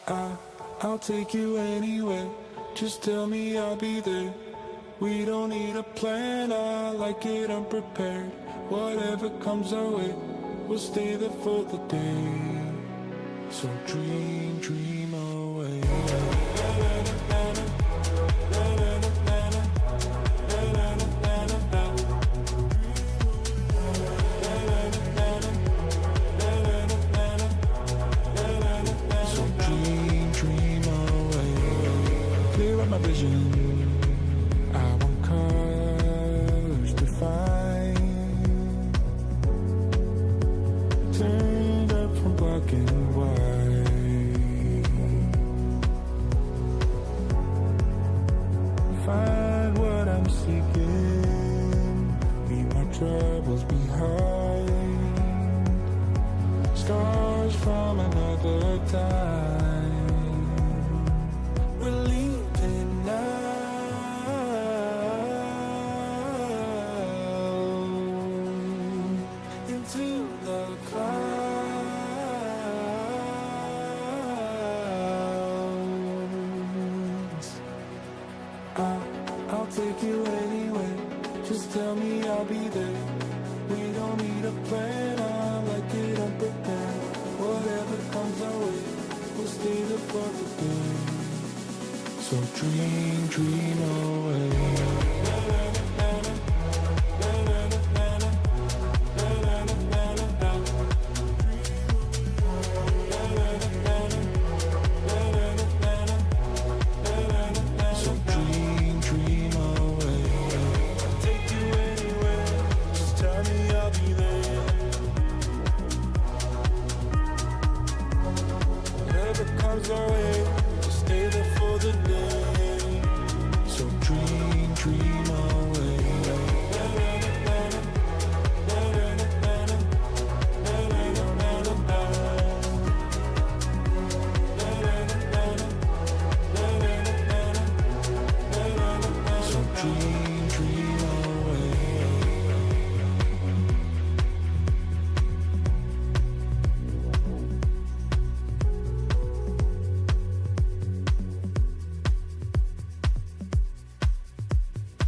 I'll take you anywhere. Just tell me I'll be there. We don't need a plan, I like it unprepared. Whatever comes our way, we'll stay there for the day. So dream, dream away. So dream, dream away. Clear up my vision. I want colors to find. Turned up from black and white. Find what I'm seeking. Leave my troubles behind. Stars from another time. We're leaving now. Into the clouds. I'll take you anywhere. Just tell me I'll be there. We don't need a plan, I like it unprepared. Whatever comes our way, we'll stay there for the day. So dream, dream away.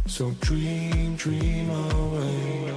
So dream, dream away.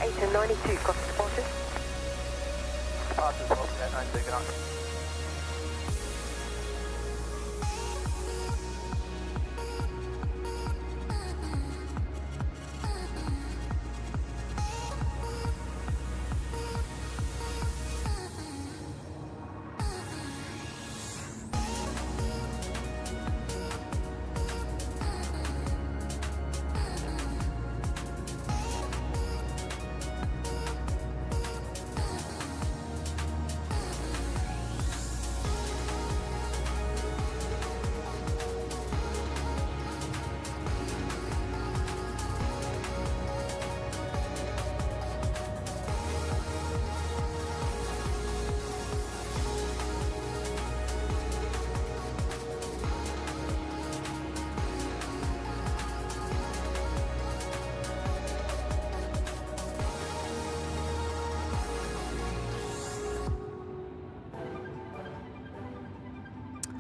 A392, cross departure. Departure's welcome at 92, good night.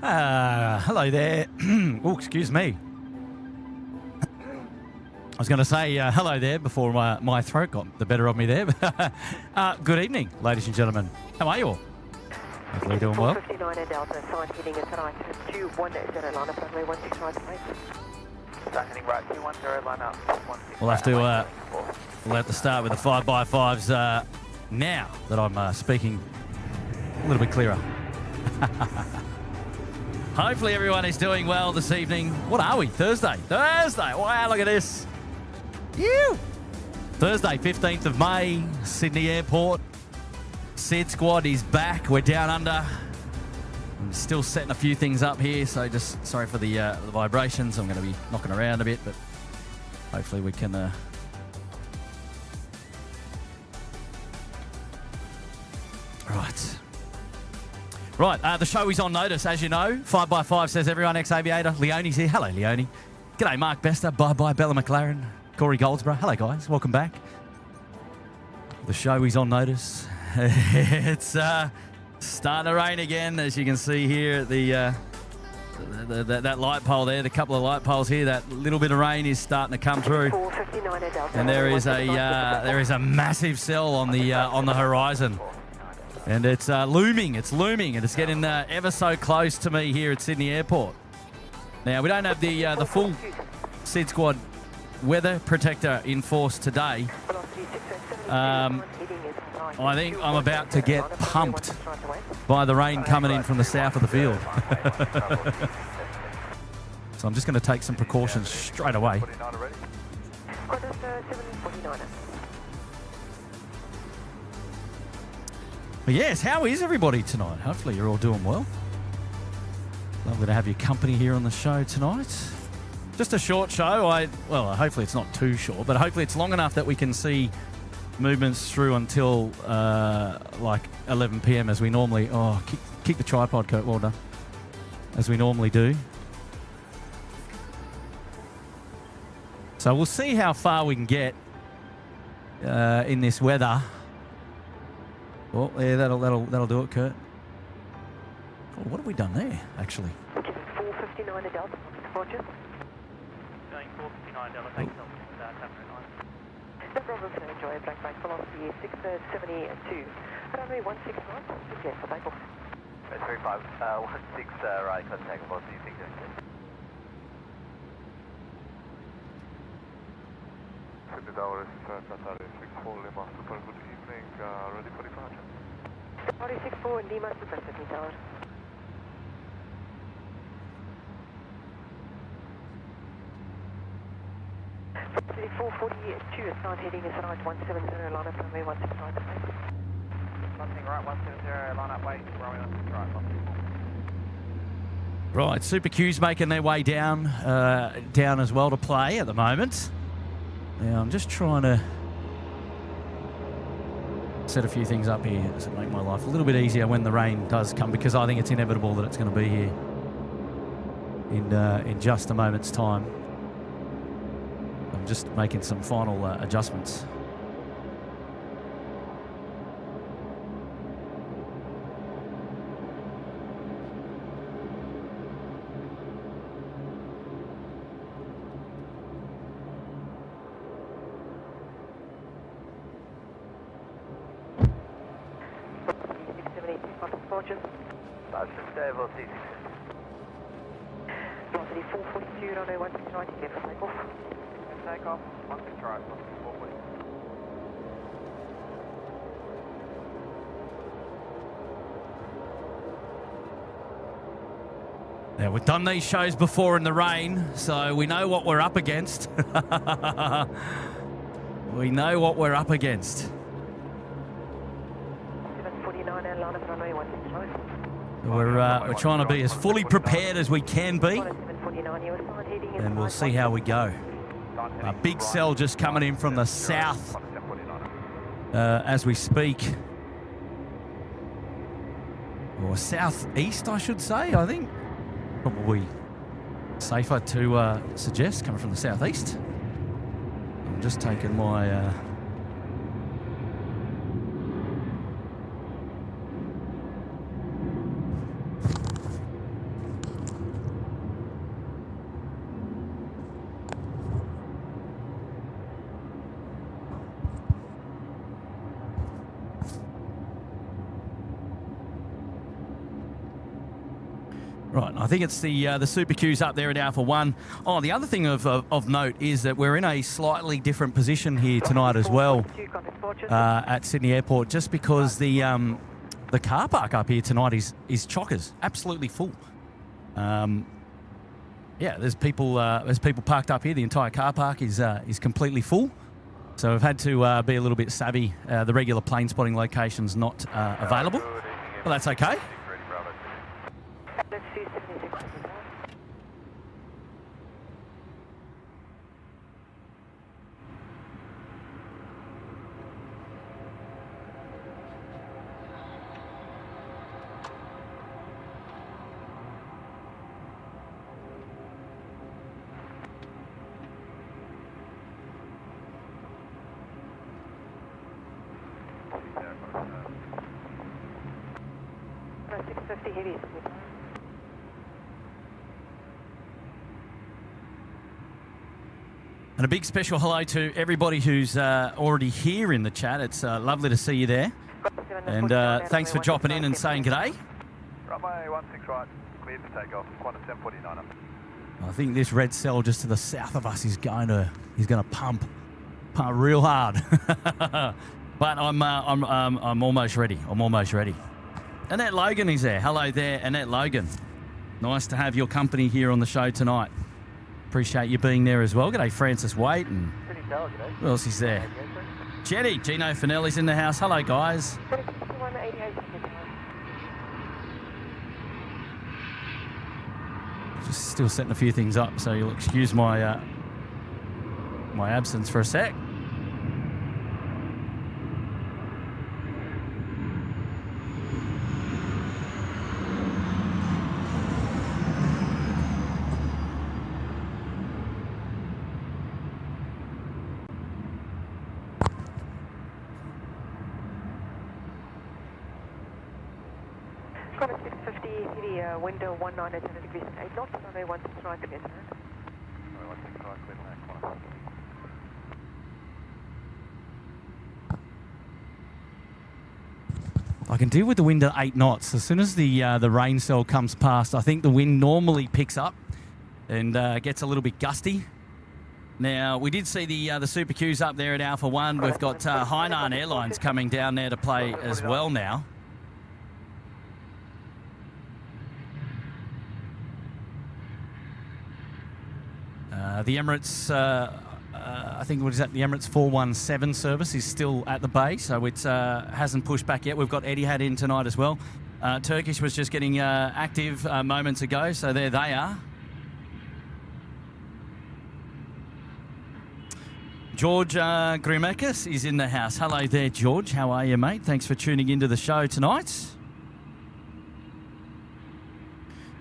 Hello there. Oh, excuse me. I was going to say hello there before my throat got the better of me there. Good evening, ladies and gentlemen. How are you all? Hopefully doing well. 459 and Delta, sign heading is right 210, line up runway 16 right, please. Start heading right 210, line up 16. We'll have to start with the 5x5s now that I'm speaking a little bit clearer. Hopefully everyone is doing well this evening. What are we? Thursday. Wow, look at this. Phew. Thursday, 15th of May, Sydney Airport. SydSquad is back. We're down under. I'm still setting a few things up here, so just sorry for the vibrations. I'm going to be knocking around a bit, but hopefully we can... Right, the show is on notice, as you know. 5x5 says everyone, ex-aviator. Leonie's here. Hello, Leonie. G'day, Mark Bester. Bye-bye, Bella McLaren. Corey Goldsborough. Hello, guys. Welcome back. The show is on notice. It's starting to rain again, as you can see here. That light pole there, the couple of light poles here, that little bit of rain is starting to come through. And there is a massive cell on the horizon. And it's looming, and it's getting ever so close to me here at Sydney Airport. Now, we don't have the full SydSquad weather protector in force today. I think I'm about to get pumped by the rain coming in from the south of the field. So I'm just going to take some precautions straight away. But yes, how is everybody tonight? Hopefully you're all doing well. Lovely to have your company here on the show tonight. Just a short show. Hopefully it's not too short, but hopefully it's long enough that we can see movements through until like 11 p.m. as we normally... Oh, kick the tripod, Kurt. Well done. As we normally do. So we'll see how far we can get in this weather. Oh, yeah, that'll do it, Kurt. Oh, what have we done there, actually? 459 and Delta, Roger. Going 459 Delta, thanks, No problem, sir. Enjoy black bike velocity 672. Runway 16 right, yes, for takeoff. 35, 16 right, contact velocity 672. Sydney Tower is Qatar 64 Lima, super good evening, ready for departure. Qatar 64 Lima, super Sydney Tower. City 442, start heading is right 170, line up runway 16 right, please. Something right 170, line up, wait, runway 16 right, 164. Right, Super Q's making their way down as well to play at the moment. Now, I'm just trying to set a few things up here to make my life a little bit easier when the rain does come, because I think it's inevitable that it's going to be here in just a moment's time. I'm just making some final adjustments. Velocity 442, runway 16 right, clear for takeoff. Takeoff, 16 right, 164, please. Now, we've done these shows before in the rain, so we know what we're up against. We know what we're up against. 749 and line up runway 16 right. We're trying to be as fully prepared as we can be, and we'll see how we go. A big cell just coming in from the south as we speak. Or southeast, I should say, I think. Probably safer to suggest, coming from the southeast. I'm just taking my... Right, I think it's the Super Q's up there at Alpha 1. Oh, the other thing of note is that we're in a slightly different position here tonight as well at Sydney Airport, just because the car park up here tonight is chockers, absolutely full. Yeah, there's people parked up here. The entire car park is completely full. So we've had to be a little bit savvy. The regular plane spotting location's not available, but that's okay. Let's see 76. A350 heavy. And a big special hello to everybody who's already here in the chat. It's lovely to see you there. And thanks for dropping in and saying g'day. Runway 16 right, cleared for takeoff. Qantas 749. I think this red cell just to the south of us is going to pump real hard. But I'm almost ready. I'm almost ready. Annette Logan is there. Hello there, Annette Logan. Nice to have your company here on the show tonight. Appreciate you being there as well. G'day, Francis Waite, and who else is there? Jetty, Gino Finelli's in the house. Hello, guys. Just still setting a few things up, so you'll excuse my my absence for a sec. Qantas 650 City, window 19 at 10 degrees and 8 knots, runway 16 right again. Runway 16 right, clear for Qantas. I can deal with the wind at 8 knots. As soon as the rain cell comes past, I think the wind normally picks up and gets a little bit gusty. Now, we did see the Super Q's up there at Alpha 1. We've got Hainan Airlines coming down there to play as well now. The Emirates, I think, what is that? The Emirates 417 service is still at the bay, so it hasn't pushed back yet. We've got Etihad in tonight as well. Turkish was just getting active moments ago, so there they are. George Grimekis is in the house. Hello there, George. How are you, mate? Thanks for tuning into the show tonight.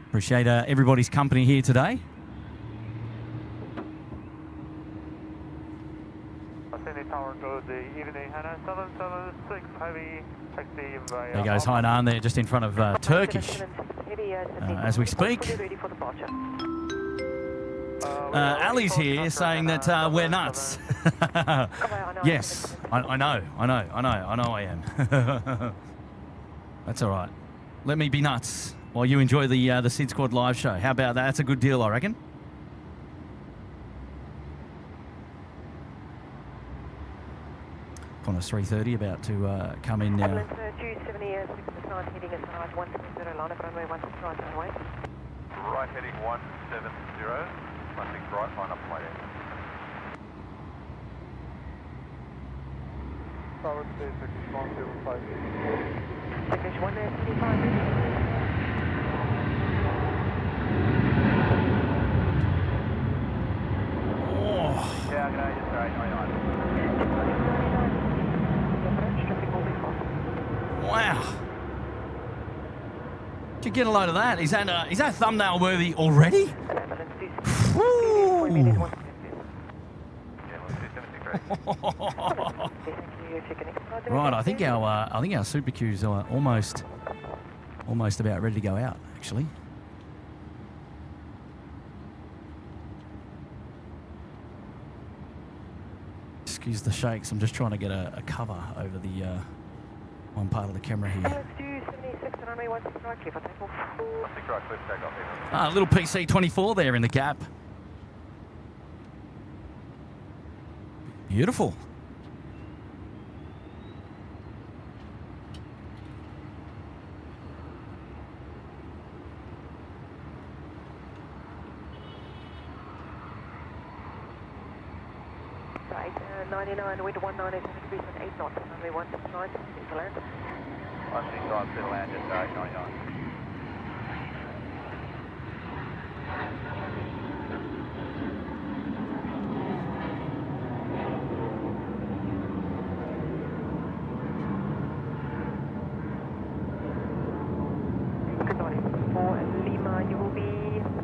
Appreciate everybody's company here today. Tower to the evening, Hannah 776 heavy taxi via. There goes Hainan there, just in front of Turkish as we speak. Ali's here saying that we're nuts. Yes, I know I am. That's all right. Let me be nuts while you enjoy the SydSquad live show. How about that? That's a good deal, I reckon. Qantas 330 about to come in now. Ambulance 270, heading is right 170, line of runway 16 right, runway. Right heading 170, 16 right, line up plane. Tower 36105. Package 1 there, 25. Yeah, okay, just right, 99. Wow. Did you get a load of that? Is that thumbnail worthy already? Woo. Right, I think our Super Q's are almost about ready to go out, actually. Excuse the shakes. I'm just trying to get a cover over the one part of the camera here. Yes, runway 16 right, clear for takeoff. 16 right, clear for takeoff. A little PC-24 there in the gap. Beautiful. Right, 99, wind 198 degrees and 8 knots, runway 16 right, clear to land. 16 right, clear to land, just 99. Good morning. For Lima, you will be,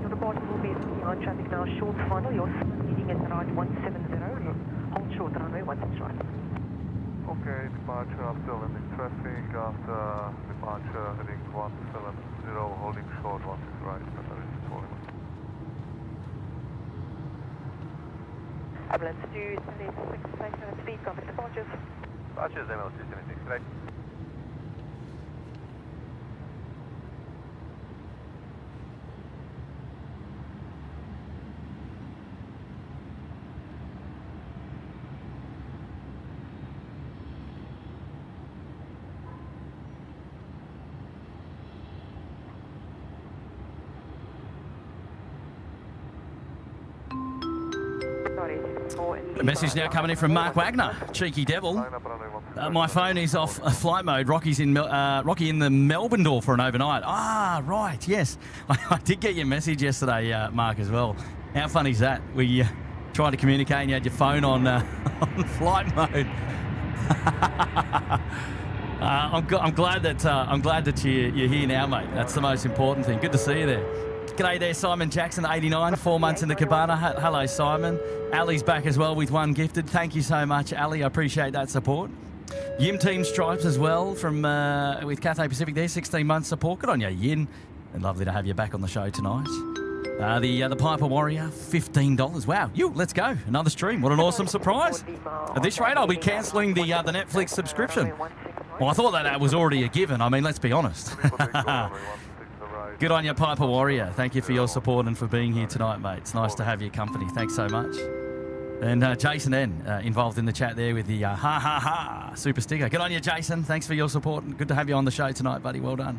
your departure will be on traffic now, short final. Your leading is right 170, hold short, runway 16 right. Okay, departure, I'm still in traffic. After departure, heading 170, holding short, 16 right, Qatar is falling. Ambulance to 76, 6 speed, cover departures. Departure is ML 276, correct? A message now coming in from Mark Wagner, cheeky devil. My phone is off flight mode. Rocky in the Melbourne door for an overnight. Ah, right, yes. I did get your message yesterday, Mark, as well. How funny is that? We tried to communicate and you had your phone on, on flight mode. I'm glad that you're here now, mate. That's the most important thing. Good to see you there. G'day there, Simon Jackson, 89, 4 months in the cabana. Hello, Simon. Ali's back as well with one gifted. Thank you so much, Ali. I appreciate that support. Yim Team Stripes as well from with Cathay Pacific there, 16 months support. Good on you, Yin. And lovely to have you back on the show tonight. The Piper Warrior, $15. Wow, let's go. Another stream. What an awesome surprise. At this rate, I'll be cancelling the Netflix subscription. Well, I thought that was already a given. I mean, let's be honest. Good on you, Piper Warrior. Thank you for your support and for being here tonight, mate. It's nice to have your company. Thanks so much. And Jason N, involved in the chat there with the ha super sticker. Good on you, Jason. Thanks for your support and good to have you on the show tonight, buddy. Well done.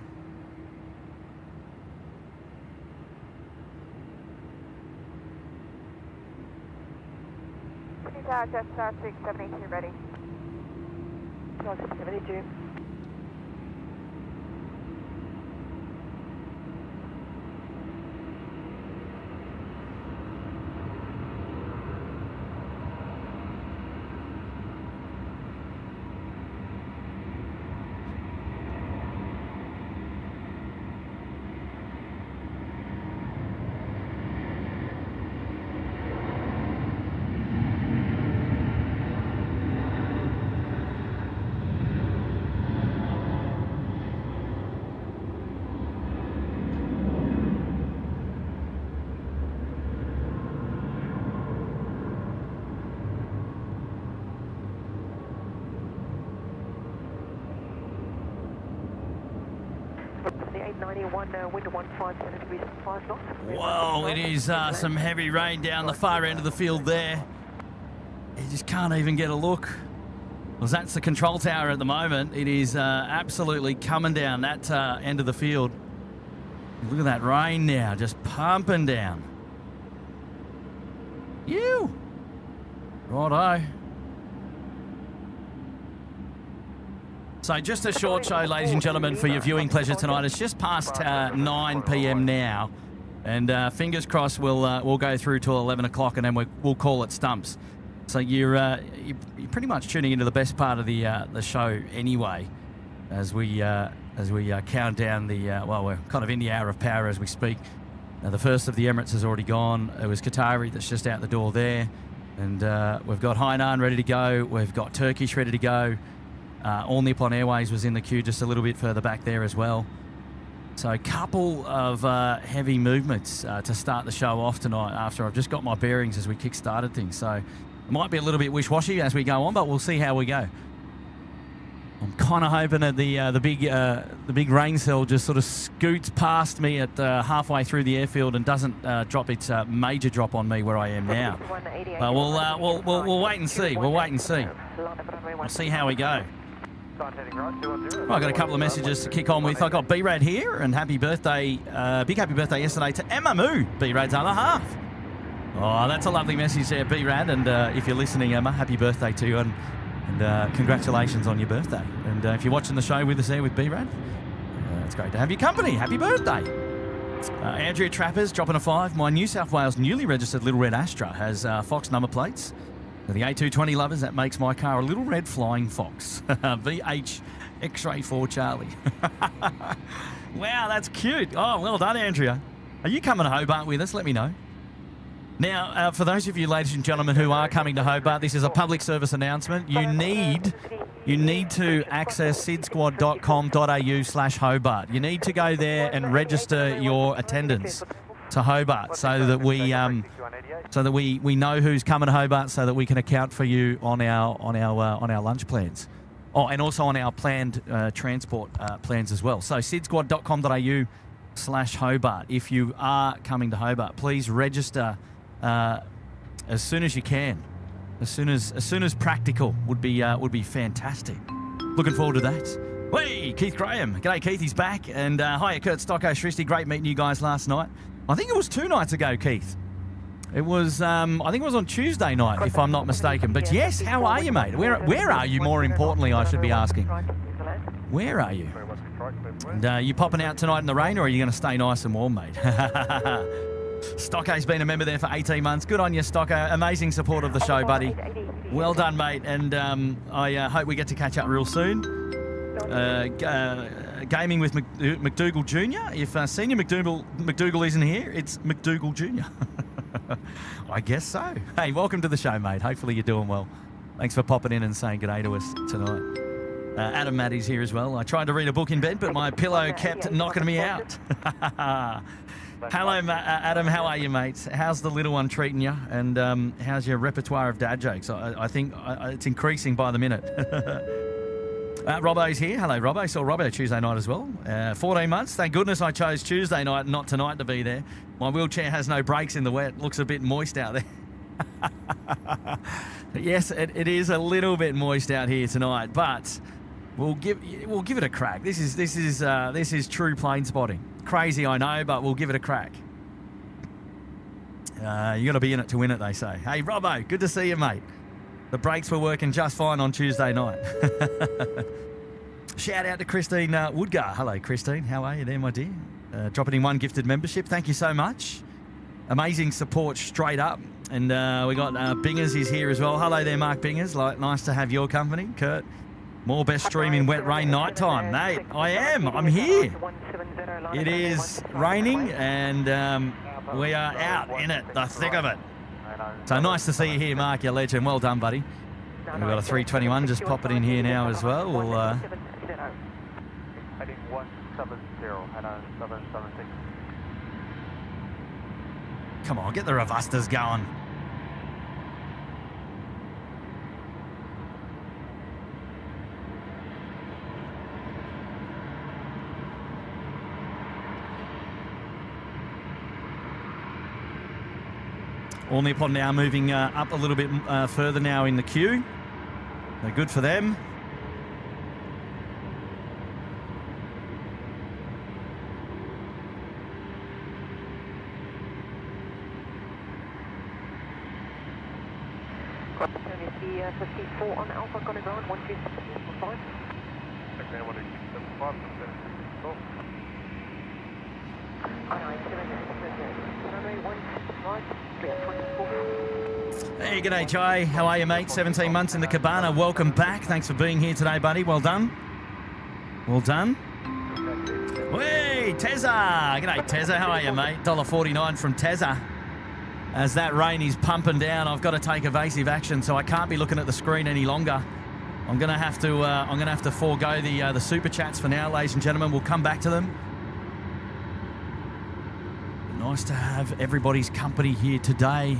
Just 672 ready. 672. Wind 157 degrees 5 knots. Whoa, it is some heavy rain down the far end of the field there. You just can't even get a look. Well, that's the control tower at the moment. It is absolutely coming down that end of the field. Look at that rain now, just pumping down. Righto. So just a short show, ladies and gentlemen, for your viewing pleasure tonight. It's just past 9 p.m. now, and fingers crossed we'll go through till 11 o'clock, and then we'll call it stumps. So you're pretty much tuning into the best part of the show anyway, as we count down the well, we're kind of in the hour of power as we speak. Now, the first of the Emirates has already gone. It was Qatari that's just out the door there, and we've got Hainan ready to go. We've got Turkish ready to go. All Nippon Airways was in the queue just a little bit further back there as well. So a couple of heavy movements to start the show off tonight after I've just got my bearings as we kick-started things. So it might be a little bit wish-washy as we go on, but we'll see how we go. I'm kind of hoping that the big rain cell just sort of scoots past me at halfway through the airfield and doesn't drop its major drop on me where I am now. But we'll wait and see. We'll wait and see. We'll see how we go. Well, I got a couple of messages to kick on with. I got B-Rad here, and happy birthday, big happy birthday yesterday to Emma Moo, B-Rad's other half. Oh, that's a lovely message there, B-Rad, and if you're listening, Emma, happy birthday to you, and congratulations on your birthday. And if you're watching the show with us there with B-Rad, it's great to have your company. Happy birthday. Andrea Trappers dropping a 5. My New South Wales newly registered Little Red Astra has Fox number plates. For the A220 lovers, that makes my car a Little Red Flying Fox. VH X-Ray 4 Charlie. Wow, that's cute. Oh, well done, Andrea. Are you coming to Hobart with us? Let me know. Now, for those of you, ladies and gentlemen, who are coming to Hobart, this is a public service announcement. You need to access sydsquad.com.au/Hobart. You need to go there and register your attendance to Hobart so that we know who's coming to Hobart, so that we can account for you on our lunch plans. Oh, and also on our planned transport plans as well. So sydsquad.com.au/Hobart. If you are coming to Hobart, please register as soon as you can, as soon as practical would be fantastic. Looking forward to that. Hey, Keith Graham. G'day, Keith. He's back. And hiya, Kurt Stocko, Shristi. Great meeting you guys last night. I think it was 2 nights ago, Keith. It was, I think it was on Tuesday night, if I'm not mistaken. But yes, how are you, mate? Where are you? More importantly, I should be asking. Where are you? And you popping out tonight in the rain, or are you going to stay nice and warm, mate? Stocko's been a member there for 18 months. Good on you, Stocko. Amazing support of the show, buddy. Well done, mate. And I hope we get to catch up real soon. Gaming with McDougall Jr. If Senior McDougall isn't here, it's McDougall Jr. I guess so. Hey, welcome to the show, mate. Hopefully you're doing well. Thanks for popping in and saying good day to us tonight. Adam Maddie's here as well. I tried to read a book in bed, but my pillow kept knocking me out. Hello, Adam. How are you, mate? How's the little one treating you? And how's your repertoire of dad jokes? I think it's increasing by the minute. Robbo's here. Hello, Robbo. Saw Robbo Tuesday night as well. 14 months. Thank goodness I chose Tuesday night, not tonight, to be there. My wheelchair has no brakes in the wet. Looks a bit moist out there. Yes, it is a little bit moist out here tonight, but we'll give it a crack. This is true plane spotting. Crazy, I know, but we'll give it a crack. You got to be in it to win it, they say. Hey, Robbo, good to see you, mate. The brakes were working just fine on Tuesday night. Shout out to Christine Woodgar. Hello, Christine. How are you there, my dear? Dropping in 1 gifted membership. Thank you so much. Amazing support straight up. And we got Bingers is here as well. Hello there, Mark Bingers. Nice to have your company. Kurt, more best stream in wet rain nighttime. Mate, I am. I'm here. It is raining and we are out in it, the thick of it. So nice to see you here, Mark, you legend. Well done, buddy. And we've got a 321 just popping in here now as well. We'll, Heading 170, heading 776. come on, get the Ravustas going. All Nippon now moving up a little bit further now in the queue. They're good for them. Got the 54 on Alpha, got a ground, 125. Okay, what do you keep them far from there? Oh. Hey, g'day, Jai. How are you, mate? 17 months in the cabana. Welcome back. Thanks for being here today, buddy. Well done. Well done. Hey, Tezza. G'day, Tezza. How are you, mate? $1.49 from Tezza. As that rain is pumping down, I've got to take evasive action, so I can't be looking at the screen any longer. I'm gonna have to forego the super chats for now, ladies and gentlemen. We'll come back to them. Nice to have everybody's company here today.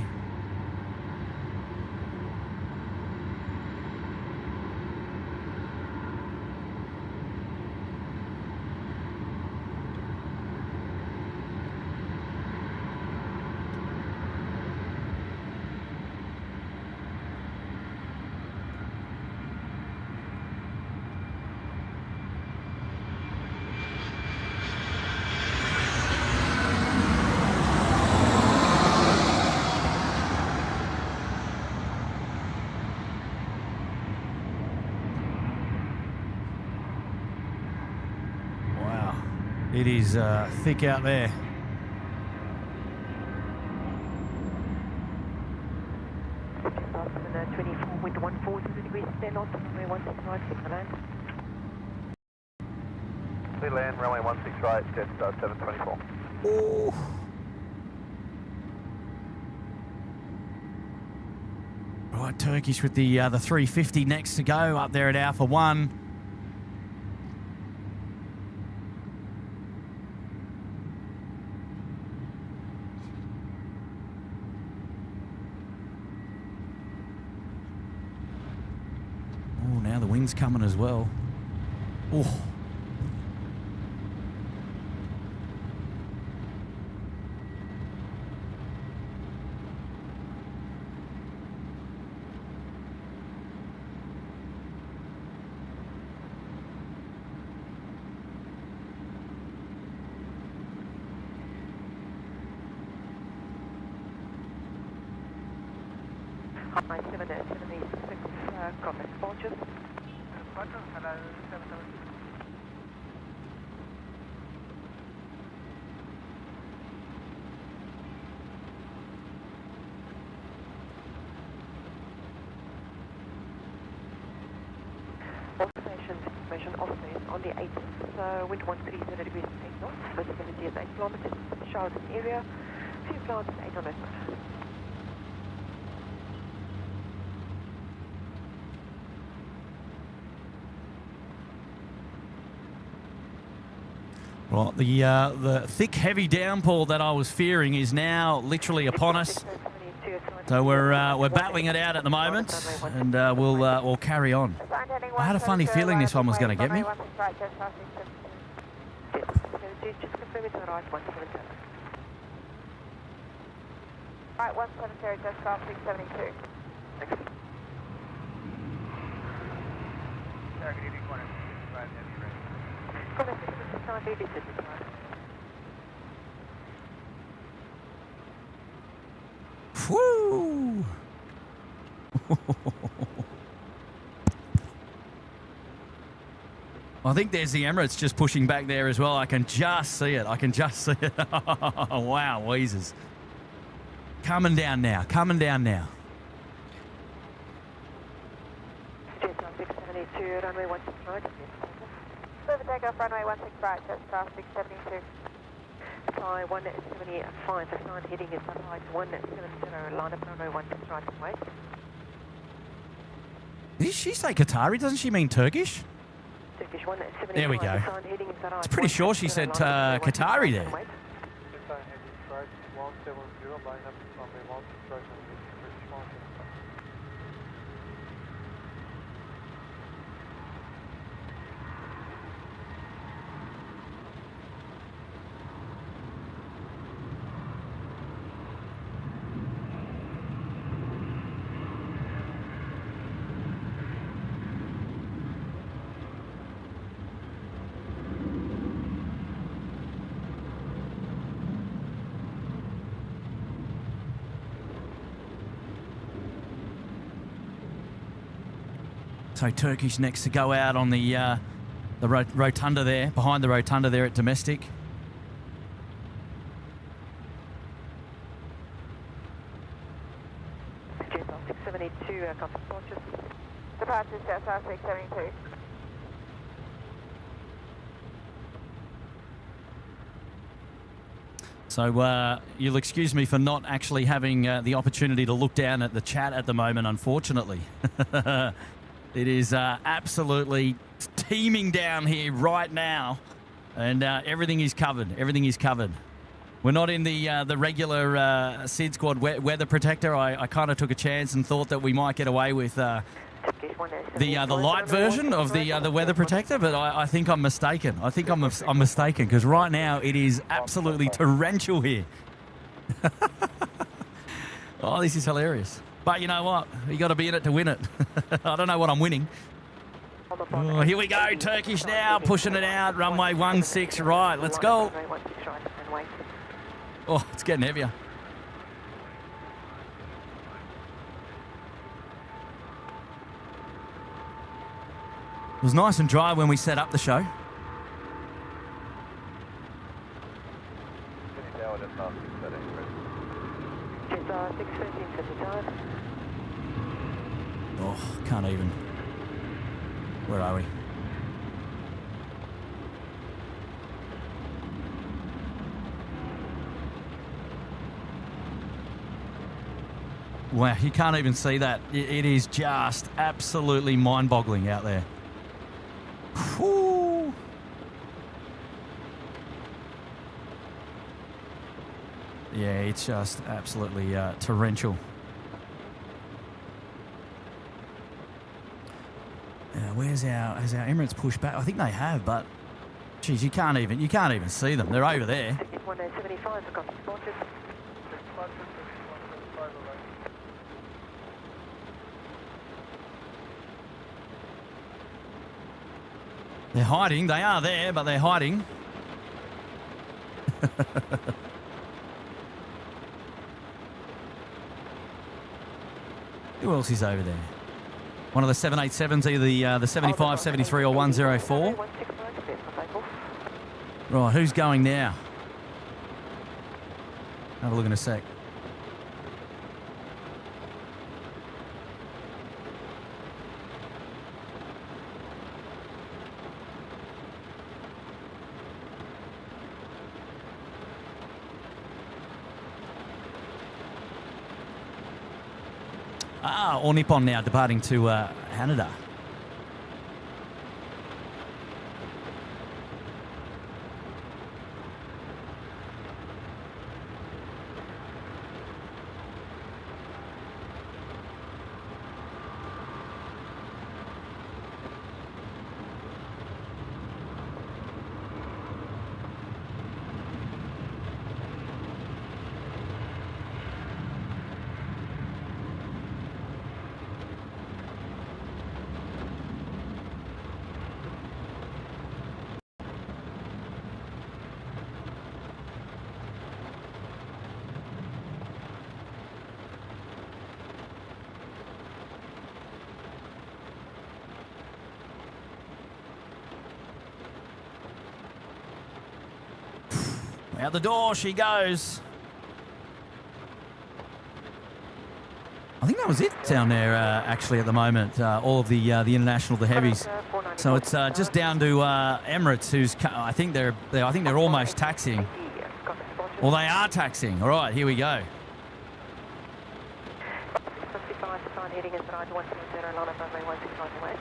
It is thick out there. Austin 24, wind 140 degrees, 10 knots, runway 16 right, 6 land. Clear land, runway 16 right, Jetstar 724. Ooh. Right, Turkish with the 350 next to go up there at Alpha 1. Oh, now the wind's coming as well. Oh. Hi, 776, copy, departures. Hello, 776. All stations, information off base on the 8th, wind 130 degrees, 8 knots, visibility is 8 kilometers, showers in area, few clouds, 800 meters. Right, the thick, heavy downpour that I was fearing is now literally upon us. So we're battling it out at the moment, and we'll carry on. I had a funny feeling this one was going to get me. Just confirm it's right, 177. Right, 170, just off 672. Thanks. Good evening, corner. Right, heavy rain. Whoo! I think there's the Emirates just pushing back there as well. I can just see it. I can just see it. Wow, wheezes. Coming down now. Coming down now. Jetstar 672, runway 16 right. Further takeoff, runway 16 right, Jetstar 672. Fly 175, assigned heading is sunlight 170, line up runway 16 right and wait. Did she say Qatari? Doesn't she mean Turkish? Turkish 175, There we go. assigned heading is sunlight. It's pretty sure she said Qatari there. Design heavy strike 170, line up runway 16 right and British Mountain. So Turkish next to go out on the rotunda there, behind the rotunda there at domestic. Jetstar 672, copy departures. Departures, Jetstar 672. So you'll excuse me for not actually having the opportunity to look down at the chat at the moment, unfortunately. It is absolutely teeming down here right now, and everything is covered. Everything is covered. We're not in the regular SydSquad weather protector. I kind of took a chance and thought that we might get away with the light version of the weather protector, but I think I'm mistaken. I think I'm mistaken, because right now it is absolutely torrential here. Oh, this is hilarious. But you know what? You got to be in it to win it. I don't know what I'm winning. Oh, here we go. Turkish now, pushing it out. Runway 16 right. Let's go. Oh, it's getting heavier. It was nice and dry when we set up the show. Where are we? Wow, you can't even see that. It is just absolutely mind-boggling out there. Whew. Yeah, it's just absolutely torrential. Has our Emirates pushed back? I think they have, but geez, you can't even see them. They're over there. 175, I've got the sponsors. They're hiding. They are there, but they're hiding. Who else is over there? One of the 787s, either the 75, 73 or 104. Right, who's going now? Have a look in a sec. All Nippon now departing to Haneda. Out the door she goes. I think that was it down there, actually, at the moment. All of the international, the heavies. So it's just down to Emirates, who's I think they're almost taxiing. Well, they are taxiing. All right, here we go. 55 to sign heading inside 170, line up runway 165 away.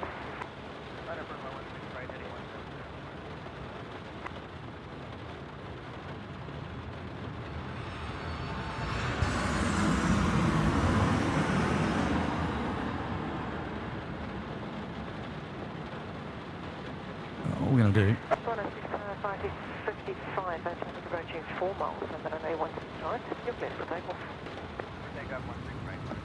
What we're going to do. 55, that's approaching 4 miles, and then runway 169. You're clear for takeoff. Take off 16 right.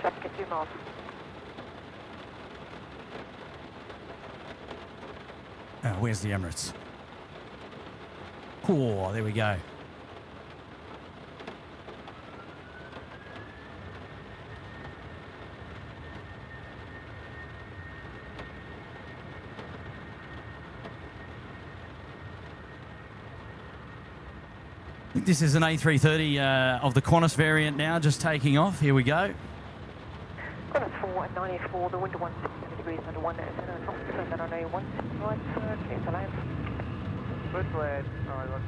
Traffic at 2 miles. Where's the Emirates? Oh, there we go. This is an A330 of the Qantas variant now, just taking off. Here we go. Qantas 4 at 94, the wind 160 degrees under 170 knots, and then runway 165, clear to land. Good way. Alright, what's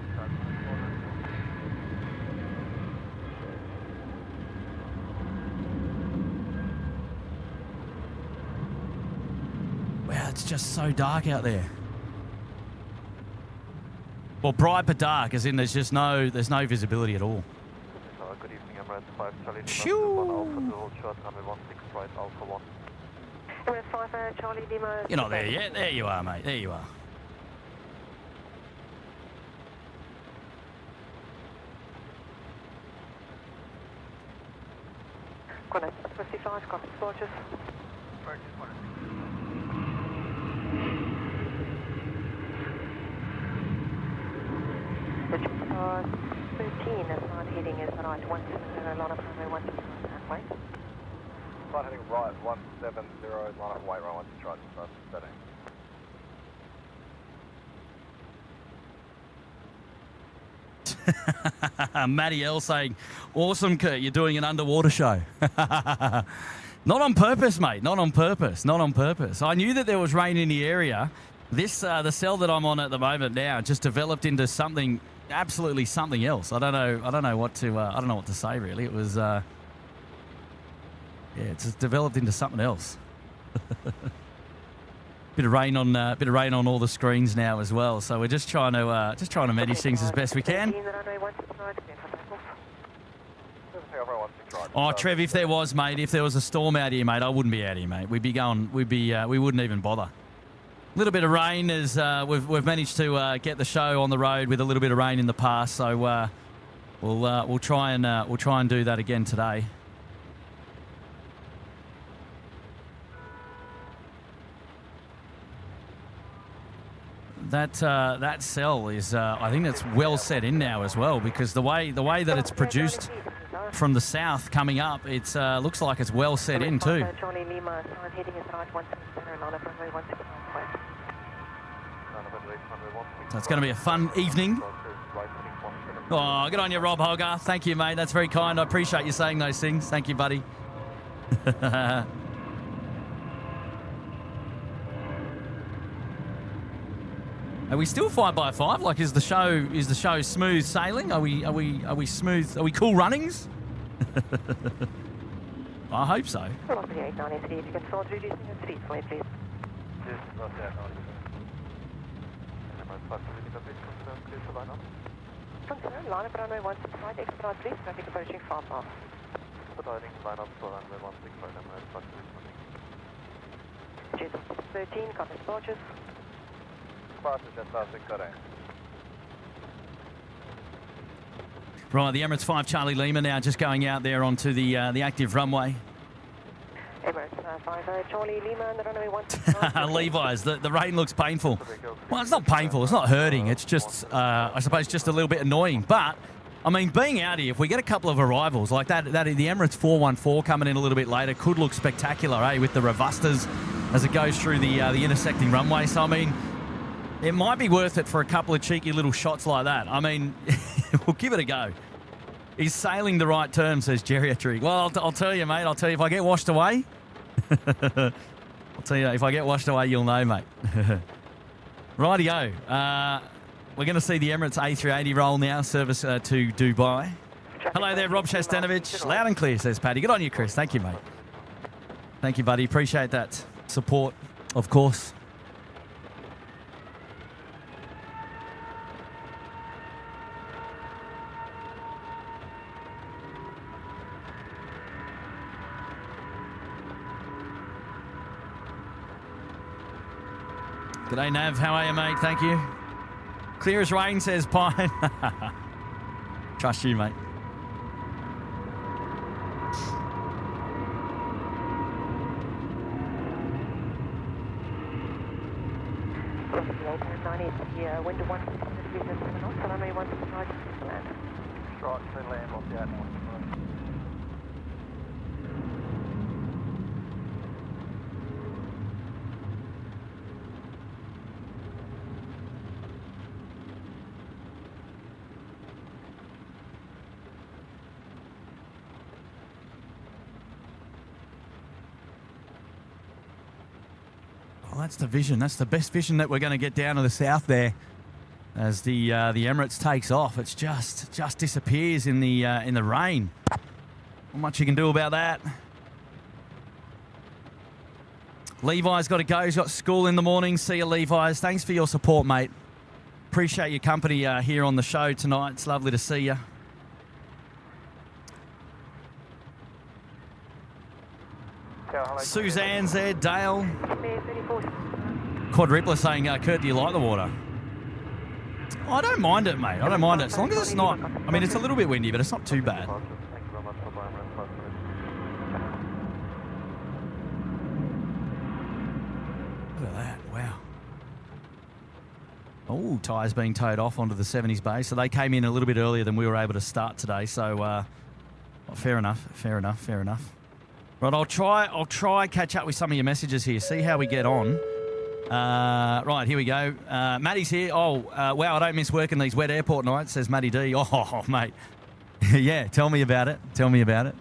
Wow, it's just so dark out there. Well, bright but dark, as in there's no visibility at all. Good evening, Emirates 5 Charlie. Phew. Alpha to hold short, runway 16 right, Alpha 1. Emirates 5 Charlie Lima. You're not there yet. There you are, mate. There you are. Connect 55, copy approaches. The Jetstar 13 is not heading is right 170, line of runway 169 and wait. Flight heading right 170, line of weight, right 1 right, just 13. Matty L saying, awesome, Kurt, you're doing an underwater show. Not on purpose, mate. Not on purpose. Not on purpose. I knew that there was rain in the area. This, the cell that I'm on at the moment now, just developed into something, absolutely something else. I don't know what to say really. It was, yeah, it's just developed into something else. Bit of rain on all the screens now as well. So we're just trying to manage things as best we can. Oh, Trev, if there was a storm out here, mate, I wouldn't be out here, mate. We wouldn't even bother. A little bit of rain as we've managed to get the show on the road with a little bit of rain in the past. So we'll try and do that again today. That cell is, I think that's well set in now as well, because the way that it's produced from the south coming up, it looks like it's well set in too. So it's going to be a fun evening. Oh, good on you, Rob Hogarth. Thank you, mate. That's very kind. I appreciate you saying those things. Thank you, buddy. Are we still 5x5? Like, is the show smooth sailing? Are we smooth? Are we cool runnings? I hope so. Velocity 893, if you can start reducing the speed for me, please. Yes, Velocity 893. Confirm, line up runway 165, expedite please, traffic approaching 5 miles. Expediting line up for runway 165, Jetstar 13, copy approaches. Right, the Emirates 5 Charlie Lima now just going out there onto the active runway. Emirates 5 Charlie Lima and the runway 165. Levi's, the rain looks painful. Well, it's not painful, it's not hurting, it's just, I suppose, just a little bit annoying. But, I mean, being out here, if we get a couple of arrivals, like that the Emirates 414 coming in a little bit later could look spectacular, eh, with the Ravustas as it goes through the intersecting runway. So, I mean, it might be worth it for a couple of cheeky little shots like that. I mean, we'll give it a go. He's sailing the right term, says Geriatric. Well, I'll tell you, mate. I'll tell you, if I get washed away, I'll tell you, if I get washed away, you'll know, mate. Rightio. We're going to see the Emirates A380 roll now, service to Dubai. Hello there, Rob Shastanovich. Loud and clear, says Paddy. Good on you, Chris. Thank you, mate. Thank you, buddy. Appreciate that support, of course. G'day, Nav. How are you, mate? Thank you. Clear as rain, says Pine. Trust you, mate. Window 1 degrees 7 knots, runway 165 land. Right, so land off the 895. Well, that's the vision. That's the best vision that we're going to get down to the south there, as the Emirates takes off. It's just disappears in the rain. Not much you can do about that. Levi's got to go. He's got school in the morning. See you, Levi's. Thanks for your support, mate. Appreciate your company here on the show tonight. It's lovely to see you. Tower Suzanne's there. Dale. Mayor 34. Quadrupler saying, Kurt, do you like the water? I don't mind it, mate. I don't mind it. As long as it's not... I mean, it's a little bit windy, but it's not too bad. Thank you very much for buying my first Look at that. Wow. Oh, tyres being towed off onto the 70s bay. So they came in a little bit earlier than we were able to start today. So, fair enough. Fair enough. Fair enough. Right, I'll try catch up with some of your messages here. See how we get on. Right, here we go. Matty's here. Oh, wow, I don't miss working these wet airport nights, says Matty D. Oh, mate. Yeah, tell me about it. Tell me about it.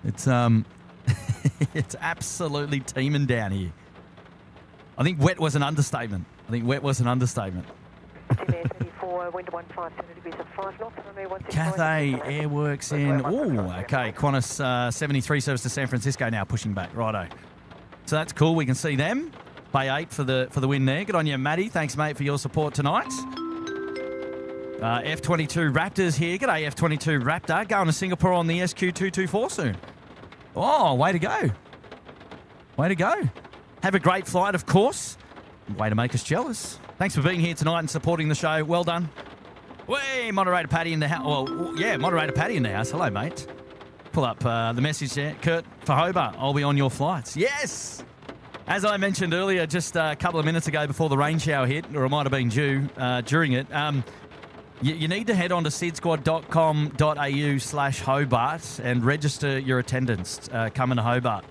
It's it's absolutely teeming down here. I think wet was an understatement. Mayor 34, wind 157 degrees at 5 knots, runway 16. Cathay Airworks in. Oh, okay. Qantas 73 service to San Francisco now pushing back. Righto. So that's cool. We can see them. Bay 8 for the win there. Good on you, Matty. Thanks, mate, for your support tonight. F22 Raptors here. G'day, F22 Raptor. Going to Singapore on the SQ224 soon. Oh, way to go. Way to go. Have a great flight, of course. Way to make us jealous. Thanks for being here tonight and supporting the show. Well done. Way, Moderator Paddy in the house. Well, yeah, Moderator Paddy in the house. Hello, mate. Pull up the message there. Kurt, for Hobart, I'll be on your flights. Yes! As I mentioned earlier, just a couple of minutes ago before the rain shower hit, or it might have been due during it, you need to head on to sydsquad.com.au/Hobart and register your attendance coming to Hobart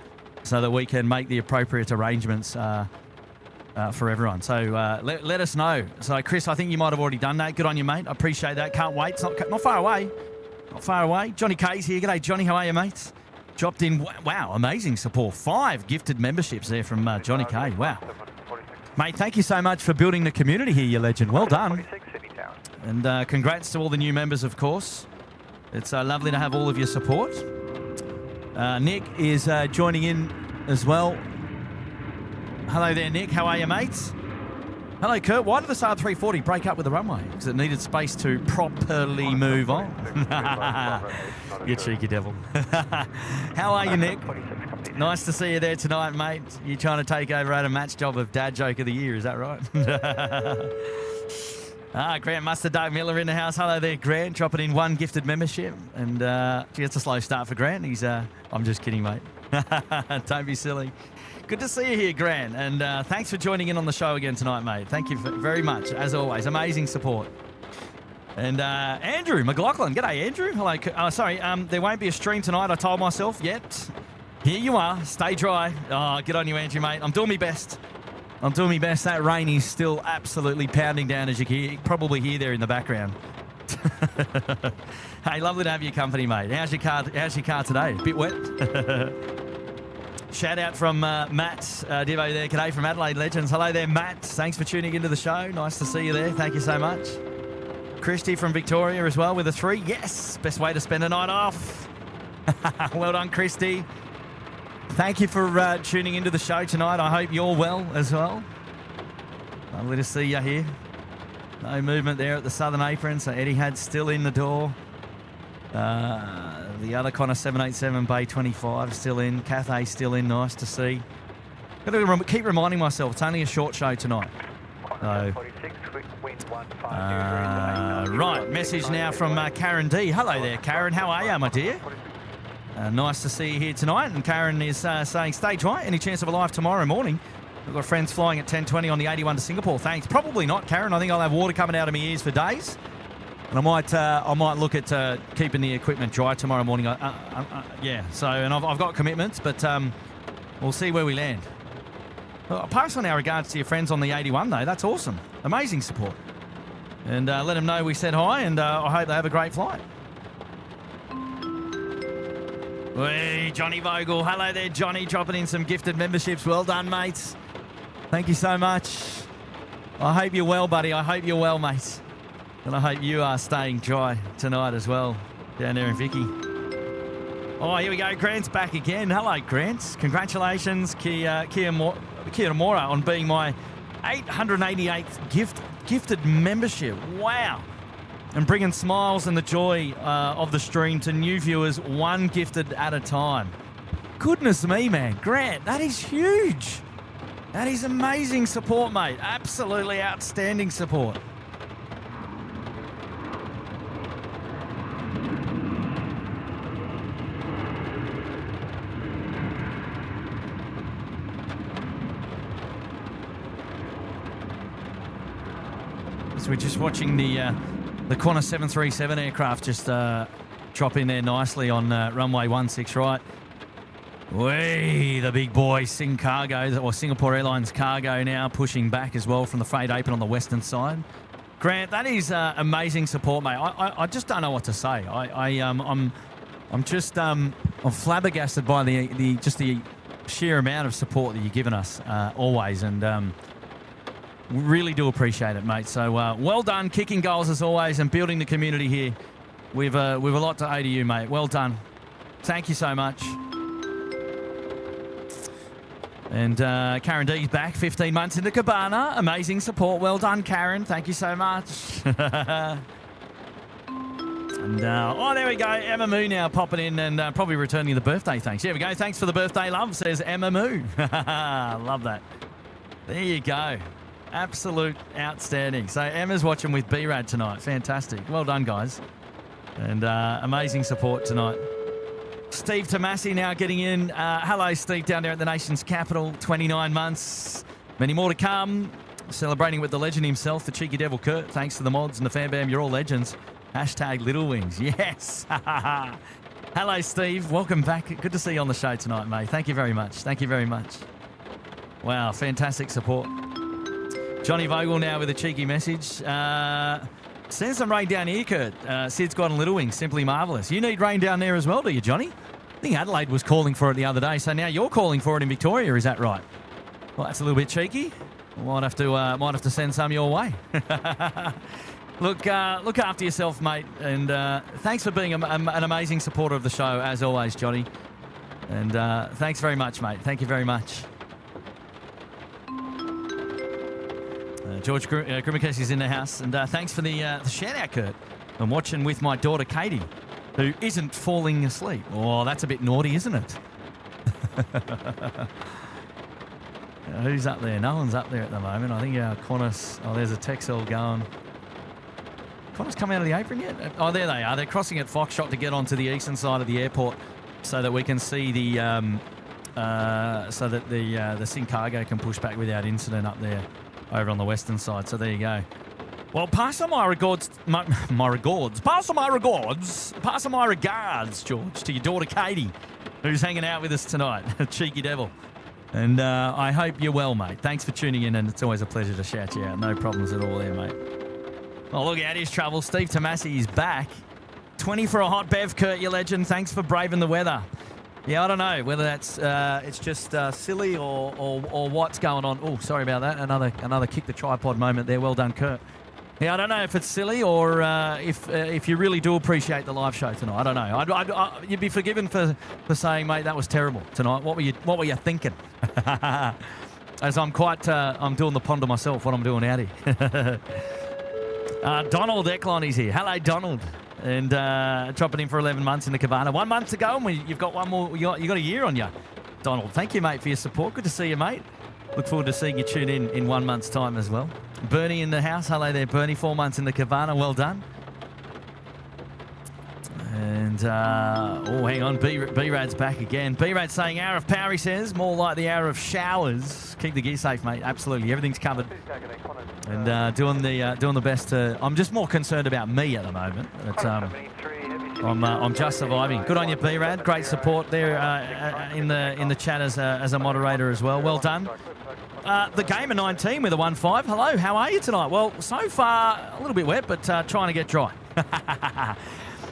so that we can make the appropriate arrangements for everyone. So let us know. So, Chris, I think you might have already done that. Good on you, mate. I appreciate that. Can't wait. It's not far away. Not far away. Johnny K's here. G'day, Johnny. How are you, mate? Dropped in. Wow, amazing support. 5 gifted memberships there from Johnny K. Wow. Mate, thank you so much for building the community here, you legend. Well done. And congrats to all the new members, of course. It's lovely to have all of your support. Nick is joining in as well. Hello there, Nick. How are you, mates? Hello, Kurt. Why did this A340 break up with the runway? Because it needed space to properly move on. You cheeky devil. How are you, Nick? Nice to see you there tonight, mate. You trying to take over at a match job of Dad Joke of the Year, is that right? Grant Mustard, Doug Miller in the house. Hello there, Grant. Dropping in 1 gifted membership. And it's a slow start for Grant. He's, I'm just kidding, mate. Don't be silly. Good to see you here, Grant. And thanks for joining in on the show again tonight, mate. Thank you very much, as always. Amazing support. And Andrew McLaughlin. G'day, Andrew. Hello. There won't be a stream tonight, I told myself yet. Here you are. Stay dry. Oh, good on you, Andrew, mate. I'm doing my best. That rain is still absolutely pounding down, as you can probably hear there in the background. Hey, lovely to have your company, mate. How's your car today? A bit wet? Shout out from Matt Divo there. G'day from Adelaide Legends. Hello there, Matt. Thanks for tuning into the show. Nice to see you there. Thank you so much. Christy from Victoria as well with a 3. Yes, best way to spend a night off. Well done, Christy. Thank you for tuning into the show tonight. I hope you're well as well. Lovely to see you here. No movement there at the southern apron, so Etihad's still in the door. The other Qantas 787 Bay 25 still in. Cathay still in. Nice to see. Got to keep reminding myself it's only a short show tonight. So, right, message now from Karen D. Hello there, Karen. How are you, my dear? Nice to see you here tonight. And Karen is saying, stay dry. Any chance of a live tomorrow morning? We've got friends flying at 10:20 on the 81 to Singapore. Thanks. Probably not, Karen. I think I'll have water coming out of my ears for days. And I might look at keeping the equipment dry tomorrow morning. Yeah. So, and I've got commitments, but we'll see where we land. Pass on our regards to your friends on the 81, though. That's awesome. Amazing support. And let them know we said hi, and I hope they have a great flight. Hey, Johnny Vogel. Hello there, Johnny. Dropping in some gifted memberships. Well done, mates. Thank you so much. I hope you're well, buddy. I hope you're well, mate. And I hope you are staying dry tonight as well, down there in Vicky. Oh, here we go. Grant's back again. Hello, Grant. Congratulations, Kia Mora, on being my 888th gifted membership. Wow. And bringing smiles and the joy of the stream to new viewers, 1 gifted at a time. goodness me, man. Grant, that is huge. That is amazing support, mate. Absolutely outstanding support. So we're just watching the Qantas 737 aircraft just drop in there nicely on runway 16 right. Whee, the big boy Sing Cargo, or Singapore Airlines Cargo now pushing back as well from the freight apron on the western side. Grant, that is amazing support, mate. I just don't know what to say. I'm flabbergasted by the sheer amount of support that you've given us always, and really do appreciate it, mate. So well done, kicking goals as always, and building the community here. We've a lot to owe to you, mate. Well done. Thank you so much. And Karen D's back, 15 months in the cabana. Amazing support. Well done, Karen. Thank you so much. And there we go. Emma Moo now popping in and probably returning the birthday thanks. Here we go. Thanks for the birthday love, says Emma Moo. Love that. There you go. Absolute outstanding. So Emma's watching with B-Rad tonight. Fantastic. Well done, guys. And amazing support tonight. Steve Tomasi now getting in. Hello, Steve, down there at the nation's capital. 29 months. Many more to come. Celebrating with the legend himself, the cheeky devil Kurt. Thanks to the mods and the fan bam. You're all legends. Hashtag Little Wings. Yes. Hello, Steve. Welcome back. Good to see you on the show tonight, mate. Thank you very much. Thank you very much. Wow, fantastic support. Johnny Vogel now with a cheeky message. Send some rain down here, Kurt. SydSquad and Little Wings, simply marvellous. You need rain down there as well, do you, Johnny? I think Adelaide was calling for it the other day, so now you're calling for it in Victoria, is that right? Well, that's a little bit cheeky. Might have to send some your way. Look after yourself, mate, and thanks for being an amazing supporter of the show, as always, Johnny. And thanks very much, mate. Thank you very much. George Grimakes is in the house, and thanks for the shout-out, Kurt. I'm watching with my daughter, Katie, who isn't falling asleep. Oh, that's a bit naughty, isn't it? Who's up there? No one's up there at the moment. I think Qantas... Oh, there's a Texel going. Qantas come out of the apron yet? Oh, there they are. They're crossing at Foxtrot to get onto the eastern side of the airport so that we can see the... so that the Sing Cargo can push back without incident up there over on the western side. So there you go. Well, pass on my regards, pass on my regards, George, to your daughter Katie, who's hanging out with us tonight. Cheeky devil. And I hope you're well, mate. Thanks for tuning in, and it's always a pleasure to shout you out. No problems at all there, mate. Oh, look out his trouble. Steve Tomasi is back. 20 for a hot bev, Kurt, you legend. Thanks for braving the weather. Yeah, I don't know whether that's it's just silly or what's going on. Oh, sorry about that. Another kick the tripod moment there. Well done, Kurt. Yeah, I don't know if it's silly or if you really do appreciate the live show tonight. I don't know. You'd be forgiven for saying, mate, that was terrible tonight. What were you thinking? As I'm doing the ponder myself. What I'm doing out here. Donald Eklon is here. Hello, Donald. And dropping in for 11 months in the cabana. 1 month to go, and you've got one more. You got a year on you, Donald. Thank you, mate, for your support. Good to see you, mate. Look forward to seeing you tune in 1 month's time as well. Bernie in the house. Hello there, Bernie. 4 months in the cabana. Well done. And hang on. B-Rad's back again. B-Rad's saying hour of power. He says more like the hour of showers. Keep the gear safe, mate. Absolutely, everything's covered. And doing the best to... I'm just more concerned about me at the moment. But, I'm just surviving. Good on you, B-Rad. Great support there in the chat as a moderator as well. Well done. The Gamer 19 with a 1-5. Hello, how are you tonight? Well, so far a little bit wet, but trying to get dry.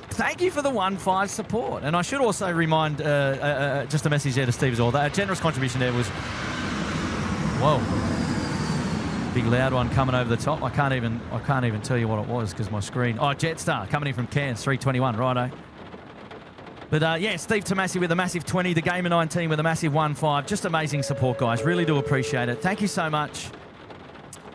Thank you for the 1-5 support. And I should also remind just a message there to Steve as well. That generous contribution there was... Whoa. Big loud one coming over the top. I can't even tell you what it was because my screen... Oh, Jetstar coming in from Cairns, 321, righto. But yeah, Steve Tomasi with a massive 20, the Gamer 19 with a massive 1-5. Just amazing support, guys. Really do appreciate it. Thank you so much.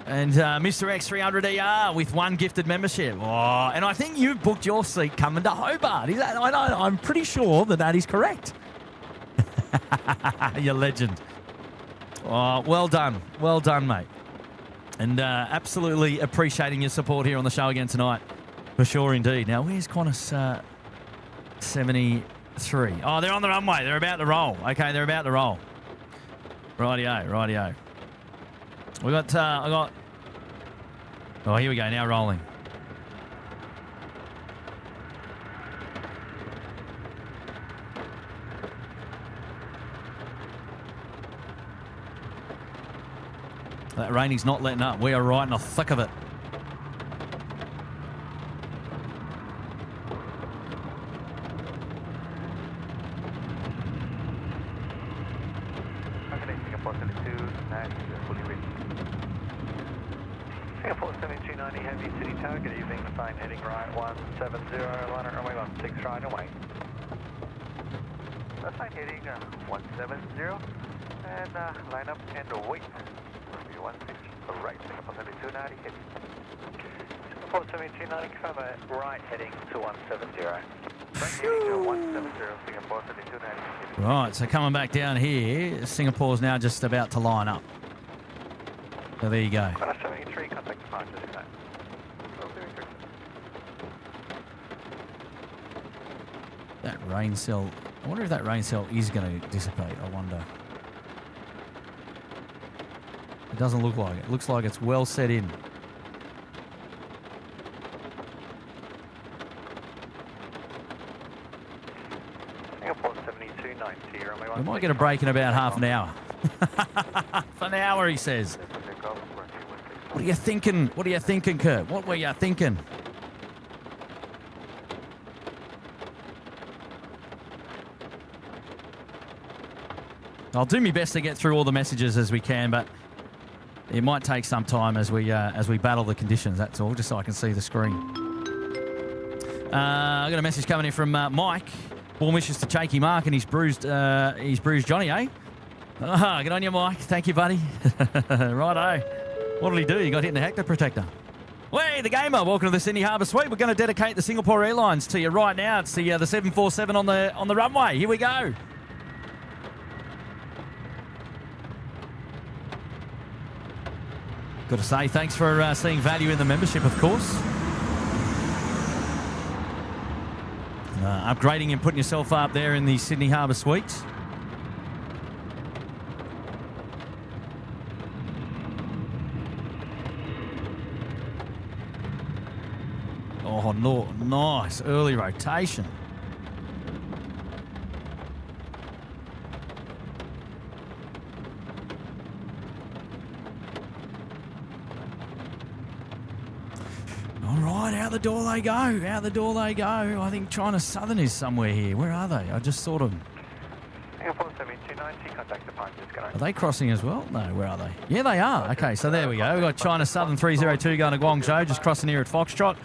And Mr. X300ER with 1 gifted membership. Oh, and I think you've booked your seat coming to Hobart. I'm pretty sure that is correct. You legend. Oh, well done. Well done, mate. And absolutely appreciating your support here on the show again tonight. For sure indeed. Now, where's Qantas 73? Oh, they're on the runway. They're about to roll. Okay, they're about to roll. Rightio, rightio. We got, I got... Oh, here we go. Now rolling. That raining's not letting up. We are right in the thick of it. Singapore 7290, fully ready. Singapore 7290, heavy city tower, good evening, fine, heading right 170, liner runway 16 right away. That's fine, heading 170, and line up and wait. Runway 16, right, Singapore 7290, heading. Singapore 7290, confirm a right heading to 170. Right heading to 170, Singapore 7290, heading. Right, so coming back down here, Singapore's now just about to line up. So there you go. 73, contact departure this time. That rain cell, I wonder if that rain cell is going to dissipate, I wonder. It doesn't look like it. It looks like it's well set in. Singapore 7290, runway We might get a break in about half an hour. Half an hour, he says. What are you thinking? What are you thinking, Kurt? What were you thinking? I'll do my best to get through all the messages as we can, but it might take some time as we battle the conditions. That's all, just so I can see the screen. I got a message coming in from Mike. Warm wishes to Shaky Mark and he's bruised Johnny, eh? Oh, good on you, Mike. Thank you, buddy. Righto. What did he do? He got hit in the hector protector. Hey, the gamer. Welcome to the Sydney Harbour Suite. We're going to dedicate the Singapore Airlines to you right now. It's the 747 on the runway. Here we go. Got to say, thanks for seeing value in the membership, of course. Upgrading and putting yourself up there in the Sydney Harbour Suites. Oh, no, nice early rotation. All right, out the door they go. Out the door they go. I think China Southern is somewhere here. Where are they? I just saw them. Singapore 7290, contact departure this guy. Are they crossing as well? No, where are they? Yeah, they are. Okay, so there we go. We've got China Southern 302 going to Guangzhou, just crossing here at Foxtrot,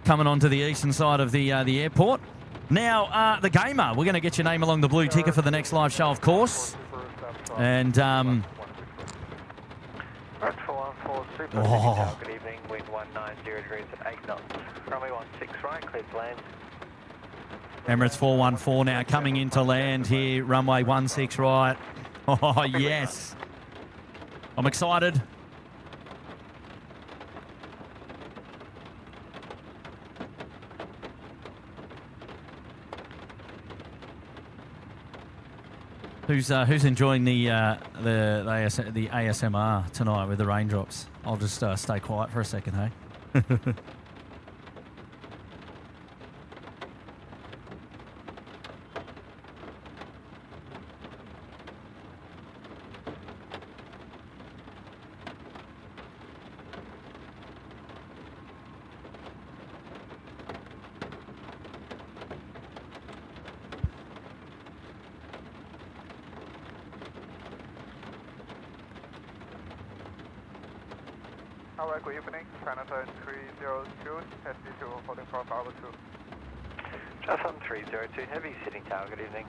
coming onto the eastern side of the airport. Now, the gamer, we're going to get your name along the blue ticker for the next live show, of course. And, Right, 414, super Oh. good evening, wind 190 degrees at 8 knots. Runway 16 right, clear to land. Emirates 414 now coming into land here, runway 16 right. Oh, yes. I'm excited. Who's enjoying the ASMR tonight with the raindrops? I'll just stay quiet for a second, hey? Alright, good evening, China 302, SC2, holding for Bravo 2. China 302, heavy sitting tower, good evening.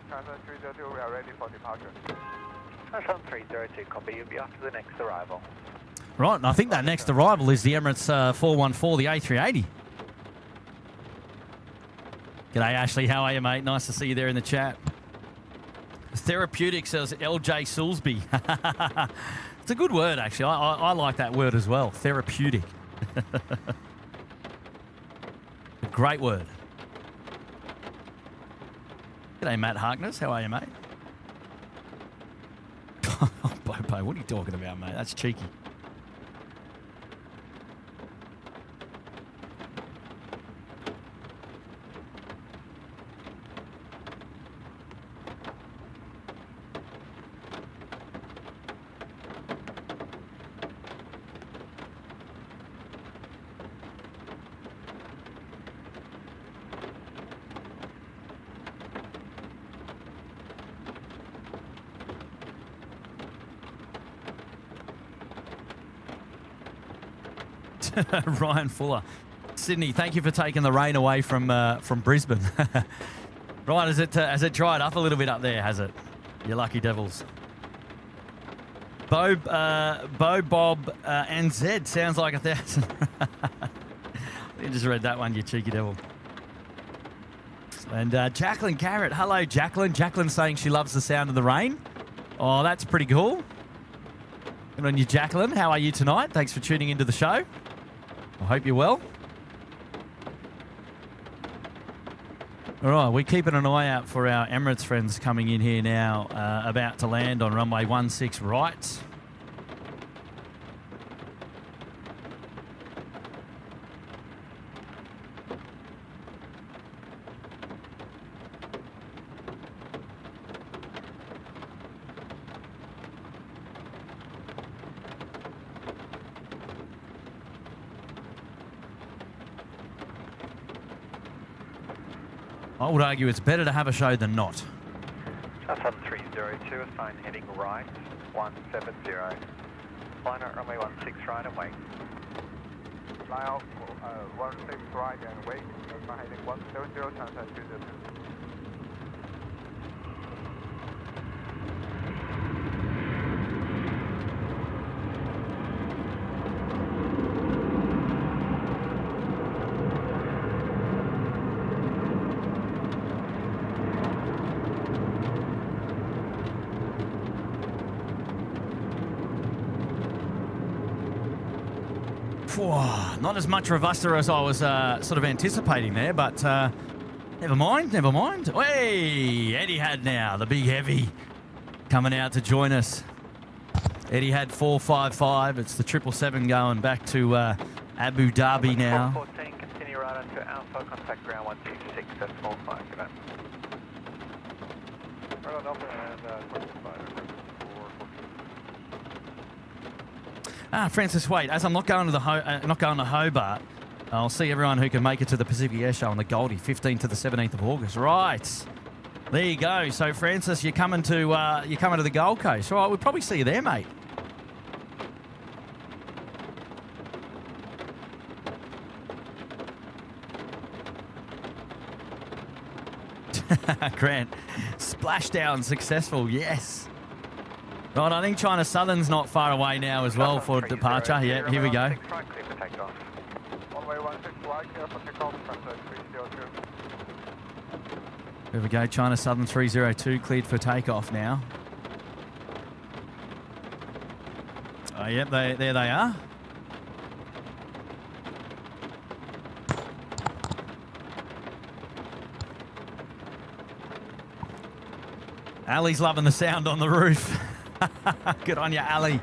China 302, we are ready for departure. China 302, copy, you'll be after the next arrival. Right, and I think that next arrival is the Emirates 414, the A380. G'day, Ashley. How are you, mate? Nice to see you there in the chat. Therapeutic, says LJ Soulsby. It's a good word, actually. I like that word as well. Therapeutic. A great word. G'day, Matt Harkness. How are you, mate? Bobo, what are you talking about, mate? That's cheeky. Ryan Fuller. Sydney, thank you for taking the rain away from Brisbane. Right, has it dried up a little bit up there, has it? You lucky devils. Bo, Bob, and Zed sounds like 1,000. You just read that one, you cheeky devil. And Jacqueline Carrot. Hello, Jacqueline. Jacqueline's saying she loves the sound of the rain. Oh, that's pretty cool. Good on you, Jacqueline. How are you tonight? Thanks for tuning into the show. I hope you're well. All right, we're keeping an eye out for our Emirates friends coming in here now, about to land on runway 16 right. I would argue it's better to have a show than not. Sun 302, assign heading right, 170. Line out runway 16 right and wait. Line out 16 right and wait, assign heading 170, transfer 202. Not as much Robusta as I was sort of anticipating there, but never mind, never mind. Hey, Etihad now, the big heavy, coming out to join us. Etihad 455, it's the 777 going back to Abu Dhabi now. 14, continue right onto Alpha, contact ground 126, that's small flight, good night. Right on Alpha and 45. Francis, wait. As I'm not going to Hobart, I'll see everyone who can make it to the Pacific Air Show on the Goldie, 15th to the 17th of August. Right, there you go. So, Francis, you're coming to the Gold Coast. All right, we'll probably see you there, mate. Grant, splashdown successful. Yes. Right, I think China Southern's not far away now as well for departure. Yeah, here we go. There we go, China Southern 302 cleared for takeoff now. Oh, yep, there they are. Ali's loving the sound on the roof. Good on you, Ali.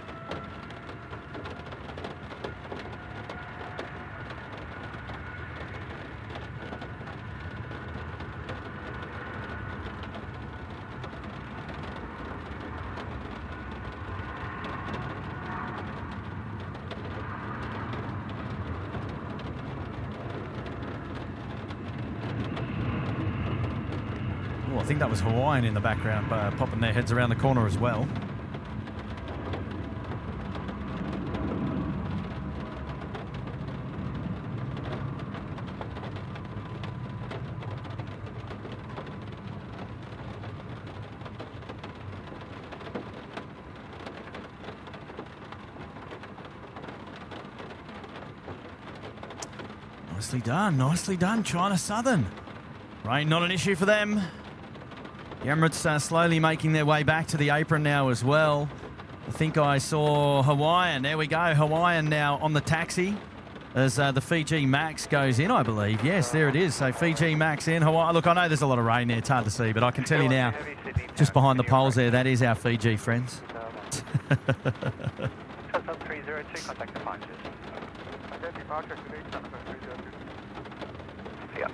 Oh, I think that was Hawaiian in the background, popping their heads around the corner as well. Nicely done, China Southern. Rain not an issue for them. The Emirates slowly making their way back to the apron now as well. I think I saw Hawaiian. There we go. Hawaiian now on the taxi as the Fiji Max goes in, I believe. Yes, there it is. So Fiji Max in. Hawaii. Look, I know there's a lot of rain there. It's hard to see, but I can tell you now, just behind the poles there, that is our Fiji friends. 302, contact departures. Departure today, 302. Yeah.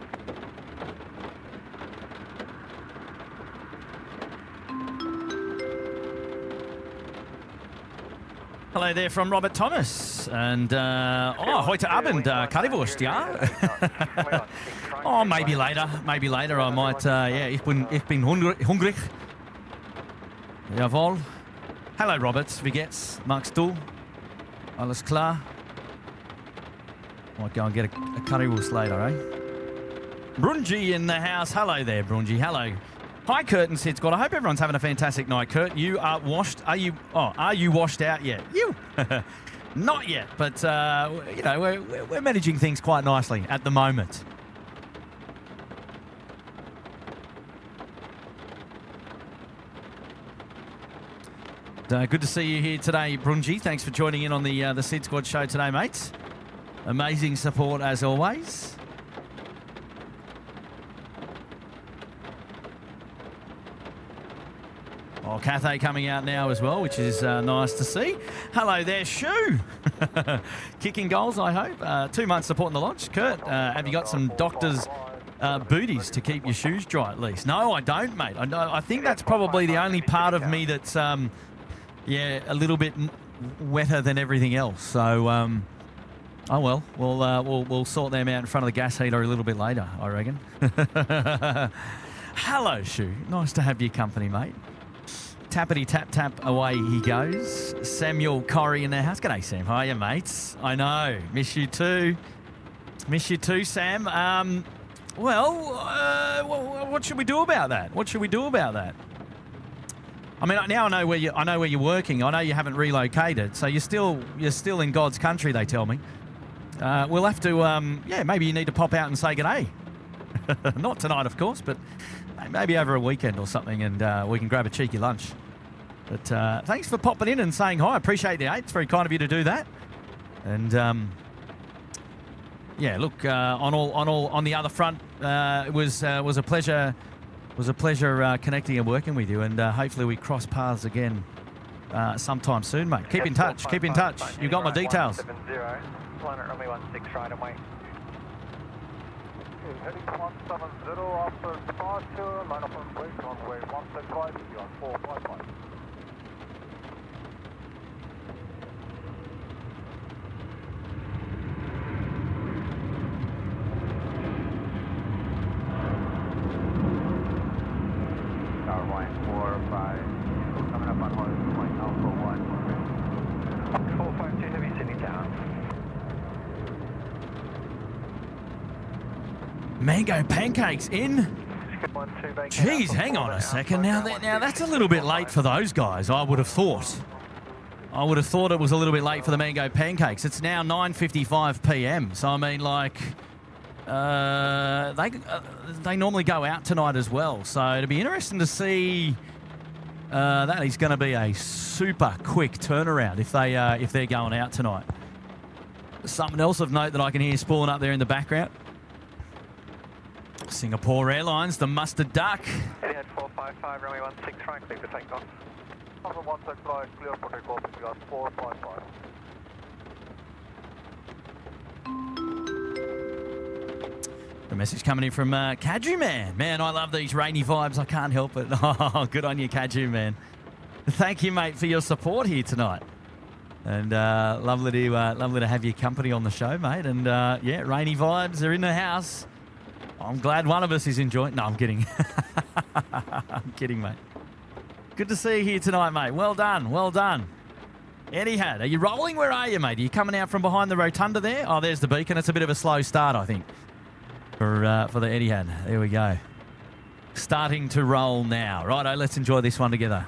Hello there from Robert Thomas. And, heute Abend, Currywurst, ja? Oh, maybe later. Maybe later I might, yeah, ich bin hungrig. Jawohl. Hello, Robert. Wie geht's? Magst du? Alles klar? Might go and get a currywurst later, eh? Brunji in the house. Hello there, Brunji. Hello. Hi, Kurt and SydSquad. I hope everyone's having a fantastic night. Kurt, you are washed. Are you washed out yet? You? Not yet, but, you know, we're managing things quite nicely at the moment. Good to see you here today, Brunji. Thanks for joining in on the SydSquad show today, mates. Amazing support as always. Oh, Cathay coming out now as well, which is nice to see. Hello there, Shu. Kicking goals, I hope. 2 months supporting the launch. Kurt, have you got some doctor's booties to keep your shoes dry at least? No, I don't, mate. I think that's probably the only part of me that's... yeah, a little bit wetter than everything else. So, oh well, we'll sort them out in front of the gas heater a little bit later, I reckon. Hello, Shu. Nice to have your company, mate. Tappity tap tap away he goes. Samuel Corrie in the house. G'day, Sam. How are you, mates? I know. Miss you too. Miss you too, Sam. Well, what should we do about that? What should we do about that? I mean, now I know where you're working. I know you haven't relocated, so you're still in God's country. They tell me. We'll have to, yeah, maybe you need to pop out and say g'day. Not tonight, of course, but maybe over a weekend or something, and we can grab a cheeky lunch. But thanks for popping in and saying hi. I appreciate the 8. It's very kind of you to do that. And yeah, look, on the other front, it was a pleasure. Was a pleasure connecting and working with you, and hopefully we cross paths again sometime soon, mate. Keep in touch. Keep in touch. You've got my details. 170, line at runway 16 right away. Heading 170 after departure, line up on break, runway 165, you are 455. Mango pancakes in. Jeez, hang on a second. Now that's a little bit late for those guys. I would have thought it was a little bit late for the mango pancakes. It's now 9:55 p.m. So I mean, like, they normally go out tonight as well. So it'll be interesting to see. That is going to be a super quick turnaround if they're going out tonight. Something else of note that I can hear spooling up there in the background. Singapore Airlines, the mustard duck. Etihad 455, runway 16, try and clear for takeoff. Number 165, clear for takeoff, we got 455. The message coming in from Kaju Man. Man, I love these rainy vibes. I can't help it. Oh, good on you, Kaju Man. Thank you, mate, for your support here tonight. And lovely to have your company on the show, mate. And yeah, rainy vibes are in the house. I'm glad one of us is enjoying... No, I'm kidding. I'm kidding, mate. Good to see you here tonight, mate. Well done. Well done. Etihad, are you rolling? Where are you, mate? Are you coming out from behind the rotunda there? Oh, there's the beacon. It's a bit of a slow start, I think, for the Etihad. There we go. Starting to roll now. Righto, let's enjoy this one together.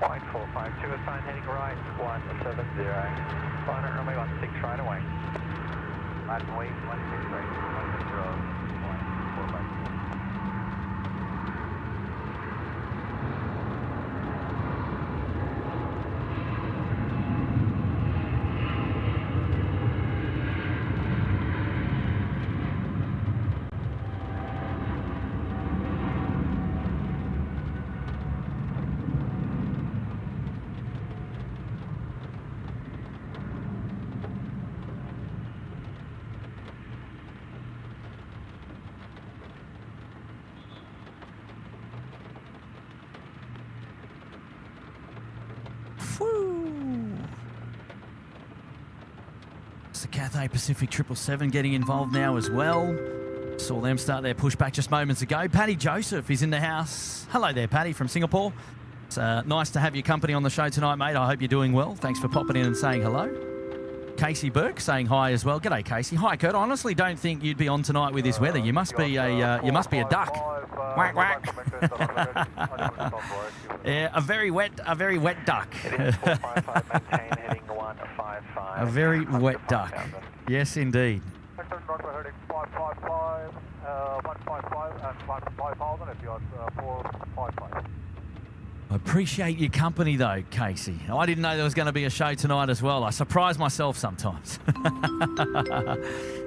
Point 452, assign heading right, 170. Line at runway 16 right away. Latin wait, 16 right, 160.45. It's the Cathay Pacific 777 getting involved now as well. Saw them start their pushback just moments ago. Paddy Joseph is in the house. Hello there, Paddy from Singapore. It's nice to have your company on the show tonight, mate. I hope you're doing well. Thanks for popping in and saying hello. Casey Burke saying hi as well. G'day, Casey. Hi, Kurt. I honestly don't think you'd be on tonight with this weather. You must be a duck. Quack quack. Yeah, a very wet duck. A very wet duck. Yes, indeed. I appreciate your company though, Casey. I didn't know there was going to be a show tonight as well. I surprise myself sometimes.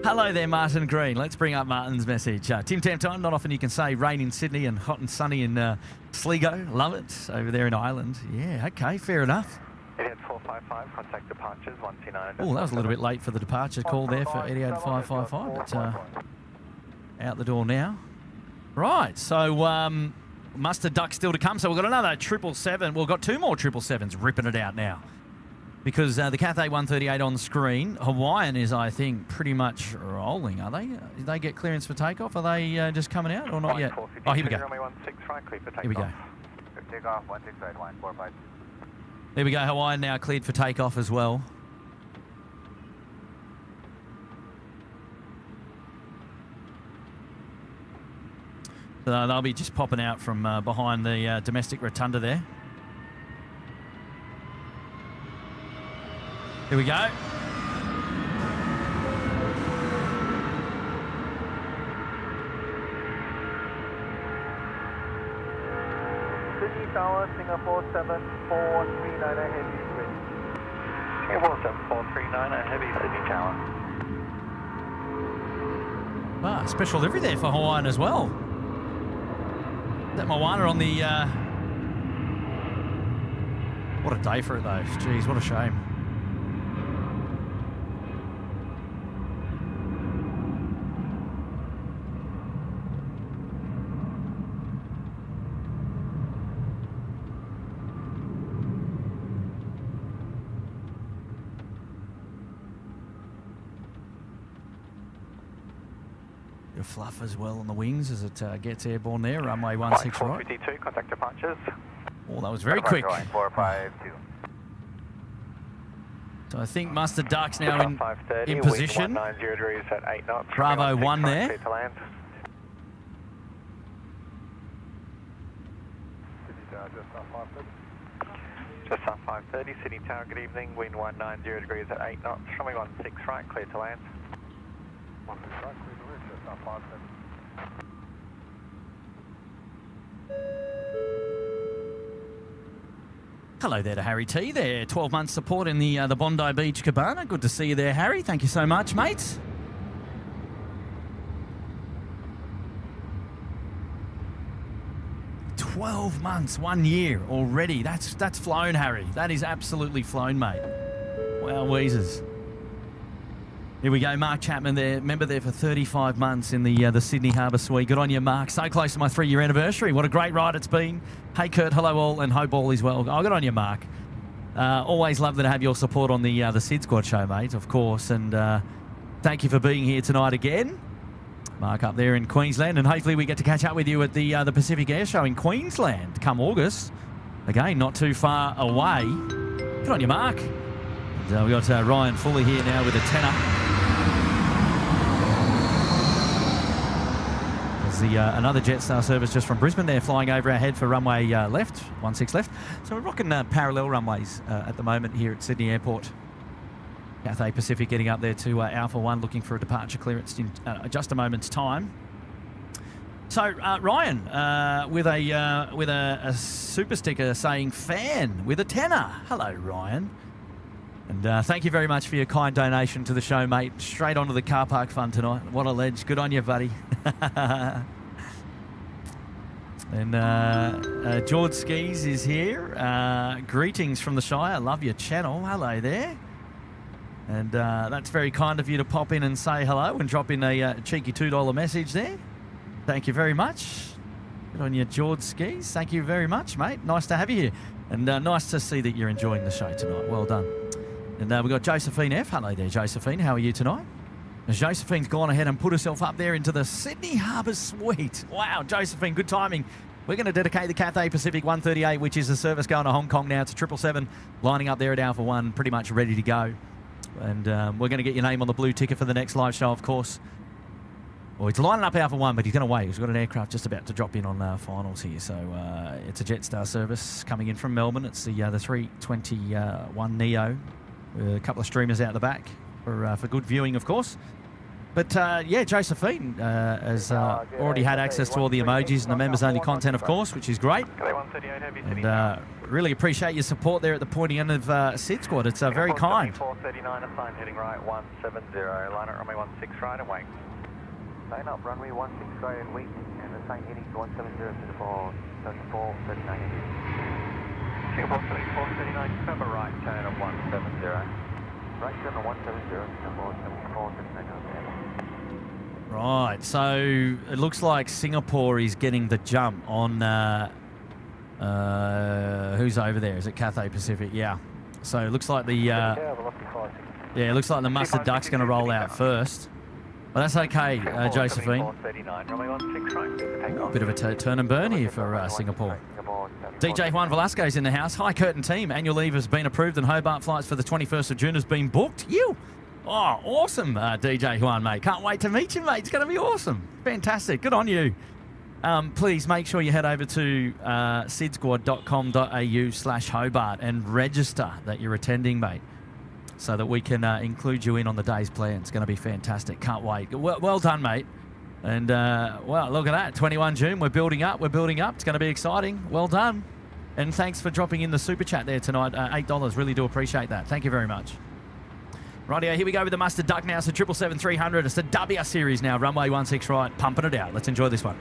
Hello there, Martin Green. Let's bring up Martin's message. Tim Tam Time, not often you can say rain in Sydney and hot and sunny in Sligo. Love it. Over there in Ireland. Yeah, okay, fair enough. 455, contact departures 129. Oh, that was a little bit late for the departure call there for 88555, but out the door now. Right, so Mustard Duck still to come. So we've got another 777. We've got two more 777s ripping it out now. Because the Cathay 138 on screen, Hawaiian is, I think, pretty much rolling, are they? Did they get clearance for takeoff? Are they just coming out or not yet? Oh, here we go. Here we go. Takeoff 168.145. There we go. Hawaiian now cleared for takeoff as well. So they'll be just popping out from behind the domestic rotunda there. Here we go. Sydney Tower, Singapore 7439 heavy wind. Singapore 7439 heavy Sydney Tower. Ah, special livery there for Hawaiian as well. That Moana on the... What a day for it though. Jeez, what a shame. Fluff as well on the wings as it gets airborne there. Runway 16 right. 452, contact departures. Oh, that was very quick. 452. So I think Mustard Duck's now in position. 190 degrees at 8 knots. Bravo 1 there. Just on 530, Sydney Tower, good evening. Wind 190 degrees at 8 knots. Runway 16 right, clear to land. 16 right, clear to land, just on 530. Hello there to Harry T there. 12 months support in the Bondi Beach Cabana. Good to see you there, Harry. Thank you so much, mate. "12 months, 1 year already. That's flown, Harry. That is absolutely flown, mate. Wow, Weezers. Here we go, Mark Chapman there, member there for 35 months in the Sydney Harbour Suite. Good on you, Mark. So close to my 3-year anniversary. What a great ride it's been. Hey, Kurt, hello all, and hope all is well. Oh, good on you, Mark. Always love to have your support on the SydSquad show, mate, of course. And thank you for being here tonight again. Mark up there in Queensland, and hopefully we get to catch up with you at the Pacific Air Show in Queensland come August. Again, not too far away. Good on you, Mark. And we've got Ryan Fuller here now with a tenner. Another Jetstar service just from Brisbane there flying over our head for runway left, 16 left. So we're rocking parallel runways at the moment here at Sydney Airport. Cathay Pacific getting up there to Alpha 1, looking for a departure clearance in just a moment's time. So Ryan with a super sticker saying fan with a tenner. Hello, Ryan. And thank you very much for your kind donation to the show, mate. Straight onto the car park fund tonight. What a ledge. Good on you, buddy. And George Skis is here. Greetings from the Shire. Love your channel. Hello there. And that's very kind of you to pop in and say hello and drop in a cheeky $2 message there. Thank you very much. Good on you, George Skis. Thank you very much, mate. Nice to have you here. And nice to see that you're enjoying the show tonight. Well done. And we've got Josephine F. Hello there, Josephine. How are you tonight? And Josephine's gone ahead and put herself up there into the Sydney Harbour Suite. Wow, Josephine, good timing. We're going to dedicate the Cathay Pacific 138, which is a service going to Hong Kong now. It's a 777 lining up there at Alpha 1, pretty much ready to go. And we're going to get your name on the blue ticket for the next live show, of course. Well, he's lining up Alpha 1, but he's going to wait. He's got an aircraft just about to drop in on finals here. So it's a Jetstar service coming in from Melbourne. It's the 321 Neo. A couple of streamers out the back for good viewing, of course. But yeah, Josephine has already had access to all the emojis and the members-only content, of course, which is great. And really appreciate your support there at the pointy end of SydSquad. It's very kind. 439 assigned heading right 170. Line at runway 16 right and wait. Line up runway 16 right and wait. And assign heading to 170 Singapore 3439 heading. Singapore 3439, confirm a right turn of 170. Right turn of 170 Singapore 3439 heading. Right, so it looks like Singapore is getting the jump on who's over there? Is it Cathay Pacific? Yeah. So it looks like the it looks like the Mustard Duck's going to roll out first. But that's okay, Josephine. A bit of a turn and burn here for Singapore. DJ Juan Velasquez in the house. Hi, Curtin team. Annual leave has been approved and Hobart flights for the 21st of June has been booked. You. Oh, awesome, DJ Juan, mate. Can't wait to meet you, mate. It's going to be awesome. Fantastic. Good on you. Please make sure you head over to sydsquad.com.au/Hobart and register that you're attending, mate, so that we can include you in on the day's plan. It's going to be fantastic. Can't wait. Well done, mate. And, well, look at that. 21 June. We're building up. We're building up. It's going to be exciting. Well done. And thanks for dropping in the super chat there tonight. $8. Really do appreciate that. Thank you very much. Rightio, here we go with the Mustard Duck now. So 777-300. It's the W series now. Runway 16 right. Pumping it out. Let's enjoy this one.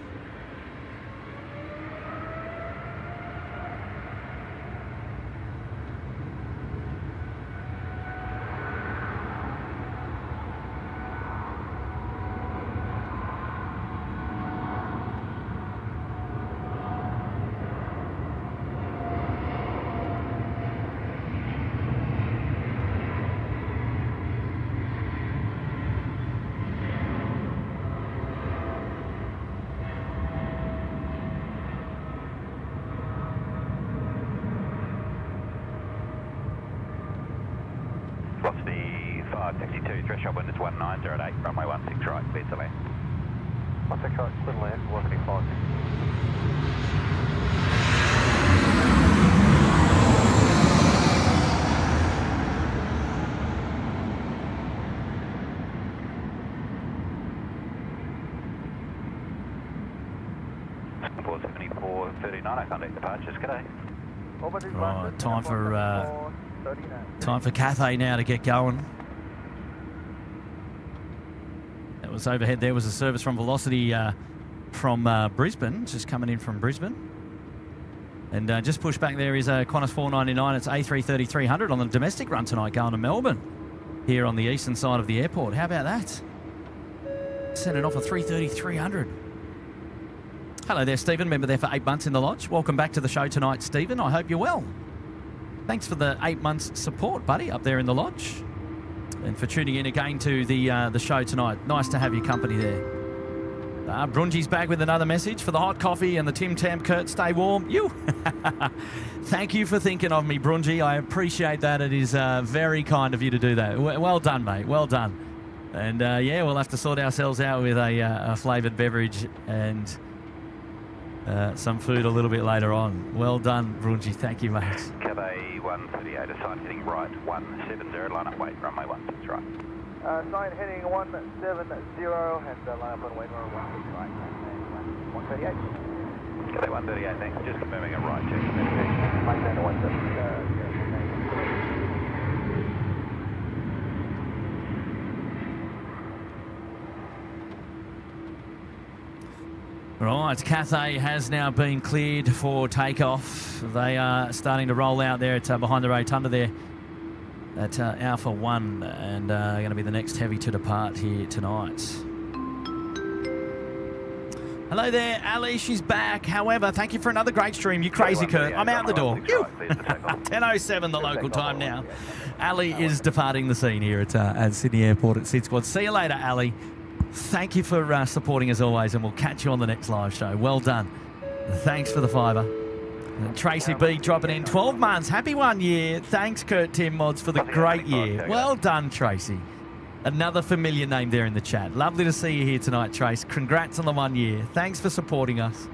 Threshold wind is 1908, runway 16 right, clear to land. 16 right, clear to land, 175. Singapore 7439, I contact departures, g'day. Right, time for Cathay now to get going. That was overhead. There was a service from Velocity from Brisbane, just coming in from Brisbane. And just pushed back there is a Qantas 499. It's A330-300 on the domestic run tonight going to Melbourne here on the eastern side of the airport. How about that? Sending off a 330-300. Hello there, Stephen. Member there for 8 months in the lodge. Welcome back to the show tonight, Stephen. I hope you're well. Thanks for the 8 months support, buddy, up there in the lodge. And for tuning in again to the show tonight. Nice to have your company there. Brunji's back with another message for the hot coffee and the Tim Tam Kurt. Stay warm. You. Thank you for thinking of me, Brunji. I appreciate that. It is very kind of you to do that. Well done, mate. Well done. And yeah, we'll have to sort ourselves out with a flavoured beverage and some food a little bit later on. Well done, Brunji. Thank you, mate. Cathay 138, assign heading right 170, line up, wait, runway 16 right. Sign heading 170 and line up runway 16 right. 138. Cathay 138, thanks. Just confirming a right check. Maintain 170. Right, Cathay has now been cleared for takeoff. They are starting to roll out there at behind the rotunda there at Alpha 1 and going to be the next heavy to depart here tonight. Hello there, Ali, she's back. However, thank you for another great stream. You crazy, Kurt. I'm out the door. 10:07 the local time now. Ali is departing the scene here at Sydney Airport at SydSquad. See you later, Ali. Thank you for supporting as always, and we'll catch you on the next live show. Well done. Thanks for the fiver. And Tracy B dropping in 12 months. Happy 1 year. Thanks, Kurt Tim Mods, for the great year. Well done, Tracy. Another familiar name there in the chat. Lovely to see you here tonight, Trace. Congrats on the 1 year. Thanks for supporting us.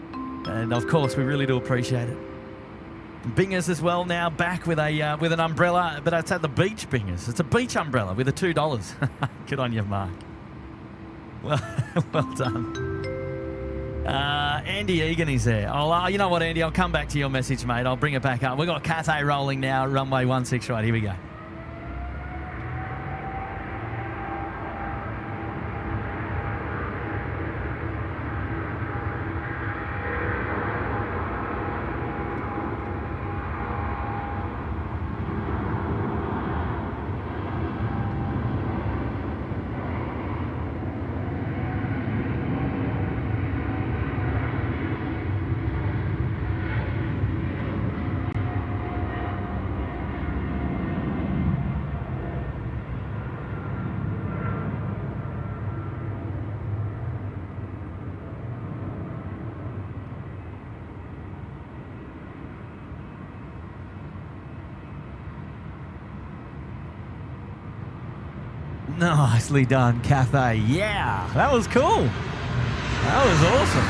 And of course, we really do appreciate it. Bingers as well now, back with an umbrella, but it's at the beach, Bingers. It's a beach umbrella with a $2. Good on you, Mark. Well done. Andy Egan is there. You know what, Andy? I'll come back to your message, mate. I'll bring it back up. We've got Cathay rolling now, runway 16 right. Here we go. Nicely done, Cathay. Yeah, that was cool. That was awesome.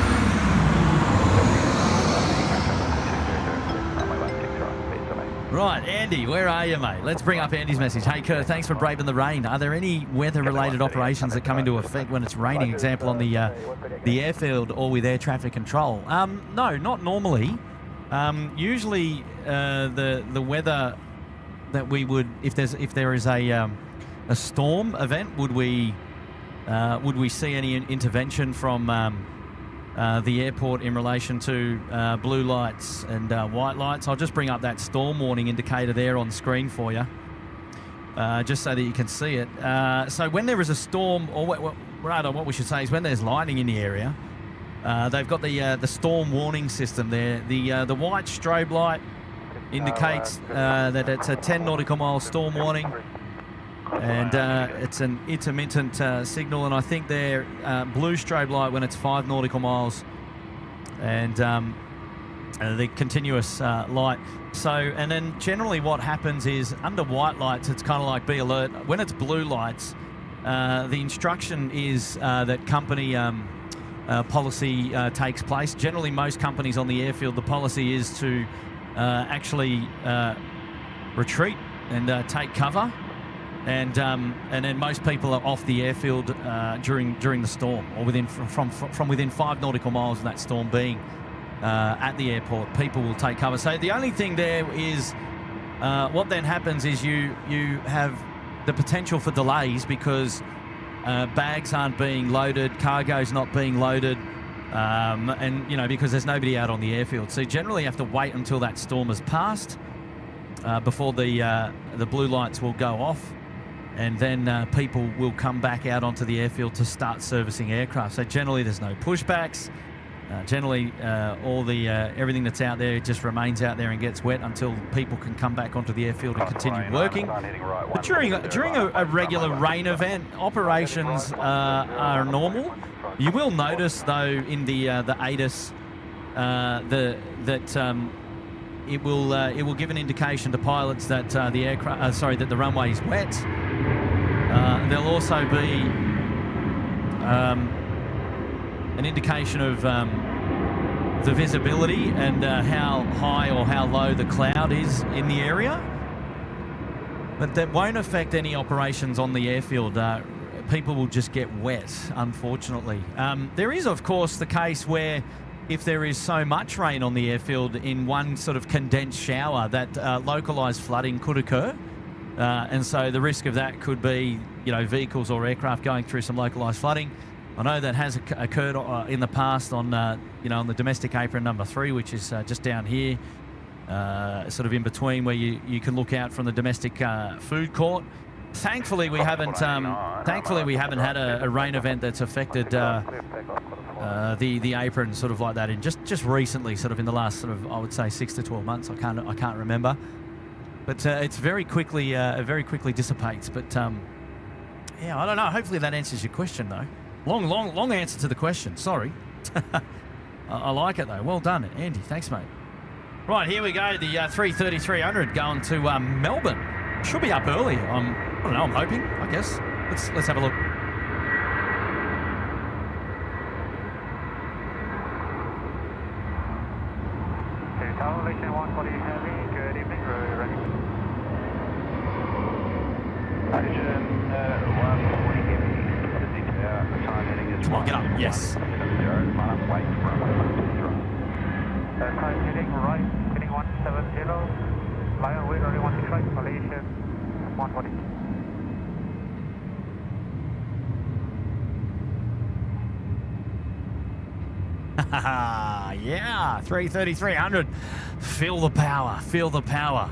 Right, Andy, where are you, mate? Let's bring up Andy's message. Hey, Kurt, thanks for braving the rain. Are there any weather-related operations that come into effect when it's raining, example on the airfield or with air traffic control? No, not normally. Usually, the weather that we would, if there is a storm event, would we see any intervention from the airport in relation to blue lights and white lights? I'll just bring up that storm warning indicator there on screen for you, just so that you can see it. So when there is a storm, or rather what we should say is when there's lightning in the area, they've got the storm warning system there. The white strobe light indicates that it's a 10 nautical mile storm warning. And it's an intermittent signal, and I think they're blue strobe light when it's 5 nautical miles, and the continuous light. So, and then generally what happens is under white lights, it's kind of like be alert. When it's blue lights, the instruction is that company policy takes place. Generally, most companies on the airfield, the policy is to actually retreat and take cover. And then most people are off the airfield during the storm, or from within 5 nautical miles of that storm being at the airport. People will take cover. So the only thing there is what then happens is you have the potential for delays because bags aren't being loaded, cargo's not being loaded, and because there's nobody out on the airfield. So generally you have to wait until that storm has passed before the blue lights will go off. And then people will come back out onto the airfield to start servicing aircraft. So generally, there's no pushbacks. Generally, all the everything that's out there just remains out there and gets wet until people can come back onto the airfield and continue working. But during a regular rain event, operations are normal. You will notice, though, in the ATIS it will give an indication to pilots that that the runway is wet. There'll also be an indication of the visibility and how high or how low the cloud is in the area. But that won't affect any operations on the airfield. People will just get wet, unfortunately. There is, of course, the case where if there is so much rain on the airfield in one sort of condensed shower that localised flooding could occur. And so the risk of that could be, you know, vehicles or aircraft going through some localised flooding. I know that has occurred in the past on, you know, on the domestic apron number 3, which is just down here, sort of in between where you can look out from the domestic food court. Thankfully, we haven't. Thankfully, we haven't had a rain event that's affected the apron sort of like that in just recently, sort of in the last sort of, I would say 6 to 12 months. I can't remember, but it's very quickly dissipates. But yeah, I don't know. Hopefully that answers your question though. Long answer to the question. Sorry. I like it though. Well done, Andy. Thanks, mate. Right, here we go. The 330-300 going to Melbourne. Should be up early. I don't know. I'm hoping. I guess. Let's have a look. Tower 140 heavy. Good evening. Ready. Station 140 heavy. Time heading is. Come on, get up. Yes. Wait. Time heading right. Heading 170. Lion wind only 165. Malaysia 140. Yeah, 330-300. Feel the power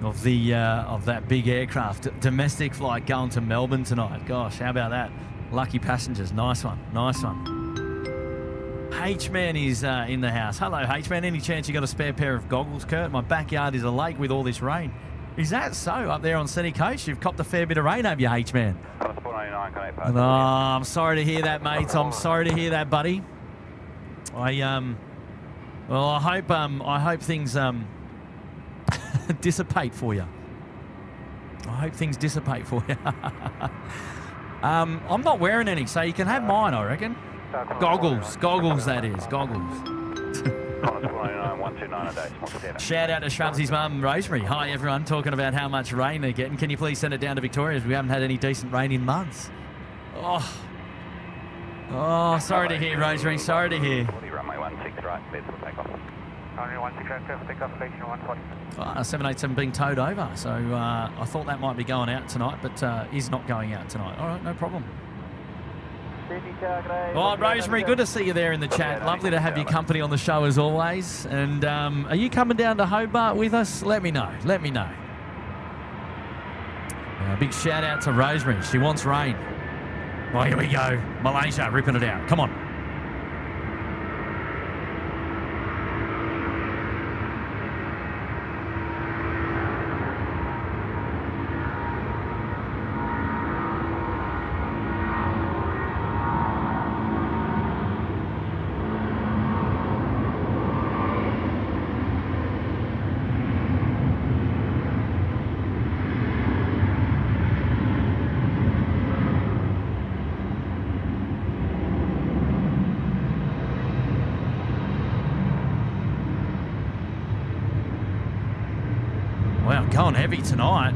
of the of that big aircraft. Domestic flight going to Melbourne tonight. Gosh, how about that? Lucky passengers. Nice one. H-Man is in the house. Hello, H-Man. Any chance you got a spare pair of goggles, Kurt? My backyard is a lake with all this rain. Is that so? Up there on Sunny Coast, you've copped a fair bit of rain, have you, H-Man? Oh, I'm sorry to hear that, mate. I'm sorry to hear that, buddy. Well, I hope things dissipate for you. I'm not wearing any, so you can have mine, I reckon. Goggles, that is, goggles. Shout out to Shrubsy's mum, Rosemary. Hi, everyone. Talking about how much rain they're getting. Can you please send it down to Victoria, as we haven't had any decent rain in months. Oh, sorry to hear, Rosemary. Sorry to hear. Runway 16 right, clear for takeoff. Runway 16 right, clear for takeoff, station 140. 787 being towed over, so I thought that might be going out tonight, but is not going out tonight. All right, no problem. Oh, Rosemary, good to see you there in the chat. Lovely to have your company on the show as always. And are you coming down to Hobart with us? Let me know. Big shout out to Rosemary. She wants rain. Well, here we go. Malaysia ripping it out. Come on. Wow, going heavy tonight.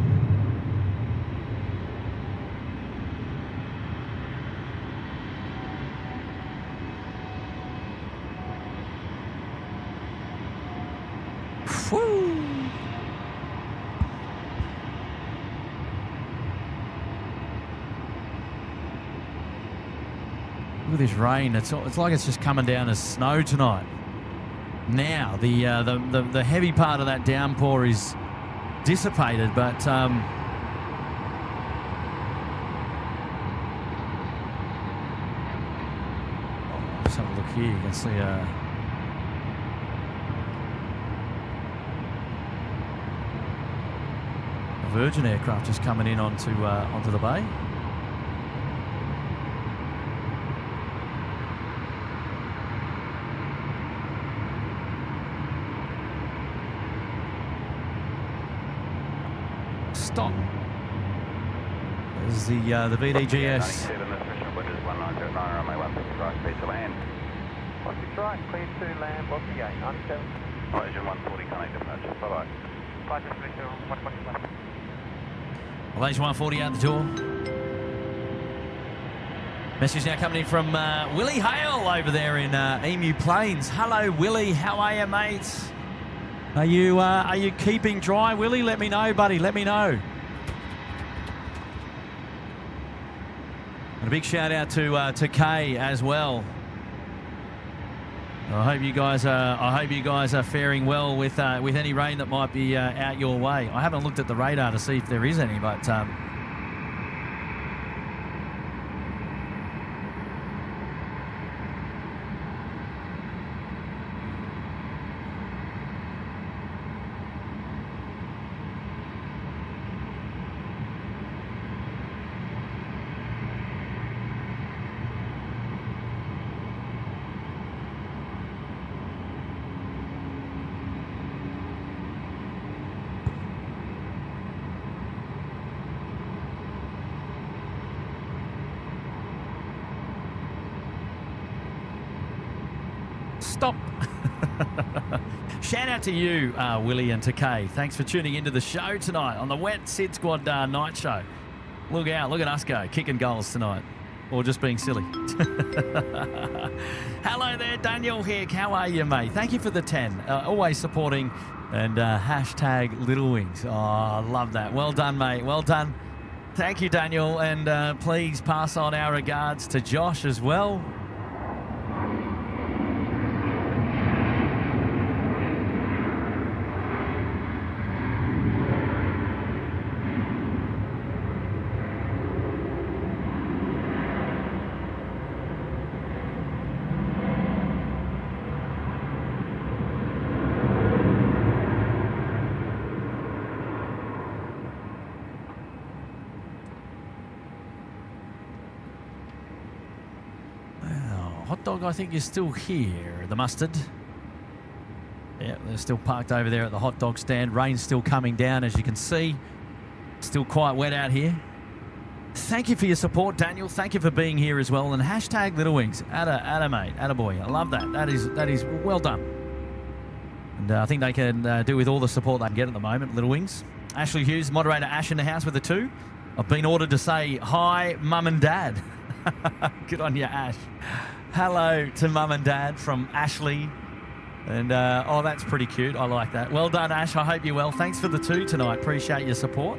Woo! Look at this rain. It's like it's just coming down as snow tonight. Now the heavy part of that downpour is dissipated, but let's have a look here. You can see a Virgin aircraft just coming in onto the bay. Stop. There's the VDGS. 16 right, clear to land, lost the gate, 97. Malaysian 140, connect departure. Bye-bye. Departure to 140 left. Malaysia 140 out the door. Message now coming in from Willie Hale over there in Emu Plains. Hello, Willie. How are you, mates? Are you keeping dry, Willie? Let me know, buddy. Let me know. And a big shout out to Kay as well. I hope you guys are faring well with any rain that might be out your way. I haven't looked at the radar to see if there is any, but stop. Shout out to you, Willie, and to Kay. Thanks for tuning into the show tonight on the wet SydSquad night show. Look out, look at us go, kicking goals tonight. Or just being silly. Hello there, Daniel here. How are you, mate? Thank you for the 10. Always supporting and hashtag Little Wings. Oh, I love that. Well done, mate. Well done. Thank you, Daniel. And please pass on our regards to Josh as well. Hot dog, I think, is still here. The mustard. Yeah, they're still parked over there at the hot dog stand. Rain's still coming down, as you can see. Still quite wet out here. Thank you for your support, Daniel. Thank you for being here as well. And hashtag Little Wings. Atta mate. Atta boy. I love that. That is well done. And I think they can do with all the support they can get at the moment, Little Wings. Ashley Hughes, moderator Ash in the house with a 2. I've been ordered to say hi, Mum and Dad. Good on you, Ash. Hello to Mum and Dad from Ashley. And, oh, that's pretty cute. I like that. Well done, Ash. I hope you're well. Thanks for the 2 tonight. Appreciate your support.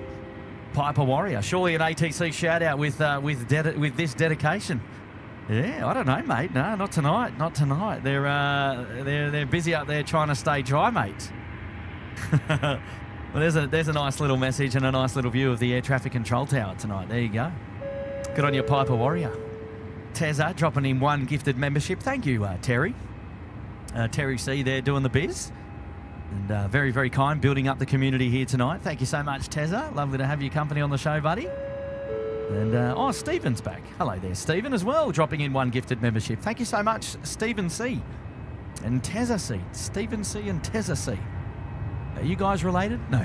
Piper Warrior. Surely an ATC shout-out with this dedication. Yeah, I don't know, mate. No, not tonight. Not tonight. They're busy up there trying to stay dry, mate. Well, there's a nice little message and a nice little view of the air traffic control tower tonight. There you go. Good on your Piper Warrior. Tezza dropping in 1 gifted membership. Thank you, Terry. Terry C there doing the biz. And very, very kind, building up the community here tonight. Thank you so much, Tezza. Lovely to have your company on the show, buddy. And, oh, Stephen's back. Hello there, Stephen, as well, dropping in 1 gifted membership. Thank you so much, Stephen C. And Tezza C. Stephen C. and Tezza C. Are you guys related? No.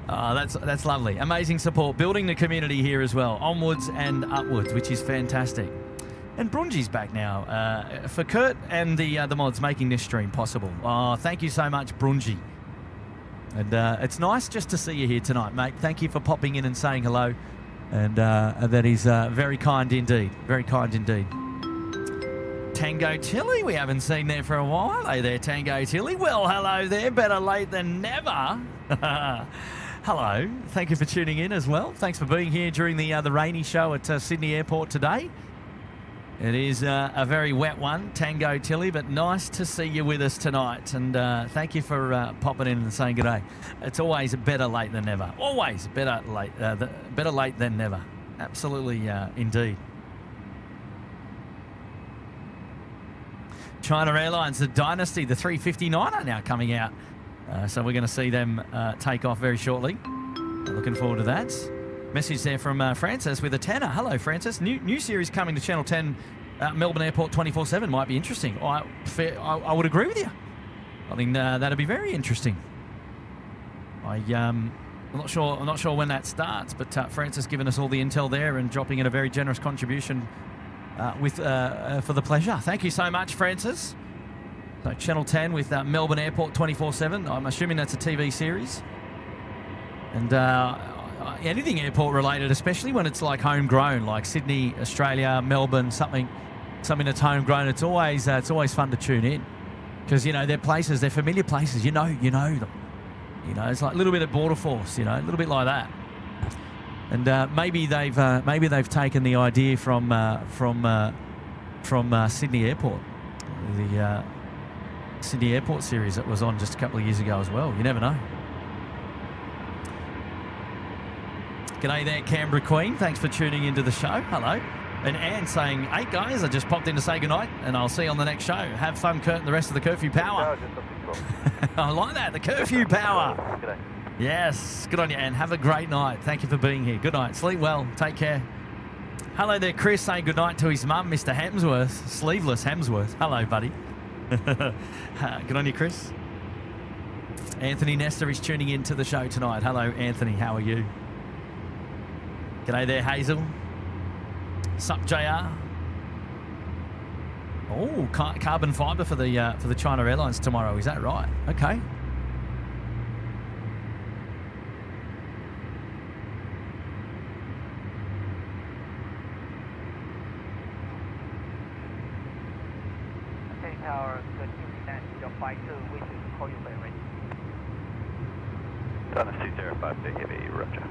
Oh, that's lovely. Amazing support. Building the community here as well. Onwards and upwards, which is fantastic. And Brunji's back now for Kurt and the mods making this stream possible. Oh, thank you so much, Brunji. And it's nice just to see you here tonight, mate. Thank you for popping in and saying hello. And that is very kind indeed. Very kind indeed. Tango Tilly, we haven't seen there for a while. Hey there, Tango Tilly. Well, hello there. Better late than never. Hello. Thank you for tuning in as well. Thanks for being here during the rainy show at Sydney Airport today. It is a very wet one, Tango Tilly, but nice to see you with us tonight. And thank you for popping in and saying good day. It's always better late than never. Always better late than never. Absolutely, indeed. China Airlines, the Dynasty, the 359 are now coming out. So we're going to see them take off very shortly. Looking forward to that. Message there from Francis with a tenner. Hello, Francis. New series coming to Channel 10 Melbourne Airport 24/7 might be interesting. I would agree with you. I think that'd be very interesting. I'm not sure when that starts, but Francis giving us all the intel there and dropping in a very generous contribution for the pleasure. Thank you so much, Francis. So Channel 10 with Melbourne Airport 24/7. I'm assuming that's a TV series. And anything airport related, especially when it's like homegrown, like Sydney, Australia, Melbourne, something that's homegrown. It's always fun to tune in because they're places, they're familiar places. You know them. It's like a little bit of Border Force, a little bit like that. And maybe they've taken the idea from Sydney Airport, the Sydney Airport series that was on just a couple of years ago as well. You never know. G'day there, Canberra Queen. Thanks for tuning into the show. Hello. And Anne saying, "Hey guys, I just popped in to say goodnight and I'll see you on the next show. Have fun, Kurt, and the rest of the Curfew Power." I like that, the Curfew Power. G'day. Yes, good on you, Anne. Have a great night. Thank you for being here. Good night. Sleep well. Take care. Hello there, Chris, saying goodnight to his mum, Mr. Hemsworth. Sleeveless Hemsworth. Hello, buddy. Good on you, Chris. Anthony Nestor is tuning in to the show tonight. Hello, Anthony. How are you? G'day there, Hazel. Sup, JR? Oh, carbon fibre for the China Airlines tomorrow. Is that right? Okay. Tower 13-052, we should call you back, right? Donna 205 heavy, roger.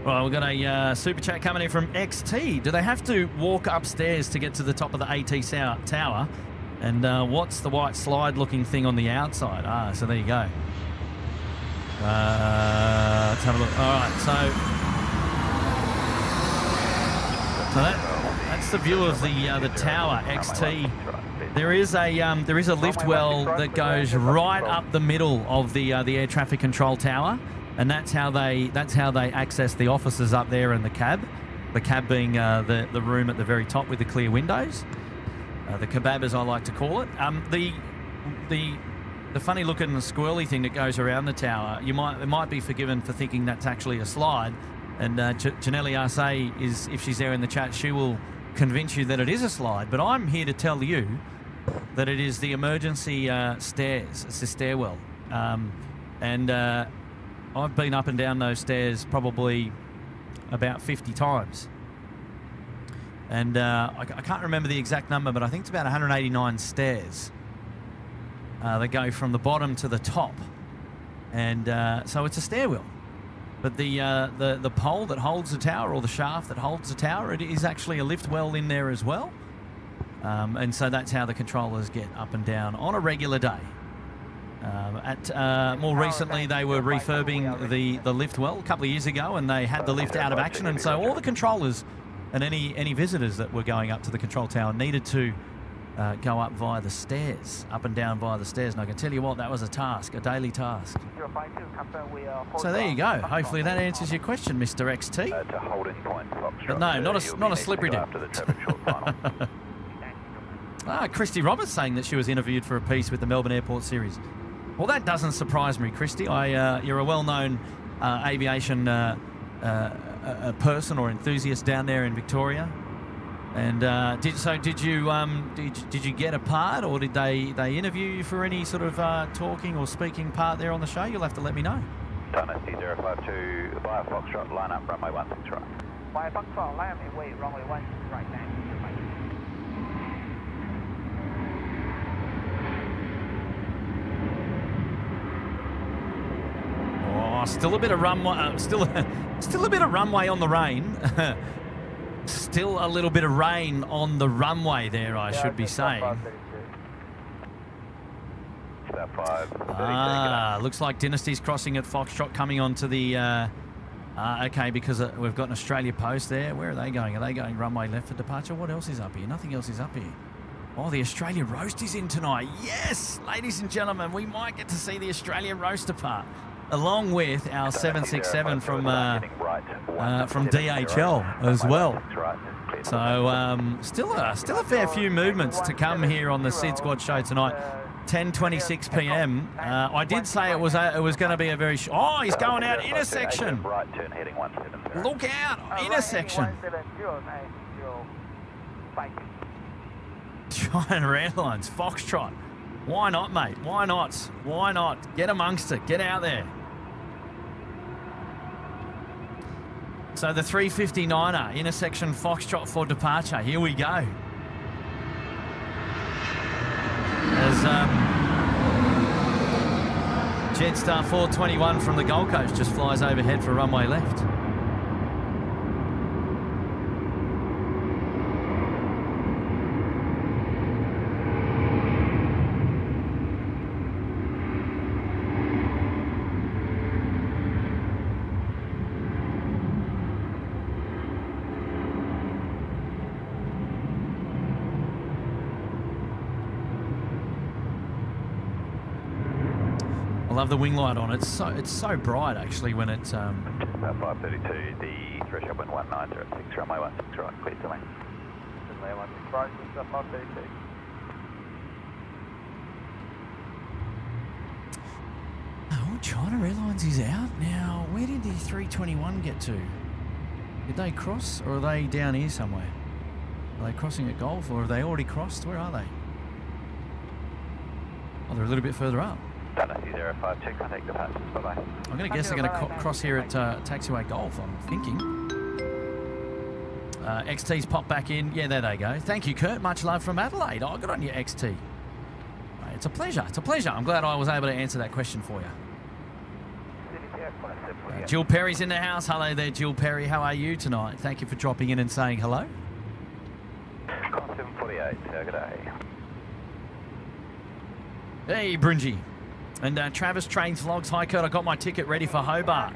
Right, we've got a super chat coming in from XT. Do they have to walk upstairs to get to the top of the AT tower? And what's the white slide-looking thing on the outside? Ah, so there you go. Let's have a look. All right, so that's the view of the tower, XT. There is a lift well that goes right up the middle of the air traffic control tower. And that's how they access the offices up there and the cab. The cab being the room at the very top with the clear windows. The kebab, as I like to call it. The funny looking squirrely thing that goes around the tower, it might be forgiven for thinking that's actually a slide. And Janelle Arce is, if she's there in the chat, she will convince you that it is a slide. But I'm here to tell you that it is the emergency stairs. It's the stairwell. I've been up and down those stairs probably about 50 times. And I can't remember the exact number, but I think it's about 189 stairs that go from the bottom to the top. And so it's a stairwell. But the pole that holds the tower, or the shaft that holds the tower, it is actually a lift well in there as well. And so that's how the controllers get up and down on a regular day. More recently, they were refurbing the lift well a couple of years ago, and they had the lift out of action, and so all the controllers and any visitors that were going up to the control tower needed to go up via the stairs, up and down via the stairs. And I can tell you what, that was a task, a daily task. So there you go. Hopefully that answers your question, Mr. XT. To holding point, Foxtrot. But no, not a slippery dip. Christy Roberts saying that she was interviewed for a piece with the Melbourne Airport series. Well, that doesn't surprise me, Christy. You're a well-known aviation a person or enthusiast down there in Victoria. And did you get a part, or did they interview you for any sort of talking or speaking part there on the show? You'll have to let me know. Donna 052 via Foxtrot, line up runway 16 right. Via Foxtrot, line up and wait, runway 16 right now. Oh, still a bit of runway. Still a bit of runway on the rain. Still a little bit of rain on the runway there, I should be saying. Looks like Dynasty's crossing at Foxtrot, coming onto the... okay, because we've got an Australia Post there. Where are they going? Are they going runway left for departure? What else is up here? Nothing else is up here. Oh, the Australia Roast is in tonight. Yes, ladies and gentlemen, we might get to see the Australia Roast depart, along with our 767 from DHL as well. So still a fair few movements to come here on the SydSquad show tonight. 10:26 p.m. I did say it was going to be a very. Oh, he's going out intersection. Right turn heading 170. Look out, intersection. 170, Giant Airlines, Foxtrot. Why not, mate? Why not? Why not? Get amongst it. Get out there. So the 359er, intersection Foxtrot for departure. Here we go. As Jetstar 421 from the Gold Coast just flies overhead for runway left. I love the wing light on. It's so bright actually when it's About 532, the threshold wind 1906, runway 16 right, clear to land. Runway 16 right, just 532. Oh, China Airlines is out now. Where did the 321 get to? Did they cross, or are they down here somewhere? Are they crossing at Gulf, or have they already crossed? Where are they? Oh, they're a little bit further up. Donna 052, contact departures, bye-bye. I'm going to guess they're going to cross here at Taxiway Golf, I'm thinking. XT's popped back in. Yeah, there they go. Thank you, Kurt. Much love from Adelaide. Oh, good on you, XT. Mate, it's a pleasure. It's a pleasure. I'm glad I was able to answer that question for you. Jill Perry's in the house. Hello there, Jill Perry. How are you tonight? Thank you for dropping in and saying hello. Con 748, good day. Hey, Brunji. And Travis Trains Vlogs. Hi, Kurt. I got my ticket ready for Hobart.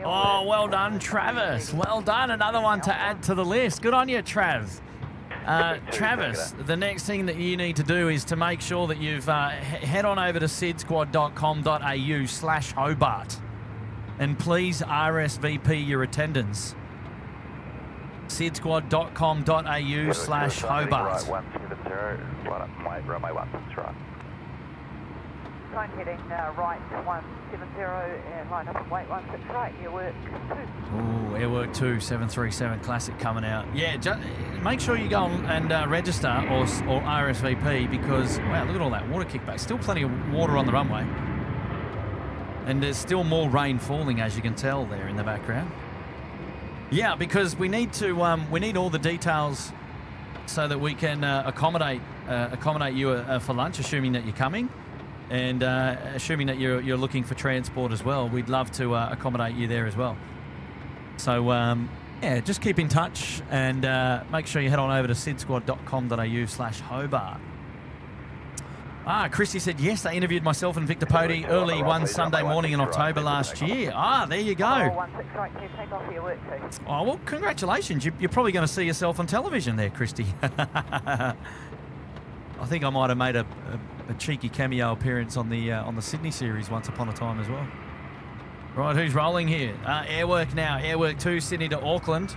Oh, well done, Travis. Well done. Another one to add to the list. Good on you, Trav. Travis, the next thing that you need to do is to make sure that you've head on over to sydsquad.com.au/Hobart and please RSVP your attendance. sydsquad.com.au/Hobart. Right, 170, line up, runway 16 right. Line heading right 170 and line up and wait 16 right, Airwork 2. Ooh, Airwork 2, 737 Classic coming out. Yeah, make sure you go and register or RSVP because, wow, look at all that water kickback. Still plenty of water on the runway. And there's still more rain falling, as you can tell there in the background. Yeah, because we need to, we need all the details so that we can accommodate you for lunch, assuming that you're coming. And assuming that you're looking for transport as well, we'd love to accommodate you there as well. So, yeah, just keep in touch and make sure you head on over to sydsquad.com.au/Hobart. Christy said, yes, they interviewed myself and Victor Pody early one Sunday morning in October last year. There you go. Oh, well, congratulations. You're probably going to see yourself on television there, Christy. I think I might have made a cheeky cameo appearance on the Sydney series once upon a time as well. Right, who's rolling here? Airwork now. Airwork 2, Sydney to Auckland.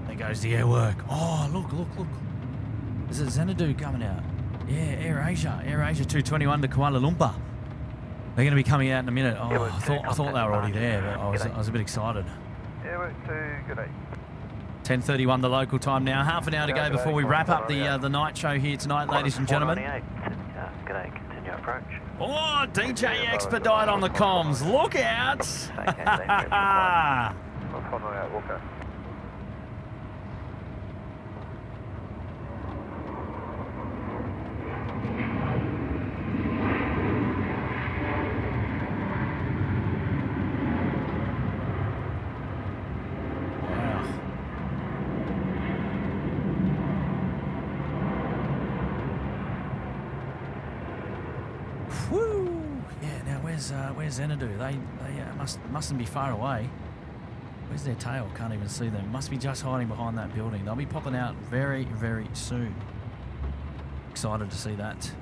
There goes the Airwork. Oh, look. There's a Xanadu coming out. Yeah, AirAsia 221 to Kuala Lumpur. They're going to be coming out in a minute. Oh, I thought they were already there, but I was a bit excited. Airwork 2, good day. 10:31 the local time now. Half an hour to go before we wrap up the night show here tonight, ladies and gentlemen. Good day, continue approach. Oh, DJ Expedite on the comms. Look out! Walker. Woo! Yeah. Now where's Xanadu? They mustn't be far away. Where's their tail? Can't even see them. Must be just hiding behind that building. They'll be popping out very, very soon. Excited to see that.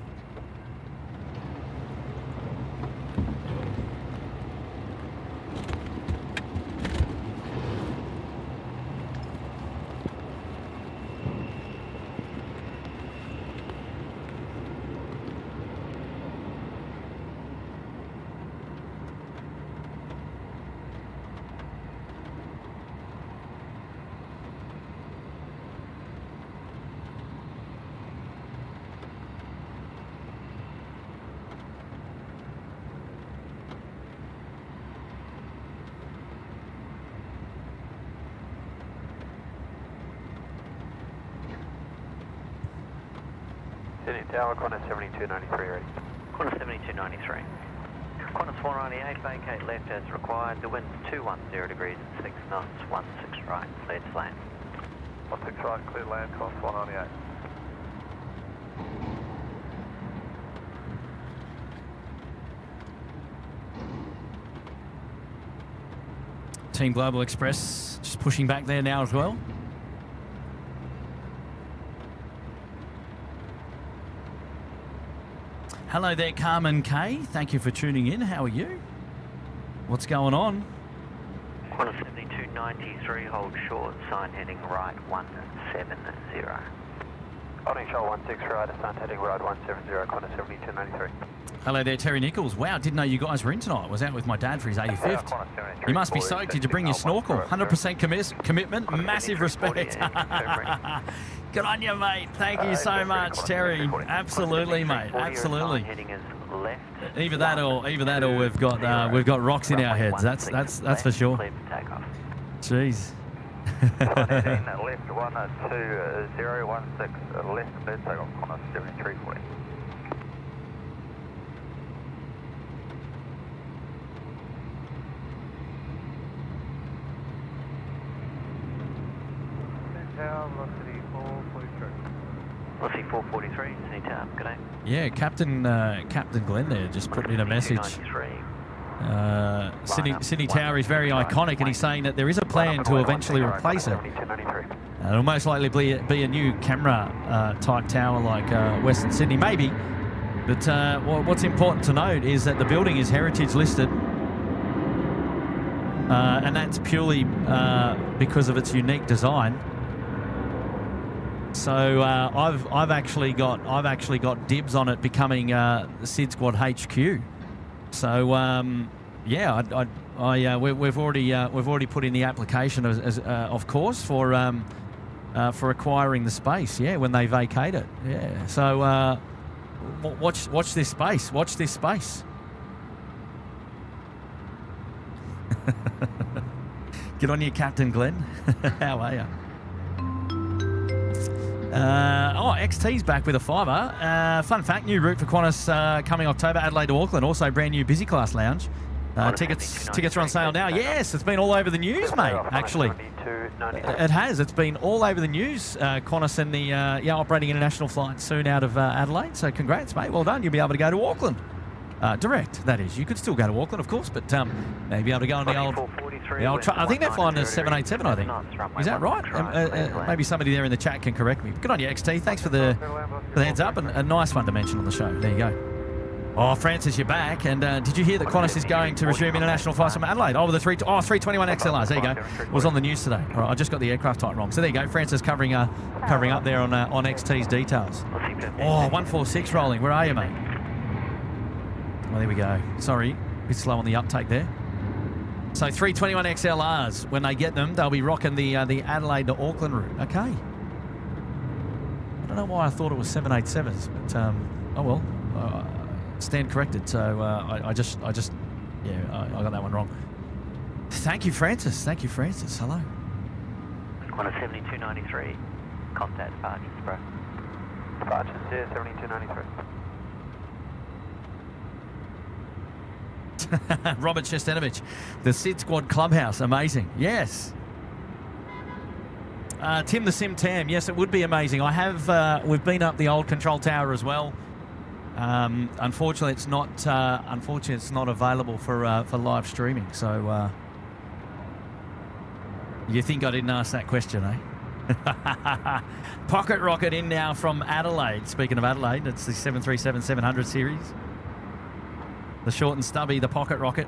Sydney Tower, Qantas 7293 ready. Qantas 7293. Qantas 498, vacate left as required. The wind's 210 degrees and 6 knots, 16 right, cleared to land. 16 right, clear land, Qantas 498. Team Global Express just pushing back there now as well. Hello there, Carmen K. Thank you for tuning in. How are you? What's going on? Qantas 7293, hold short, sign heading right 170. Holding short 16 right, ascent heading right 170, Qantas 7293. Hello there, Terry Nichols. Wow, didn't know you guys were in tonight. I was out with my dad for his 85th. You must be stoked. Did you bring your snorkel? 100% commitment. Massive respect. Good on you, mate. Thank you so much, Terry. Absolutely, mate. Absolutely. Either that or we've got rocks in our heads. That's for sure. Jeez. Heading left 12016, left of bed takeoff, Qantas 7340. Velocity 443. Velocity 443, Sydney Tower, good day. Yeah, Captain Glenn there just put in a message. Sydney Tower is very iconic, and he's saying that there is a plan to eventually replace it. It'll most likely be a new camera type tower like Western Sydney, maybe. But what's important to note is that the building is heritage listed, and that's purely because of its unique design. So I've actually got dibs on it becoming SydSquad HQ. So yeah, we've already put in the application of course for acquiring the space. Yeah, when they vacate it. Yeah. So watch this space. Watch this space. Get on you, Captain Glenn. How are you? XT's back with a fiver. Fun fact, new route for Qantas coming October, Adelaide to Auckland. Also brand new busy class lounge. Tickets are on sale now. Yes, it's been all over the news, mate, actually. It has. It's been all over the news. Qantas and the operating international flights soon out of Adelaide. So congrats, mate. Well done. You'll be able to go to Auckland. Direct, that is. You could still go to Auckland, of course, but maybe able to go on the old I think they're flying the 787, I think. Is that right? Maybe somebody there in the chat can correct me. Good on you, XT. Thanks for the heads up, and a nice one to mention on the show. There you go. Oh, Francis, you're back. And did you hear that Qantas is going to resume international flights from Adelaide? Oh, with the 321 XLRs. There you go. It was on the news today. All right, I just got the aircraft type wrong. So there you go. Francis covering up there on XT's details. Oh, 146 rolling. Where are you, mate? Well, there we go. Sorry, a bit slow on the uptake there. So 321 XLRs, when they get them, they'll be rocking the Adelaide to Auckland route. Okay. I don't know why I thought it was 787s, but oh well. Stand corrected. So I just got that one wrong. Thank you, Francis. Thank you, Francis. Hello. Qantas 7293, contact departures, bro. Departures, yeah, 7293. Robert Shestanovich, the SydSquad Clubhouse, amazing. Yes. Tim the Sim Tam, yes, it would be amazing. I have. We've been up the old control tower as well. Unfortunately, it's not. Unfortunately, it's not available for live streaming. So you think I didn't ask that question, eh? Pocket rocket in now from Adelaide. Speaking of Adelaide, it's the 737-700 series. The short and stubby, the pocket rocket.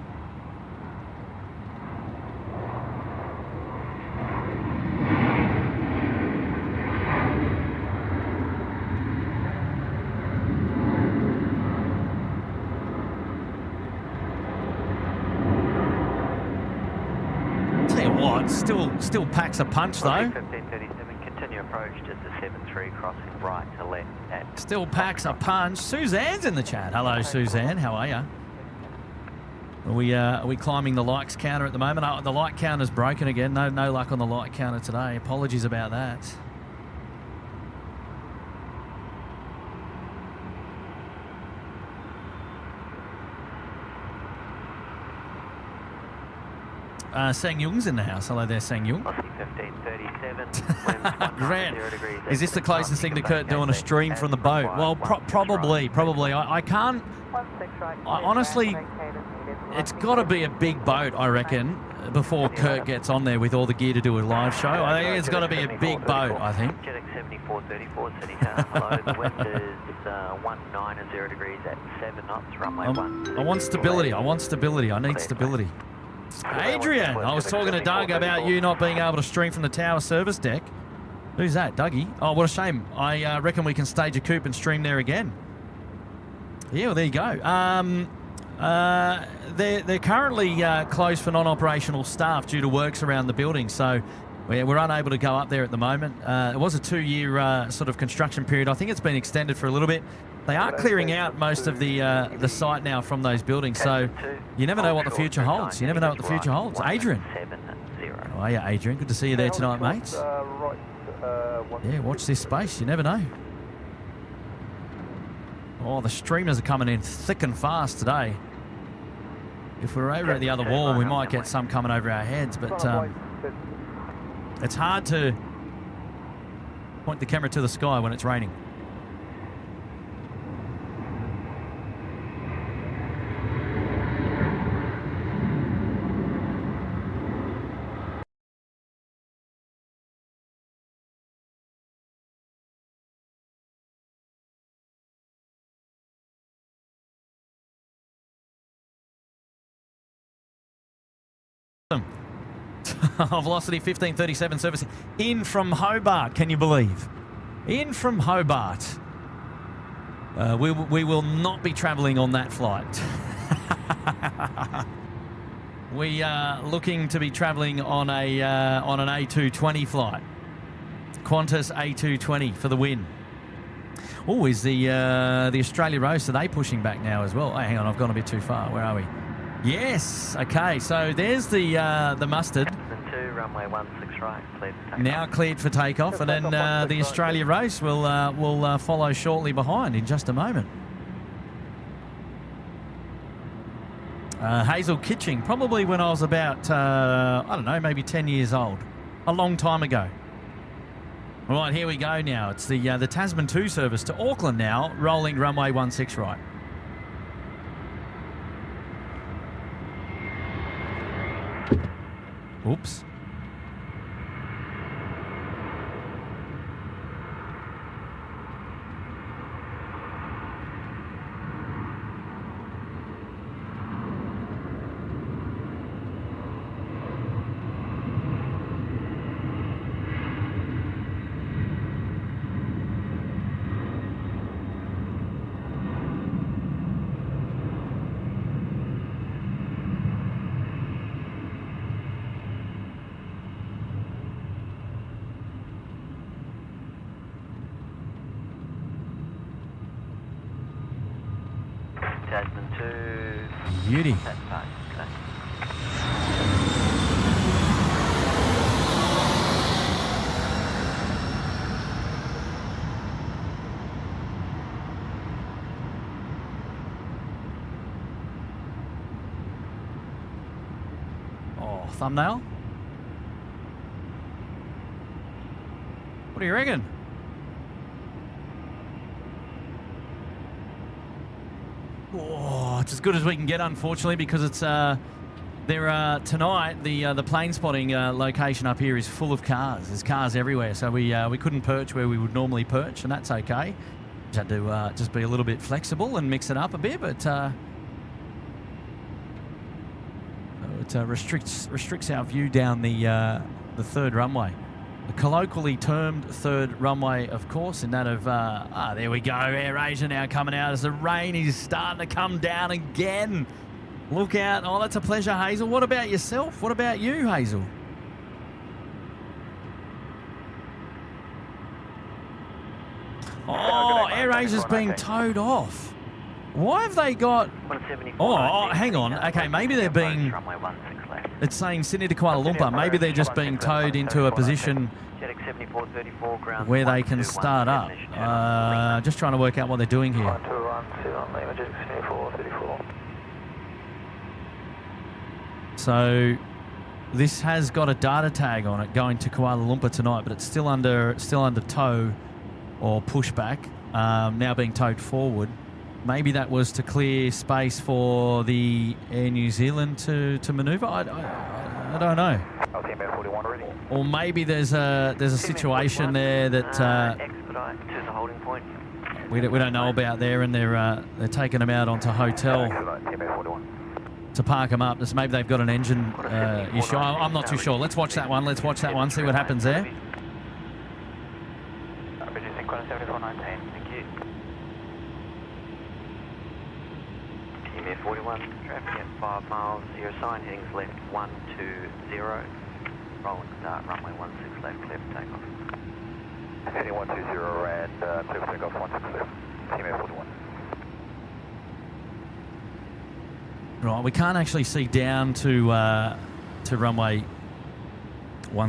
Tell you what, still packs a punch though. 1537, continue approach to the 73, crossing right to left at... Still packs a punch. Suzanne's in the chat. Hello, Suzanne. How are you? Are we climbing the likes counter at the moment? Oh, the like counter's broken again. No luck on the like counter today. Apologies about that. Sang Yung's in the house. Hello there, Sang Yung. 1537, Grant, is this the closest thing to Kurt doing a stream from the boat? Well, probably. I can't. Honestly, it's got to be a big boat, I reckon, before Kurt gets on there with all the gear to do a live show. I think it's got to be a big boat, I think. Jetix 7434, City Tower. Hello, the wind is 19 degrees at 7 knots, runway 1. I want stability. I need stability. Adrian, I was talking to Doug about you not being able to stream from the tower service deck. Who's that, Dougie? Oh, what a shame. I reckon we can stage a coupe and stream there again. Yeah, well, there you go. They're currently closed for non-operational staff due to works around the building, so we're unable to go up there at the moment. It was a 2-year sort of construction period. I think it's been extended for a little bit. They are clearing out most of the site now from those buildings, so you never know what the future holds. Adrian. How are you, Adrian? Good to see you there tonight, mates. Yeah, watch this space. You never know. Oh, the streamers are coming in thick and fast today. If we were over at the other wall, we might get some coming over our heads, but it's hard to point the camera to the sky when it's raining. Velocity 1537 servicing in from Hobart. Can you believe? In from Hobart. We will not be travelling on that flight. We are looking to be travelling on an A320 flight. Qantas A320 for the win. Oh, is the Australia Roast, are they pushing back now as well? Oh, hang on, I've gone a bit too far. Where are we? Yes. Okay. So there's the mustard. Runway 16 right, cleared for takeoff. Now cleared for takeoff, and then the Australia Race will follow shortly behind in just a moment. Hazel Kitching, probably when I was about, I don't know, maybe 10 years old. A long time ago. All right, here we go now. It's the Tasman 2 service to Auckland now, rolling runway 16 right. Oops. Tasman 2. Beauty. That's fine. Okay. Oh, thumbnail? What do you reckon? Oh, it's as good as we can get, unfortunately, because it's tonight the plane spotting location up here is full of cars. There's cars everywhere, so we couldn't perch where we would normally perch, and that's okay. Just had to just be a little bit flexible and mix it up a bit, but it restricts our view down the third runway. The colloquially termed third runway, of course, in that of, there we go, AirAsia now coming out as the rain is starting to come down again. Look out. Oh, that's a pleasure, Hazel. What about yourself? What about you, Hazel? Oh, AirAsia's being towed off. Why have they got... Oh, hang on. Okay, maybe they're being... It's saying Sydney to Kuala Lumpur. Maybe they're just being towed into a position where they can start up. Just trying to work out what they're doing here. So this has got a data tag on it going to Kuala Lumpur tonight, but it's still under tow or pushback, now being towed forward. Maybe that was to clear space for the Air New Zealand to manoeuvre. I don't know. Or maybe there's a situation there that we don't know about there, and they're taking them out onto hotel to park them up. Just maybe they've got an engine issue. I'm not too sure. Let's watch that one. Let's watch that one. See what happens there. Team 41, traffic at 5 miles, your sign headings left 120, rolling start, runway 16 left, clear for takeoff. Heading 120 and clear for takeoff 16 left, Team 41. Right, we can't actually see down to runway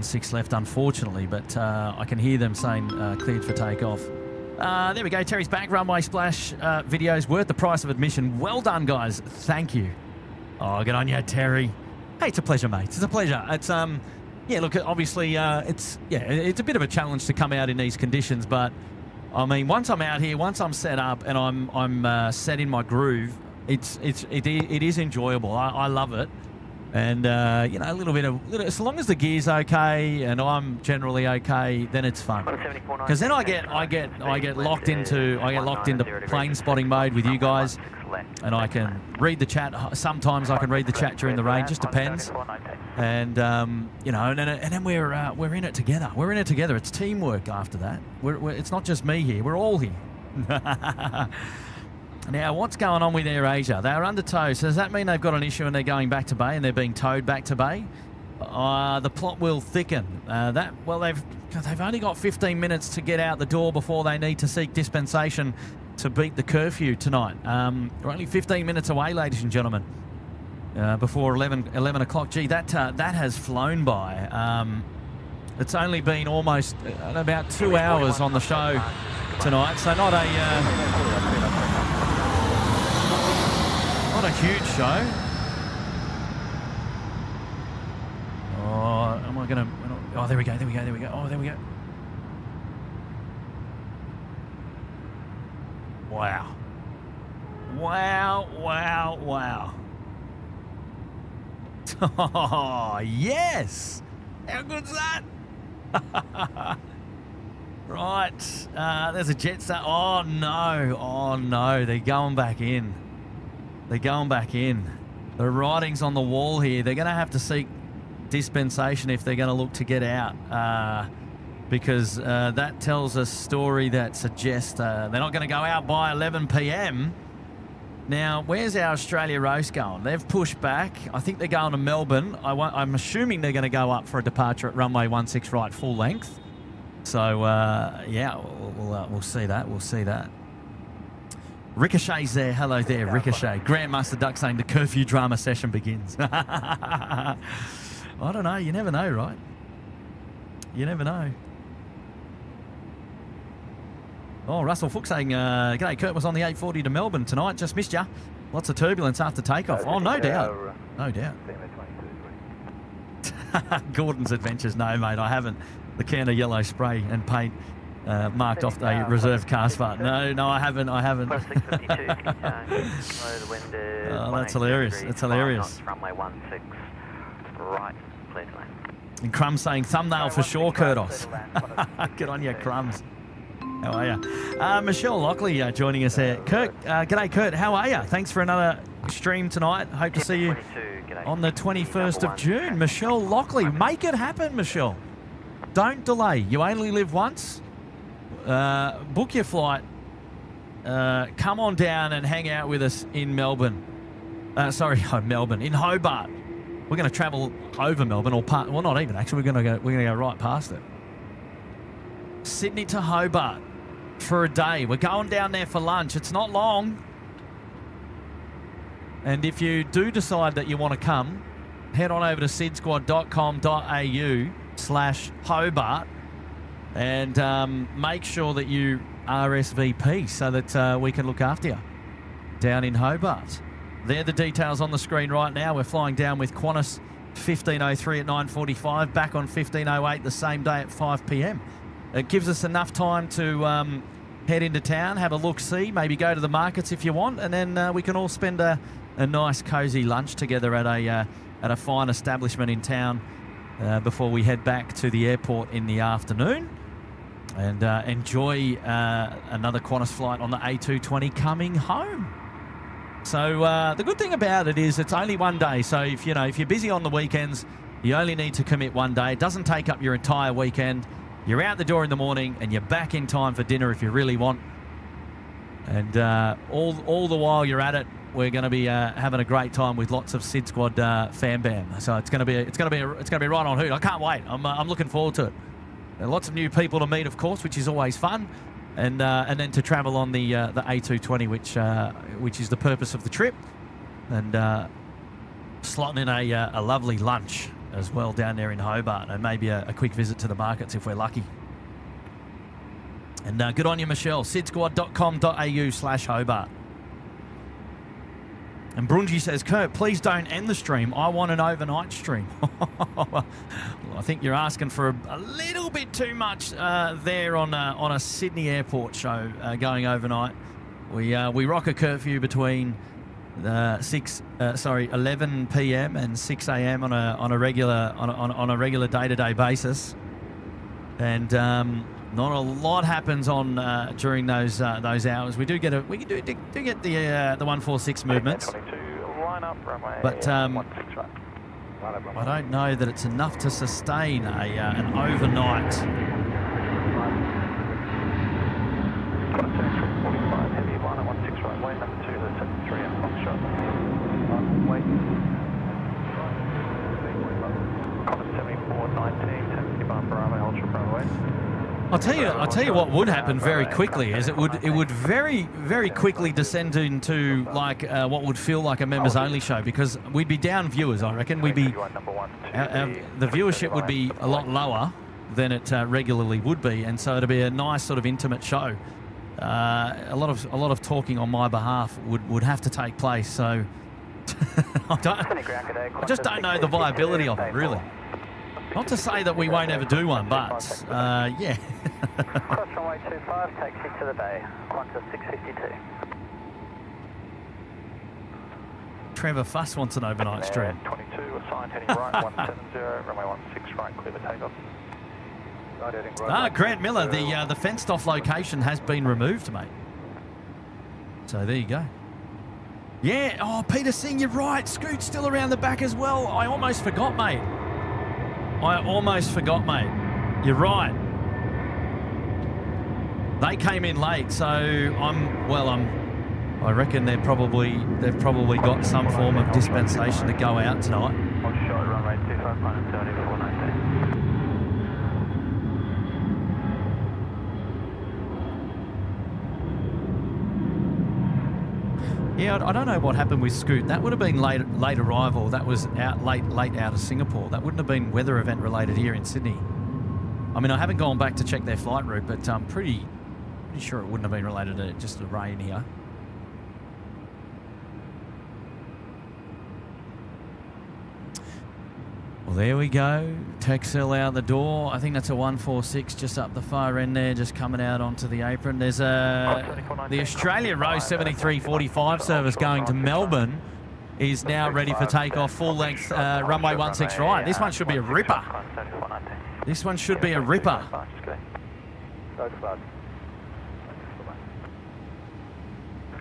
16 left, unfortunately, but I can hear them saying cleared for takeoff. There we go. Terry's back. Runway splash videos worth the price of admission. Well done, guys. Thank you. Oh, good on you, Terry. Hey, it's a pleasure, mate. It's a pleasure. It's yeah. Look, obviously, it's a bit of a challenge to come out in these conditions, but I mean, once I'm out here, once I'm set up and I'm set in my groove, it is enjoyable. I love it. And you know, a little bit as long as the gear's okay and I'm generally okay, then it's fun. Because then I get locked into plane spotting mode with you guys, and I can read the chat. Sometimes I can read the chat during the rain, just depends. And you know, and then we're in it together. We're in it together. It's teamwork after that. It's not just me here. We're all here. Now, what's going on with AirAsia? They're under tow, so does that mean they've got an issue and they're going back to bay and they're being towed back to bay? The plot will thicken. They've only got 15 minutes to get out the door before they need to seek dispensation to beat the curfew tonight. We're only 15 minutes away, ladies and gentlemen, before 11 o'clock. Gee, that has flown by. It's only been almost about 2 hours on the show tonight, so not a huge show. Oh, am I going to... Oh, there we go. Oh, there we go. Wow. Oh, yes! How good's that? Right. There's a Jetstar. Oh, no. They're going back in. The writing's on the wall here. They're going to have to seek dispensation if they're going to look to get out, because that tells a story that suggests they're not going to go out by 11 p.m. Now, where's our Australia roast going? They've pushed back. I think they're going to Melbourne. I'm assuming they're going to go up for a departure at runway 16 right, full length. So, yeah, we'll see that. Ricochet's there. Hello there, Ricochet. Grandmaster Duck saying the curfew drama session begins. I don't know. You never know, right? You never know. Oh, Russell Fook saying, g'day, Kurt was on the 840 to Melbourne tonight. Just missed ya. Lots of turbulence after takeoff. Oh, no doubt. No doubt. Gordon's Adventures. No, mate, I haven't. The can of yellow spray and paint marked off a reserve car spot. No, I haven't. Plus 652, the wind is Oh, that's hilarious. degrees, That's 5 hilarious. knots, runway 16, right, please land. And Crumbs saying thumbnail for sure, Kurdos. Good on you, Crumbs. How are you? Michelle Lockley joining us there. Kurt, g'day, Kurt. How are you? Thanks for another stream tonight. Hope to see you on the 21st of June. Michelle Lockley. Make it happen, Michelle. Don't delay. You only live once. Book your flight. Come on down and hang out with us in Melbourne. Melbourne. In Hobart. We're going to travel over Melbourne, well, not even actually. We're going to go right past it. Sydney to Hobart for a day. We're going down there for lunch. It's not long. And if you do decide that you want to come, head on over to sydsquad.com.au/Hobart and make sure that you RSVP so that we can look after you down in Hobart. They're the details on the screen right now. We're flying down with Qantas 1503 at 9:45, back on 1508 the same day at 5 p.m. It gives us enough time to head into town, have a look-see, maybe go to the markets if you want, and then we can all spend a nice, cosy lunch together at a fine establishment in town before we head back to the airport in the afternoon and enjoy another Qantas flight on the A320 coming home. So the good thing about it is it's only one day. So if you're busy on the weekends, you only need to commit one day. It doesn't take up your entire weekend. You're out the door in the morning and you're back in time for dinner if you really want. And all the while you're at it, we're going to be having a great time with lots of SydSquad fan bam. So it's going to be right on hoot. I can't wait. I'm looking forward to it. There are lots of new people to meet, of course, which is always fun. And then to travel on the A320, which is the purpose of the trip, and slotting in a lovely lunch as well down there in Hobart, and maybe a quick visit to the markets if we're lucky. And good on you, Michelle. sydsquad.com.au/Hobart. And Brunji says, Kurt, please don't end the stream. I want an overnight stream. Well, I think you're asking for a little bit too much there on a Sydney airport show going overnight. We rock a curfew between 11 p.m. and 6 a.m. on a regular day-to-day basis, and not a lot happens on during those hours. We do get the 146 movements, but I don't know that it's enough to sustain an overnight. I'll tell you what would happen very quickly is it would very, very quickly descend into like what would feel like a members only show, because we'd be down viewers. I reckon we'd be the viewership would be a lot lower than it regularly would be, and so it'd be a nice sort of intimate show. A lot of talking on my behalf would have to take place. So I just don't know the viability of it, really. Not to say that we won't ever do one, but yeah. Cross runway 25, taxi to the bay, Qantas 652. Trevor Fuss wants an overnight stream. 22, assigned heading right, 170, runway 16 right, clear the takeoff. Grant Miller, the fenced off location has been removed, mate. So there you go. Yeah, oh, Peter Singh, you're right. Scoot's still around the back as well. I almost forgot, mate. You're right. They came in late, so I reckon they've probably got some form of dispensation to go out tonight. Short runway 25, minus 30, 419. Yeah, I don't know what happened with Scoot. That would have been late arrival. That was late out of Singapore. That wouldn't have been weather event related here in Sydney. I mean, I haven't gone back to check their flight route, but I'm pretty sure it wouldn't have been related to just the rain here. Well, there we go. Texel out the door. I think that's a 146 just up the far end there, just coming out onto the apron. There's the Australia Rose 7345 service going to Melbourne is now ready for takeoff. Full length runway 16 right. This one should be a ripper. This one should be a ripper.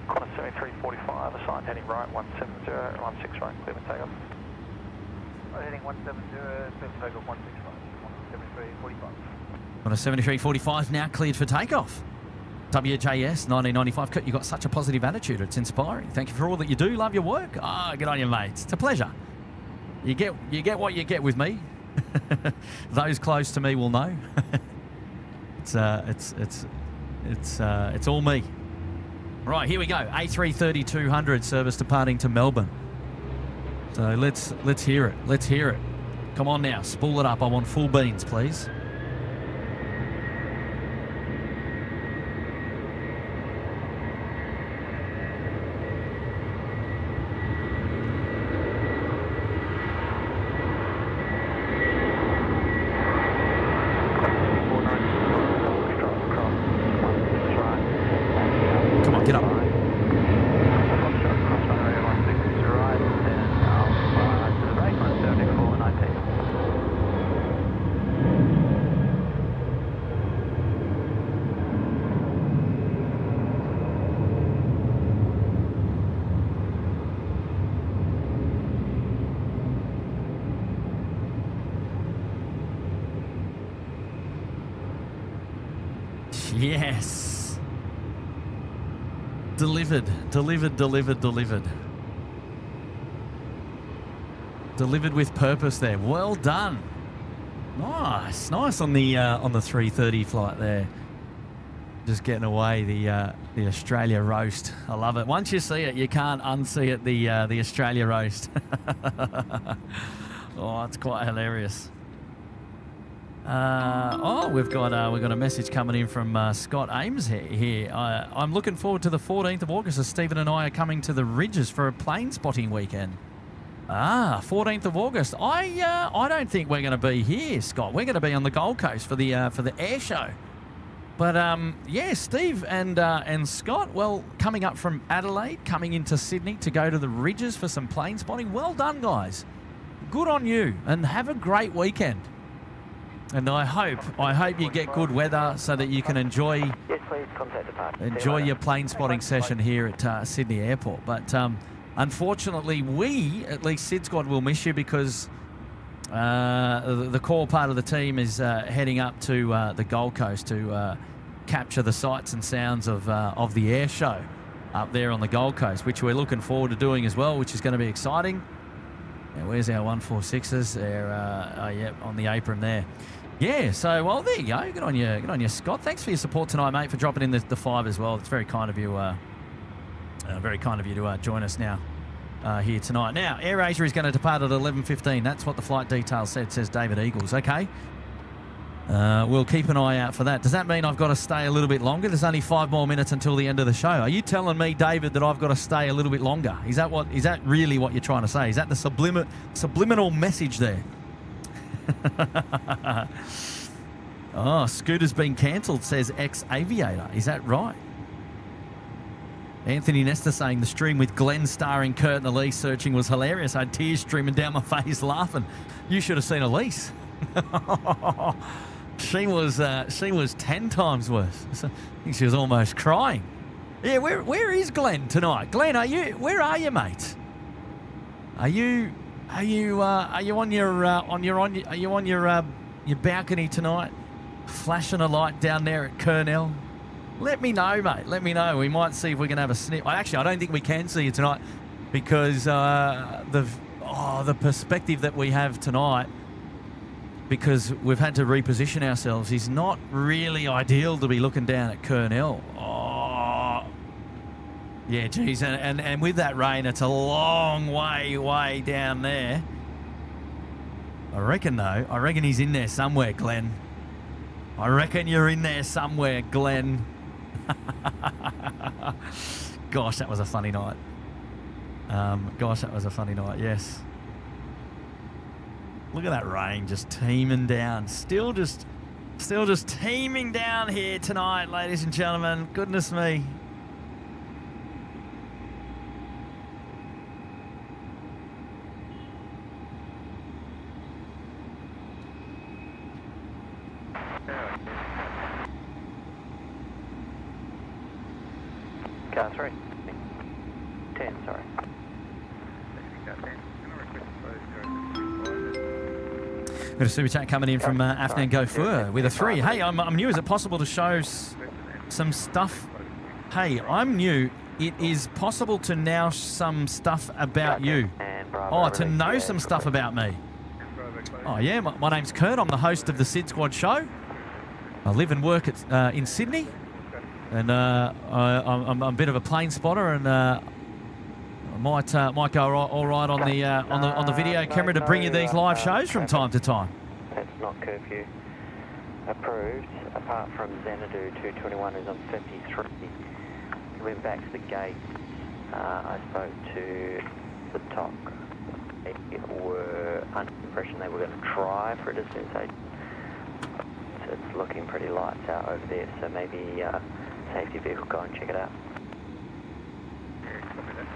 Corner 7345, assigned heading right 170, 16 right, clear for takeoff. Heading 170, clear for takeoff 16 right, 7345. On a 7345 now cleared for takeoff. WJS 1995. Kurt, you've got such a positive attitude. It's inspiring. Thank you for all that you do. Love your work. Ah, good on you, mates. It's a pleasure. You get what you get with me. Those close to me will know. It's all me. Right, here we go. A330-200 service departing to Melbourne. So let's hear it. Let's hear it. Come on now, spool it up. I want full beans, please. Come on, get up. Yes. Delivered. Delivered with purpose there. Well done. Nice on the 330 flight there. Just getting away the Australia roast. I love it. Once you see it, you can't unsee it. The Australia roast. Oh, it's quite hilarious. We've got a message coming in from Scott Ames here. I'm looking forward to the 14th of August as Stephen and I are coming to the Ridges for a plane spotting weekend. 14th of August. I don't think we're going to be here, Scott. We're going to be on the Gold Coast for the air show. But yeah, Steve and Scott, well, coming up from Adelaide, coming into Sydney to go to the Ridges for some plane spotting. Well done, guys. Good on you, and have a great weekend. And I hope you get good weather so that you can enjoy your plane spotting session here at Sydney Airport. But unfortunately, we, at least SydSquad, will miss you because the core part of the team is heading up to the Gold Coast to capture the sights and sounds of the air show up there on the Gold Coast, which we're looking forward to doing as well, which is going to be exciting. Now, where's our 146s? They're yep, on the apron there. Yeah, so, well, there you go. Good on you, Scott. Thanks for your support tonight, mate, for dropping in the 5 as well. It's very kind of you to join us now here tonight. Now, AirAsia is going to depart at 11:15. That's what the flight details says David Eagles. Okay. We'll keep an eye out for that. Does that mean I've got to stay a little bit longer? There's only 5 more minutes until the end of the show. Are you telling me, David, that I've got to stay a little bit longer? Is that really what you're trying to say? Is that the subliminal message there? Oh, Scooter's been cancelled, says ex-aviator. Is that right? Anthony Nestor saying the stream with Glenn starring Kurt and Elise searching was hilarious. I had tears streaming down my face laughing. You should have seen Elise. She was 10 times worse. I think she was almost crying. Yeah, where is Glenn tonight? Glenn, where are you, mate? Are you on your balcony tonight, flashing a light down there at Kurnell? Let me know, mate. Let me know. We might see if we can have a snip. Actually, I don't think we can see you tonight because the perspective that we have tonight, because we've had to reposition ourselves, is not really ideal to be looking down at Kurnell. Oh, yeah, geez. And with that rain, it's a long way down there. I reckon he's in there somewhere, Glenn. I reckon you're in there somewhere, Glenn. Gosh, that was a funny night. Yes. Look at that rain just teeming down. Still just teeming down here tonight, ladies and gentlemen. Goodness me. Car 3. 10, sorry. Got a super chat coming in from Afnan Gofur with a 3. Hey, I'm new. Is it possible to show some stuff? Hey, I'm new. It is possible to now some stuff about you. Oh, to know some stuff about me. Oh, yeah. My name's Kurt. I'm the host of the SydSquad show. I live and work in Sydney. And I'm a bit of a plane spotter, and I might go all right on the video camera to bring you these live shows from time to time. That's not curfew approved. Apart from Xanadu 221 is on 53. We went back to the gate. I spoke to the TOC. They were under the impression they were going to try for a dispensation. So it's looking pretty lights out over there. So maybe safety vehicle go and check it out.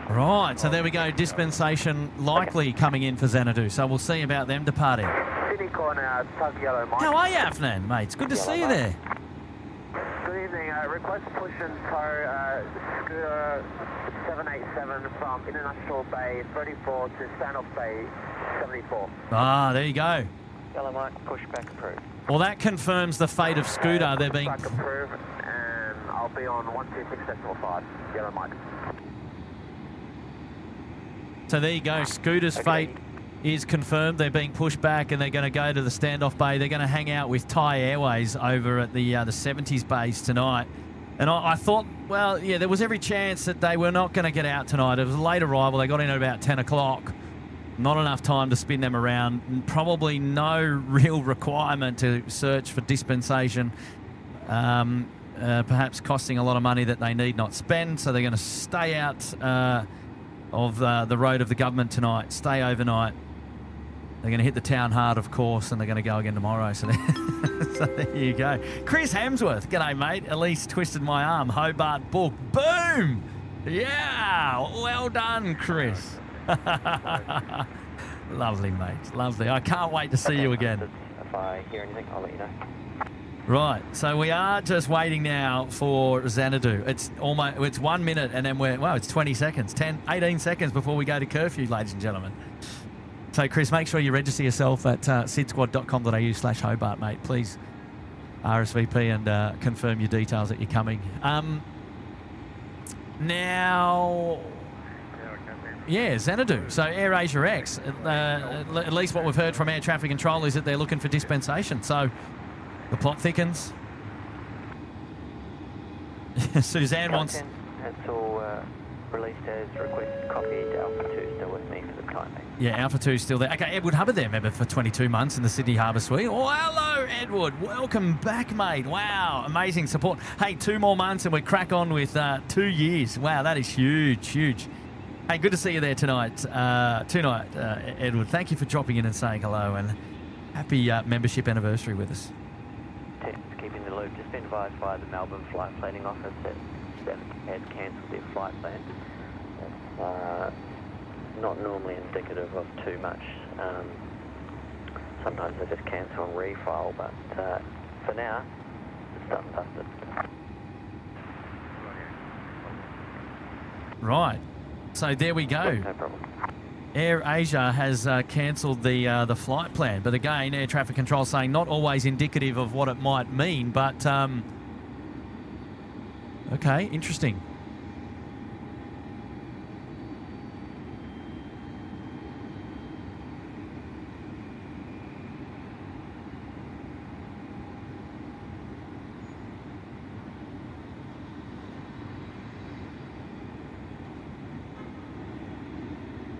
Right, so there we go. Dispensation likely coming in for Xanadu. So we'll see about them departing. Sydney corner, Tug Yellow Mike. How are you, Afnan, mate? It's good to see you there. Good evening. Request push and tow Scooter 787 from International Bay 34 to Standoff Bay 74. Ah, there you go. Yellow Mike, pushback approved. Well, that confirms the fate of Scooter. They're being... Pushback approved, and I'll be on 126.5, Yellow Mike. So there you go. Scooter's fate is confirmed. They're being pushed back, and they're going to go to the standoff bay. They're going to hang out with Thai Airways over at the 70s base tonight. And I thought, well, yeah, there was every chance that they were not going to get out tonight. It was a late arrival. They got in at about 10 o'clock. Not enough time to spin them around. And probably no real requirement to search for dispensation. Perhaps costing a lot of money that they need not spend. So they're going to stay out of the road of the government tonight, stay overnight. They're going to hit the town hard, of course, and they're going to go again tomorrow. So, so there you go. Chris Hemsworth, g'day, mate. Elise twisted my arm. Hobart book. Boom! Yeah! Well done, Chris. Lovely, mate. Lovely. I can't wait to see you again. If I hear anything, I'll let you know. Right, so we are just waiting now for Xanadu. It's 1 minute, and then it's 20 seconds, 18 seconds before we go to curfew, ladies and gentlemen. So, Chris, make sure you register yourself at sydsquad.com.au/Hobart, mate. Please RSVP and confirm your details that you're coming. Now, yeah, Xanadu. So, AirAsia X, at least what we've heard from air traffic control is that they're looking for dispensation. So, the plot thickens. Suzanne wants... That's all released as requested. Copied. Alpha 2 still with me for the time being. Yeah, Alpha 2 still there. Okay, Edward Hubbard there, member for 22 months in the Sydney Harbour Suite. Oh, hello, Edward. Welcome back, mate. Wow, amazing support. Hey, 2 more months and we crack on with 2 years. Wow, that is huge, huge. Hey, good to see you there tonight, Edward. Thank you for dropping in and saying hello, and happy membership anniversary with us. Keeping the loop. Just been advised by the Melbourne Flight Planning Office that had cancelled their flight plan. It's not normally indicative of too much. Sometimes they just cancel and refile, but for now, it's done and dusted. Right. So there we go. No problem. AirAsia has cancelled the flight plan, but again, air traffic control saying not always indicative of what it might mean, but okay, interesting.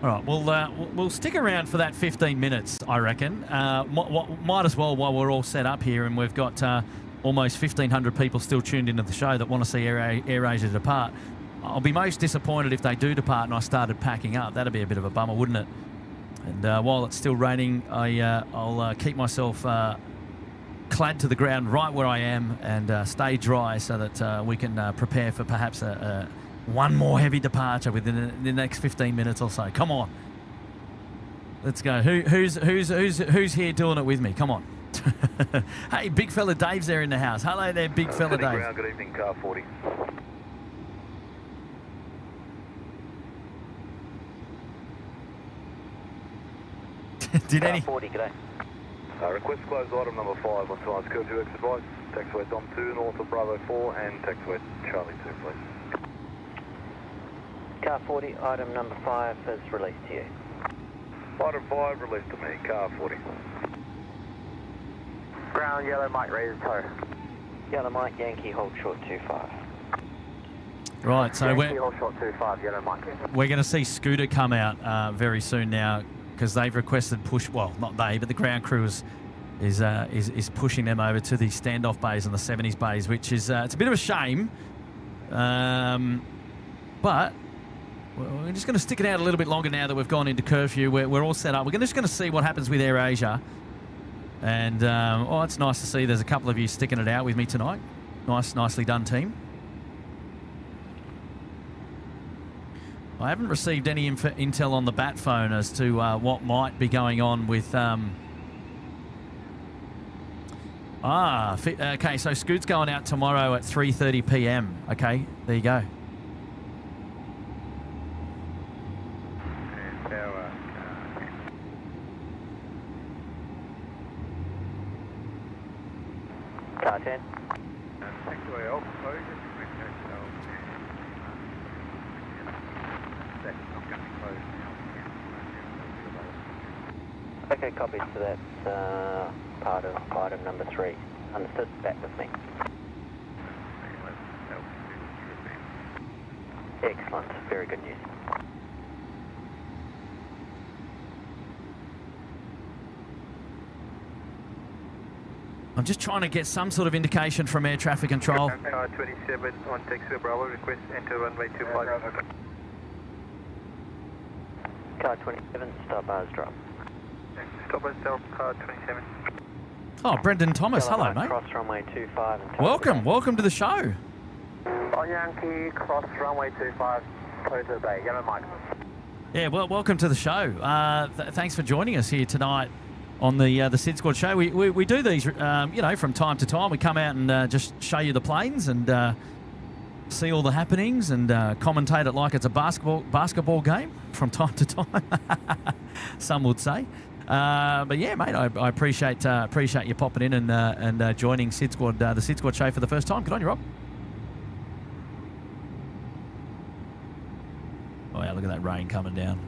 All right, we'll stick around for that 15 minutes, I reckon. Might as well while we're all set up here, and we've got almost 1,500 people still tuned into the show that want to see AirAsia depart. I'll be most disappointed if they do depart and I started packing up. That'd be a bit of a bummer, wouldn't it? And while it's still raining, I'll keep myself clad to the ground right where I am and stay dry so that we can prepare for perhaps one more heavy departure within the next 15 minutes or so. Come on. Let's go. Who's here doing it with me? Come on. Hey, big fella Dave's there in the house. Hello there, big fella Dave. Ground, good evening, car 40. Did any? 40, g'day. Request close item number 5 on tonight's Curfew exit advice. Taxiway Dom 2 north of Bravo 4 and taxiway Charlie 2, please. Car 40, item number 5 is released to you. Item 5 released to me, car 40. Ground, yellow Mike, ready to tow. Yellow Mike, Yankee, hold short 25. Right, so Yankee, hold short 25, yellow Mike. we're going to see Scooter come out very soon now because they've requested push. Well, not they, but the ground crew is pushing them over to the standoff bays and the 70s bays, which is it's a bit of a shame. But we're just going to stick it out a little bit longer now that we've gone into curfew. We're all set up. We're just going to see what happens with AirAsia. And, it's nice to see there's a couple of you sticking it out with me tonight. Nicely done, team. I haven't received any intel on the bat phone as to what might be going on with... okay, so Scoot's going out tomorrow at 3:30 p.m. Okay, there you go. Car 10. Taxiway Alpha closure, that's not going to be closed now. Okay, copies to that part of item number 3. Understood, back with me. Excellent, very good news. I'm just trying to get some sort of indication from air traffic control. Car 27 on taxiway Bravo, request enter runway 25. Car 27, stop bars drop. Stop and stop, car 27. Oh, Brendan Thomas, Yellow hello, Mike, mate. cross runway 25 and Welcome to the show. On Yankee, cross runway 25, close the bay. Yellow Mike. Yeah, well, welcome to the show. Thanks for joining us here tonight on the SydSquad show. We do these, from time to time. We come out and just show you the planes and see all the happenings and commentate it like it's a basketball game from time to time. Some would say. But yeah, mate, I appreciate you popping in and joining SydSquad, the SydSquad show for the first time. Good on you, Rob. Oh yeah, look at that rain coming down.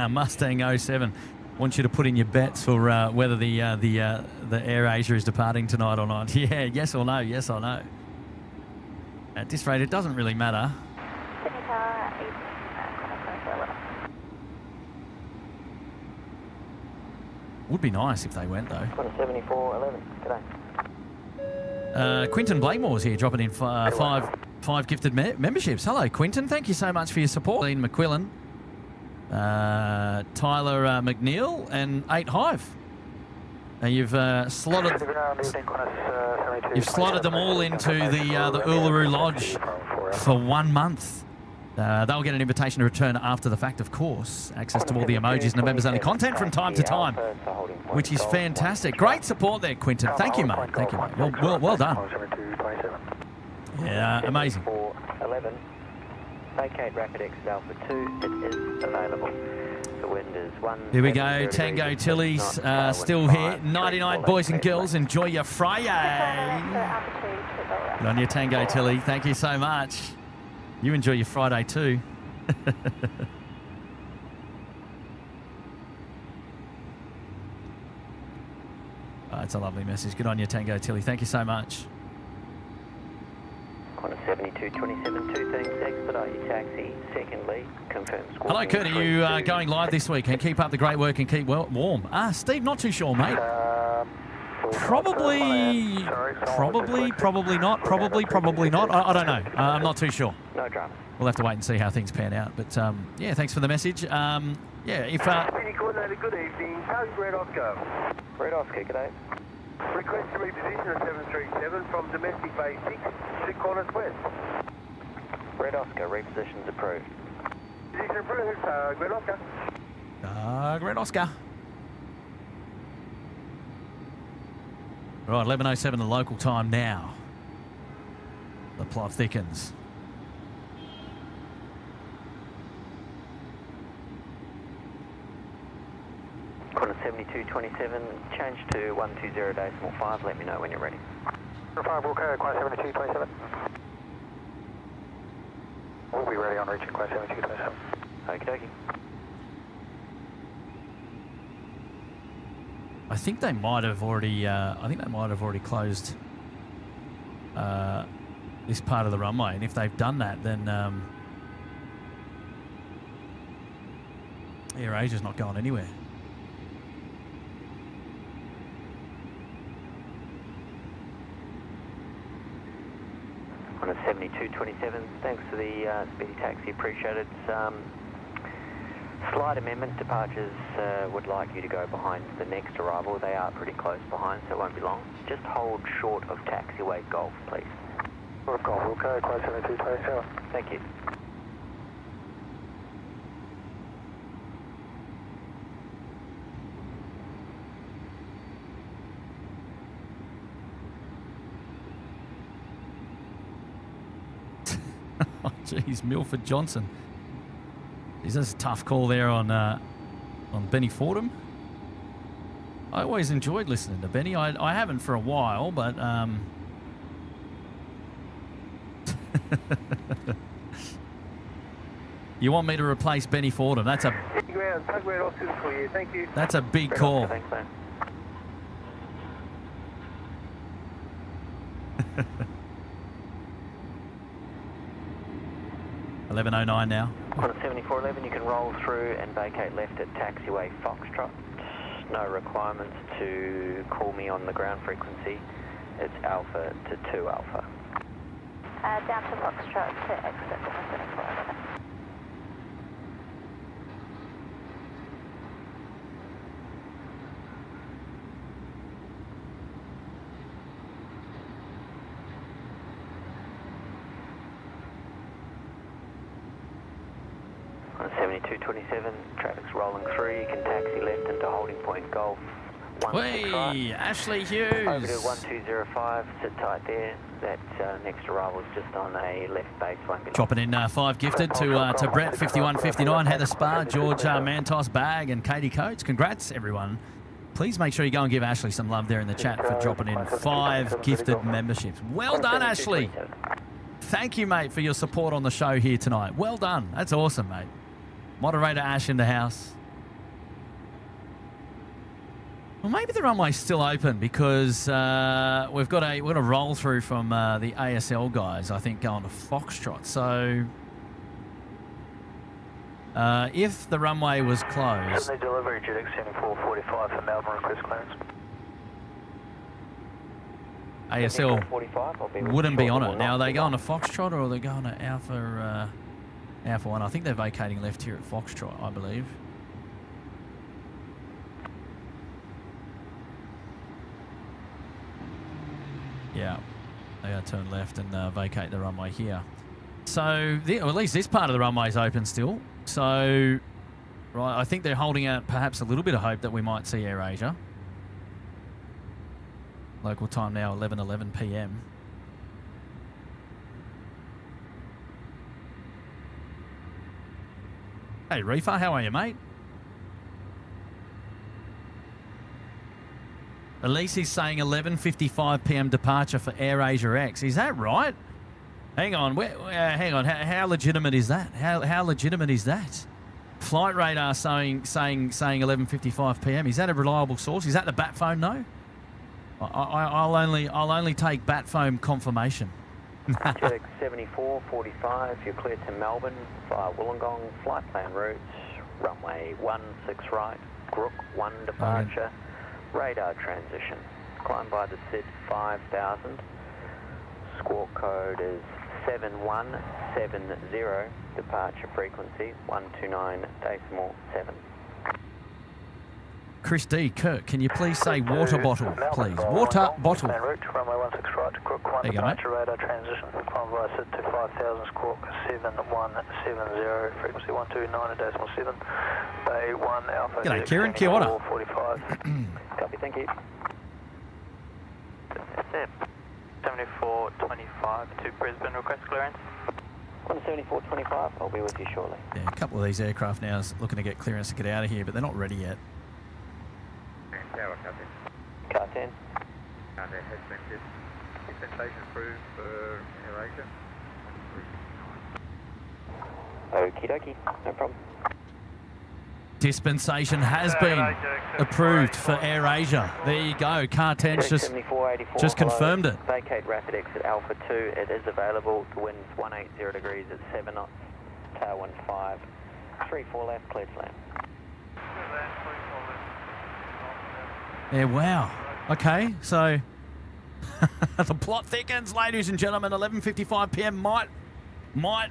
Mustang 07 wants you to put in your bets for whether the AirAsia is departing tonight or not. Yeah, yes or no, yes or no. At this rate, it doesn't really matter. Would be nice if they went though. 7411, g'day. Quinton Blakemore's here, dropping in five gifted memberships. Hello, Quinton. Thank you so much for your support. Ian McQuillan. Tyler McNeil and 8 Hive. You've slotted them all into the Uluru Lodge for 1 month. They'll get an invitation to return after the fact, of course. Access to all the emojis and the members only content from time to time, which is fantastic. Great support there, Quinton. Thank you, mate. Thank you, mate. Well done. Yeah, amazing. Vacate Rapid X Alpha 2, it is available. The wind is 1. Here we go, Tango Tilly's still here. 99 boys and girls, enjoy your Friday. Good on you, Tango Tilly. Thank you so much. You enjoy your Friday too. That's a lovely message. Good on you, Tango Tilly. Thank you so much. Qantas 7227, two things, expedite your taxi. Secondly, confirm squawking. Hello, Kurt. Are you going live this week? And keep up the great work and keep warm. Steve, not too sure, mate. Probably not. I don't know. I'm not too sure. No drama. We'll have to wait and see how things pan out. But yeah, thanks for the message. Yeah, if Penny Coordinator, good evening. How's Red Oscar? Red Oscar, g'day. Request to reposition at 737 from domestic base 6 to Qantas West. Red Oscar, repositions approved. Position approved, Red Oscar. Great Oscar. Right, 11:07 the local time now. The plot thickens. Qantas 7227, change to 120.5. Let me know when you're ready. 5 will carry Qantas 7227. We'll be ready on reaching Qantas 7227. Okie dokie. I think they might have already. Closed this part of the runway, and if they've done that, then AirAsia's not going anywhere. On a 7227, thanks for the speedy taxi, appreciate it. Slight amendment, departures would like you to go behind the next arrival. They are pretty close behind, so it won't be long. Just hold short of taxiway Golf, please. Short of Golf, okay, Qantas 7227. Thank you. Oh, geez, Milford Johnson. Is this a tough call there on Benny Fordham? I always enjoyed listening to Benny. I haven't for a while, but you want me to replace Benny Fordham? That's a Thank you. that's a big call. Thanks, man. 11:09 now. Qantas 7411, you can roll through and vacate left at taxiway Foxtrot. No requirements to call me on the ground frequency. It's Alpha to 2 Alpha. Down to Foxtrot to exit on the 7411. On 7227, traffic's rolling through. You can taxi left into holding point Golf. Hey, Ashley Hughes. Over to 1205, sit tight there. That next arrival is just on a left base, won't be long. Dropping in 5 gifted to Brett 5159, Heather Spa, George Mantos Bag, and Katie Coates. Congrats, everyone. Please make sure you go and give Ashley some love there in the chat for dropping in 5 gifted memberships. Well done, Ashley. Thank you, mate, for your support on the show here tonight. Well done. That's awesome, mate. Moderator Ash in the house. Well, maybe the runway's still open because we've got a roll through from the ASL guys, I think, going to Foxtrot. So if the runway was closed, Delivery JetX 7445 for Melbourne request clearance. ASL wouldn't be on it. Now, are they going to Foxtrot or are they going to Alpha 1? I think they're vacating left here at Foxtrot, I believe. Yeah, they gotta turn left and vacate the runway here. So, or at least this part of the runway is open still. So, right, I think they're holding out perhaps a little bit of hope that we might see AirAsia. Local time now, 11:11 p.m. Hey, Reefer, how are you, mate? Elise is saying 11:55 p.m. departure for AirAsia X. Is that right? Hang on. Hang on. How legitimate is that? How legitimate is that? Flight radar saying 11:55 p.m. Is that a reliable source? Is that the bat phone? No. I'll only take bat phone confirmation. Check 7445. You're cleared to Melbourne via Wollongong. Flight plan routes: runway 16 right, Crook 1 departure. Radar transition. Climb by the SID 5000. Squawk code is 7170. Departure frequency 129.7. Chris D. Kirk, can you please say water bottle, please? Water bottle. Route, runway 16 right to Crook 1 There you go, mate. departure. Radar transition. Climb by SID to 5000. Squawk 7170. Frequency 129.7. Bay 1 Alpha. G'day, Kieran. Kia ora. 45. Copy, thank you. 7425 to Brisbane, request clearance. 17425, I'll be with you shortly. Yeah, a couple of these aircraft now is looking to get clearance to get out of here, but they're not ready yet. Tower, Car 10. has been dispensation approved for AirAsia. Okie dokie, no problem. Dispensation has been approved for AirAsia. There you go. Car 10's just confirmed it. Vacate rapid exit Alpha 2. It is available. The wind's 180 degrees at 7 knots. Tailwind 5. 34 left, clear to land. Yeah, wow. Okay, so the plot thickens, ladies and gentlemen. 11:55 p.m. might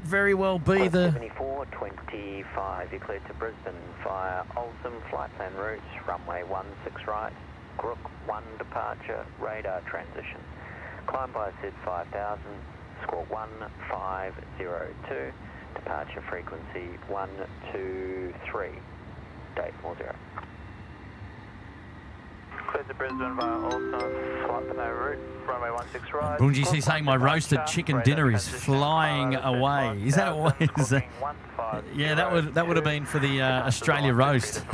very well be the... 7425, you're cleared to Brisbane via Olsen. Flight plan routes, runway 16 right, Crook 1 departure, radar transition. Climb by SID 5000, squawk 1502, departure frequency 123.0. Cleared to Brisbane via Olsen. Flight plan route, runway 16 right. Bungie saying my roasted chicken dinner is flying away. Is that what is that? Yeah, that would have been for the Australia roast.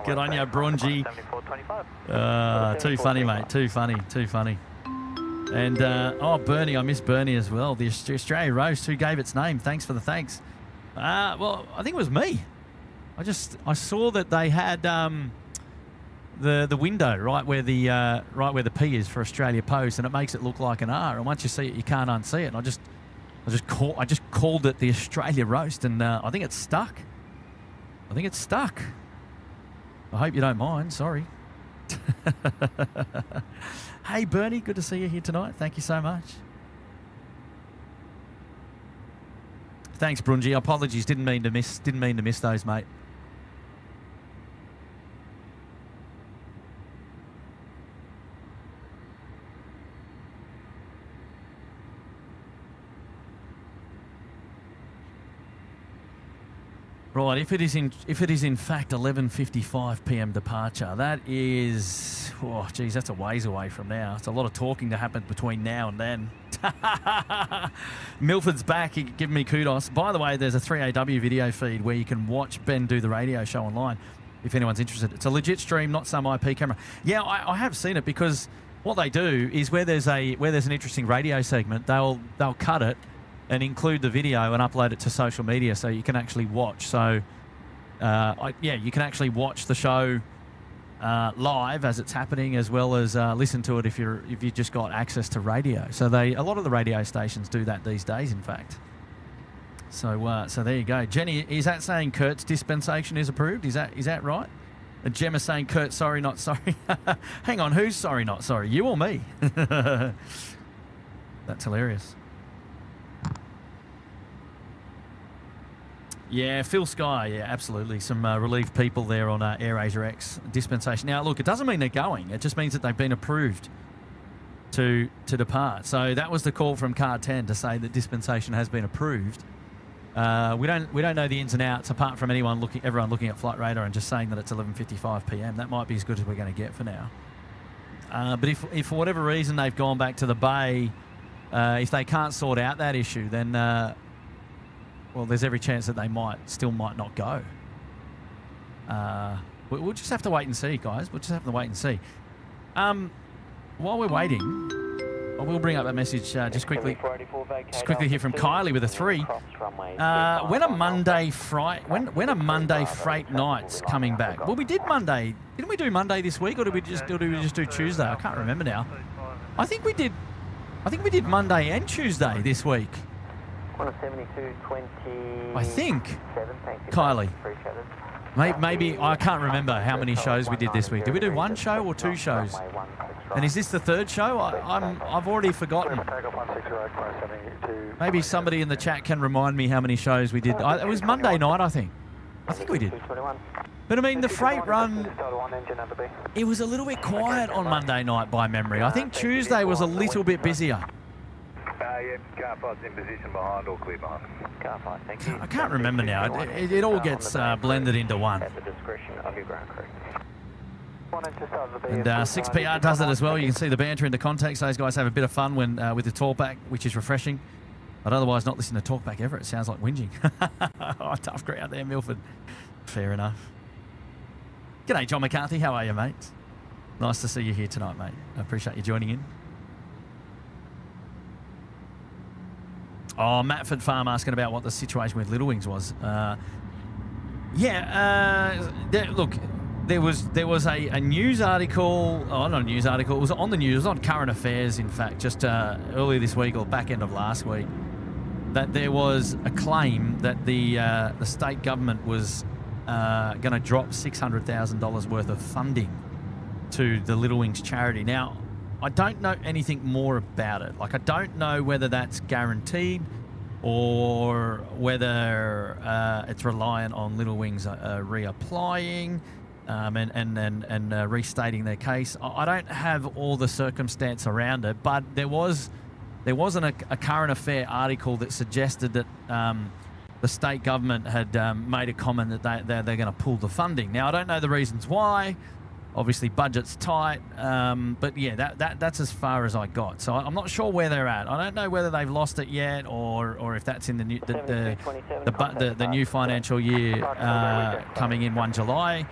Good on you, Brungie. Too funny, mate. Too funny. And Bernie, I miss Bernie as well. The Australia roast. Who gave its name? Thanks for the thanks. Well, I think it was me. I saw that they had the window right where the P is for Australia Post, and it makes it look like an R. And once you see it, you can't unsee it. And I just called it the Australia roast, and I think it's stuck. I hope you don't mind. Sorry. Hey Bernie, good to see you here tonight. Thank you so much. Thanks, Brungie. Apologies. Didn't mean to miss those, mate. Right, if it is in fact 11:55 p.m. departure, that is, that's a ways away from now. It's a lot of talking to happen between now and then. Milford's back, he giving me kudos. By the way, there's a 3AW video feed where you can watch Ben do the radio show online if anyone's interested. It's a legit stream, not some IP camera. Yeah, I have seen it, because what they do is where there's an interesting radio segment, they'll cut it and include the video and upload it to social media so you can actually watch. So, you can actually watch the show live as it's happening, as well as listen to it if you just got access to radio. So a lot of the radio stations do that these days, in fact. So there you go. Jenny, is that saying Kurt's dispensation is approved? Is that right? And Gemma's saying Kurt, sorry, not sorry. Hang on, who's sorry, not sorry? You or me? That's hilarious. Yeah, Phil Sky, yeah, absolutely. Some relieved people there on AirAsia X dispensation. Now, look, it doesn't mean they're going. It just means that they've been approved to depart. So that was the call from Car 10 to say that dispensation has been approved. We don't know the ins and outs, apart from everyone looking at flight radar and just saying that it's 11:55 p.m. That might be as good as we're going to get for now. But if for whatever reason they've gone back to the bay, if they can't sort out that issue, then well, there's every chance that they still might not go. We'll just have to wait and see, guys. We'll just have to wait and see. While we're waiting, I will bring up a message just quickly. Just quickly here from Kylie with a 3. When are Monday freight nights coming back? Well, we did Monday. Didn't we do Monday this week, or did we just do Tuesday? I can't remember now. I think we did Monday and Tuesday this week. I think. Kylie. Maybe I can't remember how many shows we did this week. Did we do 1 show or 2 shows? And is this the 3rd show? I've already forgotten. Maybe somebody in the chat can remind me how many shows we did. It was Monday night, I think. I think we did. But I mean, the freight run, it was a little bit quiet on Monday night by memory. I think Tuesday was a little bit busier. Yeah, car 5's in position behind or clear behind. Car 5, thank you. I can't remember now. It all gets blended into one. At the discretion of your ground crew. And 6PR does it as well. You can see the banter in the context. Those guys have a bit of fun when with the talkback, which is refreshing. I'd otherwise not listen to talkback ever. It sounds like whinging. Oh, tough crowd there, Milford. Fair enough. G'day, John McCarthy. How are you, mate? Nice to see you here tonight, mate. I appreciate you joining in. Oh, Matford Farm asking about what the situation with Little Wings was. Look, there was a news article. Oh, not a news article. It was on the news. It was on Current Affairs, in fact, just earlier this week or back end of last week, that there was a claim that the state government was going to drop $600,000 worth of funding to the Little Wings charity. Now, I don't know anything more about it. Like, I don't know whether that's guaranteed or whether it's reliant on Little Wings reapplying and restating their case. I don't have all the circumstance around it, but there wasn't a current affair article that suggested that the state government had made a comment that they're going to pull the funding. Now, I don't know the reasons why. Obviously, budget's tight, but yeah, that's as far as I got. So I'm not sure where they're at. I don't know whether they've lost it yet, or if that's in the new financial year coming in 1 July.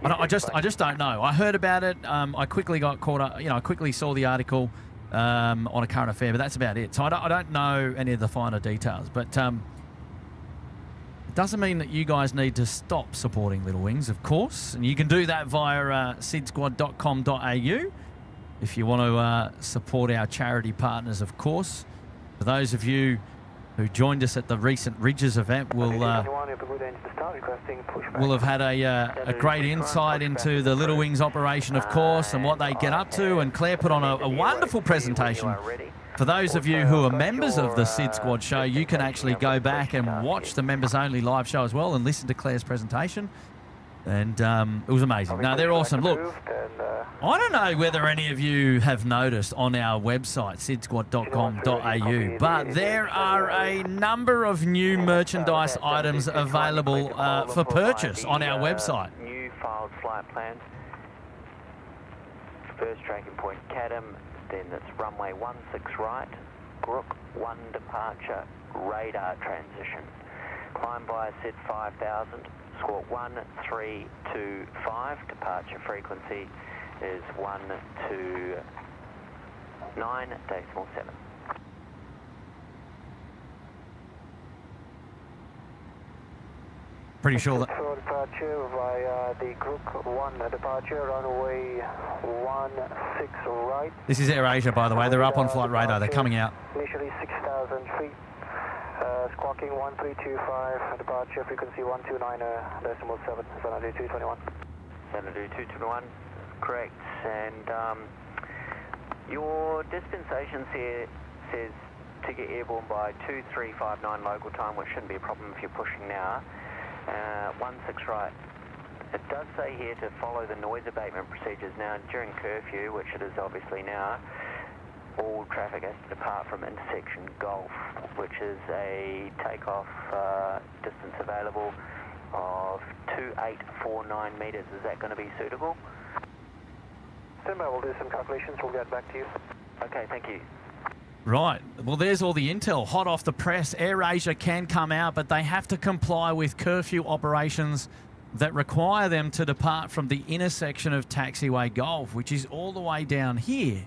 I just don't know. I heard about it. I quickly got caught up. I quickly saw the article on a current affair, but that's about it. So I don't know any of the finer details, but. Doesn't mean that you guys need to stop supporting Little Wings, of course. And you can do that via SydSquad.com.au if you want to support our charity partners, of course. For those of you who joined us at the recent Ridges event will have had a great insight into the Little Wings operation, of course, and what they get up to. And Claire put on a wonderful presentation. For those of you who are members of the SydSquad show, you can actually go back and watch the members-only live show as well and listen to Claire's presentation. And it was amazing. No, they're awesome. Look, I don't know whether any of you have noticed on our website, sydsquad.com.au, but there are a number of new merchandise items available for purchase on our website. New filed flight plans. First tracking point, Cadam. Then that's runway 16 right, Grook 1 departure, radar transition. Climb by Sid 5000, squawk 1325, departure frequency is 129.7. Pretty sure that... For departure via the Group 1 departure, runway 16 right. This is AirAsia, by the way. They're up on flight radar. They're coming out. Initially 6,000 feet. Squawking 1325, departure frequency 129.7, Xanadu 221. Xanadu 221, correct. And your dispensation here says to get airborne by 2359 local time, which shouldn't be a problem if you're pushing now. 16 right. It does say here to follow the noise abatement procedures. Now, during curfew, which it is obviously now, all traffic has to depart from intersection Golf, which is a takeoff distance available of 2849 metres. Is that going to be suitable? Stand by, we'll do some calculations. We'll get back to you. Okay, thank you. Right. Well, there's all the intel hot off the press. AirAsia can come out, but they have to comply with curfew operations that require them to depart from the intersection of Taxiway Golf, which is all the way down here.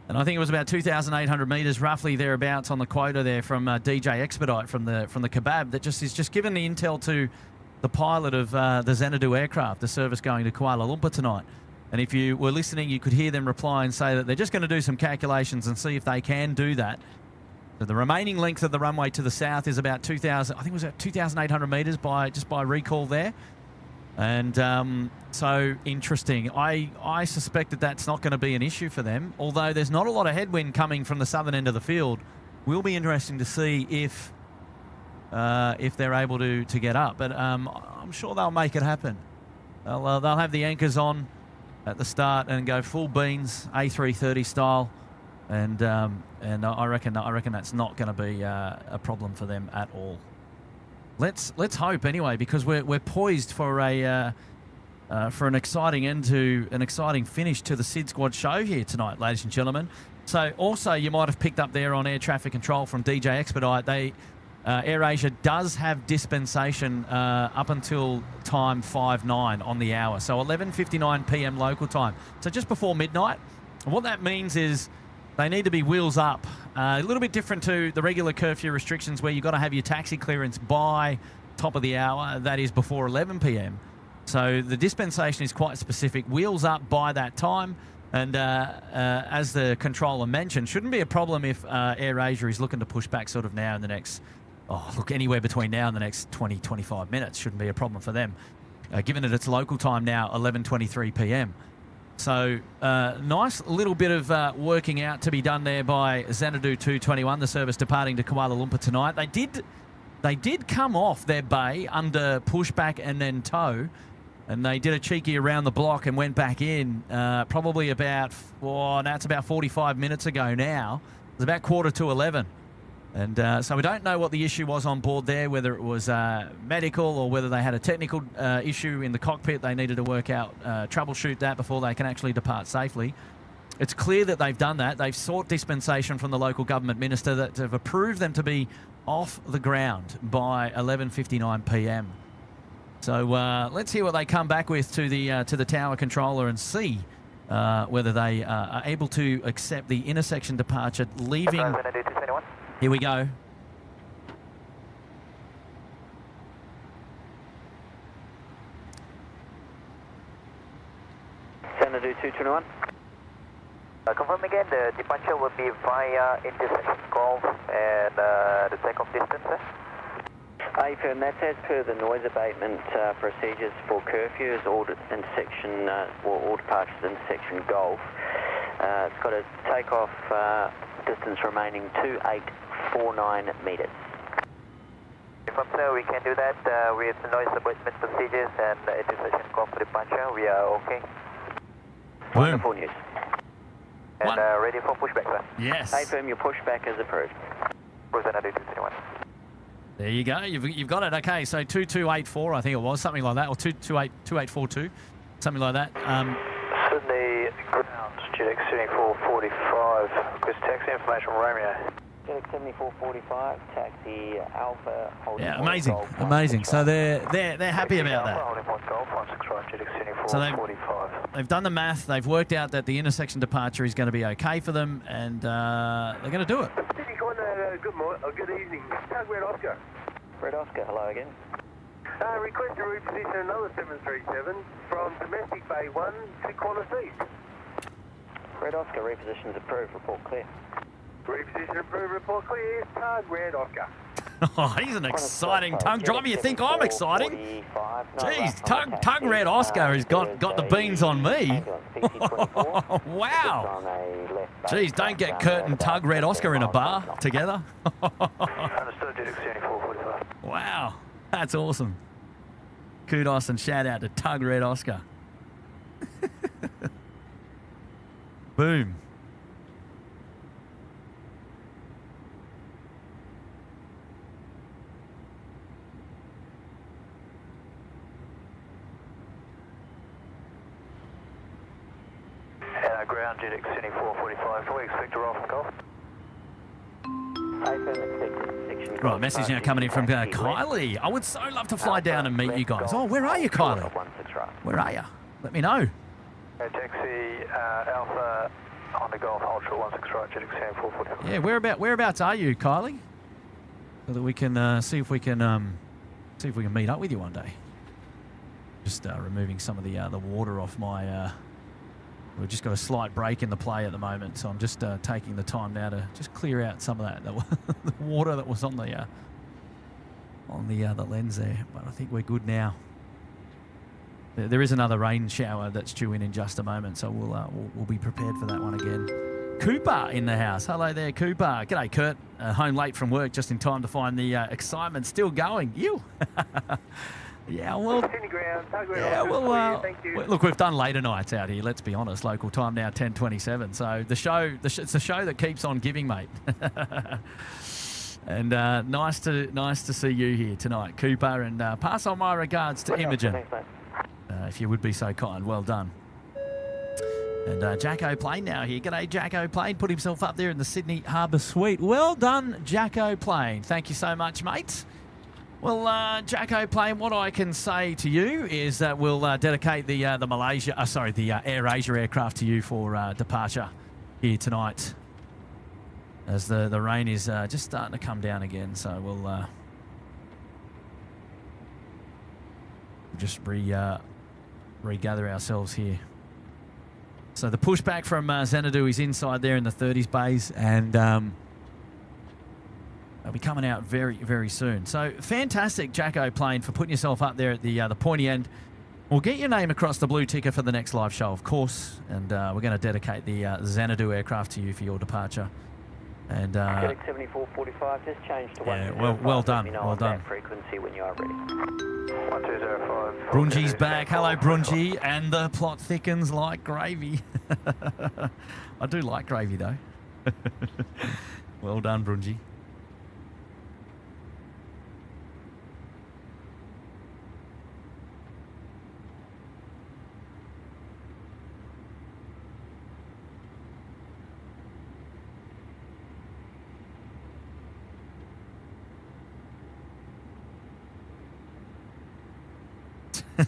And I think it was about 2,800 metres, roughly thereabouts, on the quota there from DJ Expedite from the kebab that is just given the intel to the pilot of the Xanadu aircraft, the service going to Kuala Lumpur tonight. And if you were listening, you could hear them reply and say that they're just going to do some calculations and see if they can do that. So the remaining length of the runway to the south is about 2,000, I think it was about 2,800 metres by recall there. And so interesting. I suspect that that's not going to be an issue for them, although there's not a lot of headwind coming from the southern end of the field. Will be interesting to see if they're able to get up. But I'm sure they'll make it happen. They'll have the anchors on at the start and go full beans, A330 style, and I reckon that's not going to be a problem for them at all. Let's hope anyway, because we're poised for an exciting end to an exciting finish to the SydSquad show here tonight, ladies and gentlemen. So also you might have picked up there on air traffic control from DJ Expedite. AirAsia does have dispensation up until time 5:09 on the hour, so 11:59 p.m. local time, so just before midnight. And what that means is they need to be wheels up. A little bit different to the regular curfew restrictions where you've got to have your taxi clearance by top of the hour, that is before 11 p.m. So the dispensation is quite specific, wheels up by that time. And as the controller mentioned, shouldn't be a problem if AirAsia is looking to push back sort of now in the next, anywhere between now and the next 20, 25 minutes. Shouldn't be a problem for them, given that it's local time now, 11:23 p.m. So nice little bit of working out to be done there by Xanadu 221, the service departing to Kuala Lumpur tonight. They did come off their bay under pushback and then tow, and they did a cheeky around the block and went back in probably about, now it's about 45 minutes ago now. It was about 10:45. And so we don't know what the issue was on board there, whether it was medical or whether they had a technical issue in the cockpit. They needed to work out, troubleshoot that before they can actually depart safely. It's clear that they've done that. They've sought dispensation from the local government minister that have approved them to be off the ground by 11:59 p.m. So let's hear what they come back with to the tower controller and see whether they are able to accept the intersection departure, leaving. Here we go. Xanadu 221. Confirm again, the departure will be via intersection Golf and the takeoff distance, sir? Affirm, that's as per the noise abatement procedures for curfews, all intersection, all departures intersection Golf. It's got a takeoff distance remaining 2849 metres. From sir, we can do that with the noise abatement procedures and intersection Golf departure. We are okay. Wonderful news. And ready for pushback, sir? Yes. Affirm, your pushback is approved. Xanadu 221. There you go. You've got it. Okay, so 2284, I think it was, something like that, or 2842, something like that. Sydney ground, GX 7445. Request taxi information from Romeo. GX 7445, taxi Alpha. Yeah, amazing. So they're happy about that. So they've done the math. They've worked out that the intersection departure is going to be okay for them, and they're going to do it. Good evening. Tug Red Oscar. Red Oscar, hello again. Request to reposition another 737 from domestic Bay 1 to Qantas East. Red Oscar, repositions approved, report clear. Reposition approved, report clear. Tug Red Oscar. Oh, he's an exciting tug driver. You think I'm exciting? Jeez, Tug Red Oscar has got the beans on me. Wow. Jeez, don't get Kurt and Tug Red Oscar in a bar together. Understood, GX 7445. Wow, that's awesome. Kudos and shout out to Tug Red Oscar. Boom. Ground GX 7445, can we expect to roll from Golf? Right, message now coming in from Kylie. I would so love to fly down and meet you guys. Oh, where are you, Kylie? Where are you? Let me know. Taxi Alpha on the Golf, hold short 16 right, jet exam 440. Yeah, whereabouts are you, Kylie? So that we can see if we can meet up with you one day. Just removing some of the water off my. We've just got a slight break in the play at the moment, so I'm just taking the time now to just clear out some of that the water that was on the lens there. But I think we're good now. There is another rain shower that's due in just a moment, so we'll be prepared for that one again. Cooper in the house. Hello there, Cooper. G'day, Kurt. Home late from work, just in time to find the excitement still going. You. Yeah, well. Yeah, well. Look, we've done later nights out here. Let's be honest. Local time now 10:27. So it's the show that keeps on giving, mate. And nice to see you here tonight, Cooper. And pass on my regards to Imogen, if you would be so kind. Well done. And Jacko Plane now here. G'day, Jacko Plane. Put himself up there in the Sydney Harbour Suite. Well done, Jacko Plane. Thank you so much, mate. Well, Jacko Plane, what I can say to you is that we'll dedicate the AirAsia aircraft to you for departure here tonight, as the rain is just starting to come down again. So we'll just regather ourselves here. So the pushback from Xanadu is inside there in the 30s bays, and they'll be coming out very, very soon. So fantastic, Jacko Plane, for putting yourself up there at the pointy end. We'll get your name across the blue ticker for the next live show, of course, and we're going to dedicate the Xanadu aircraft to you for your departure. And 7445, just change to 1. well done, well done. Frequency when you are ready. 1205. Brunji's back. Hello, Brunji, and the plot thickens like gravy. I do like gravy though. Well done, Brunji.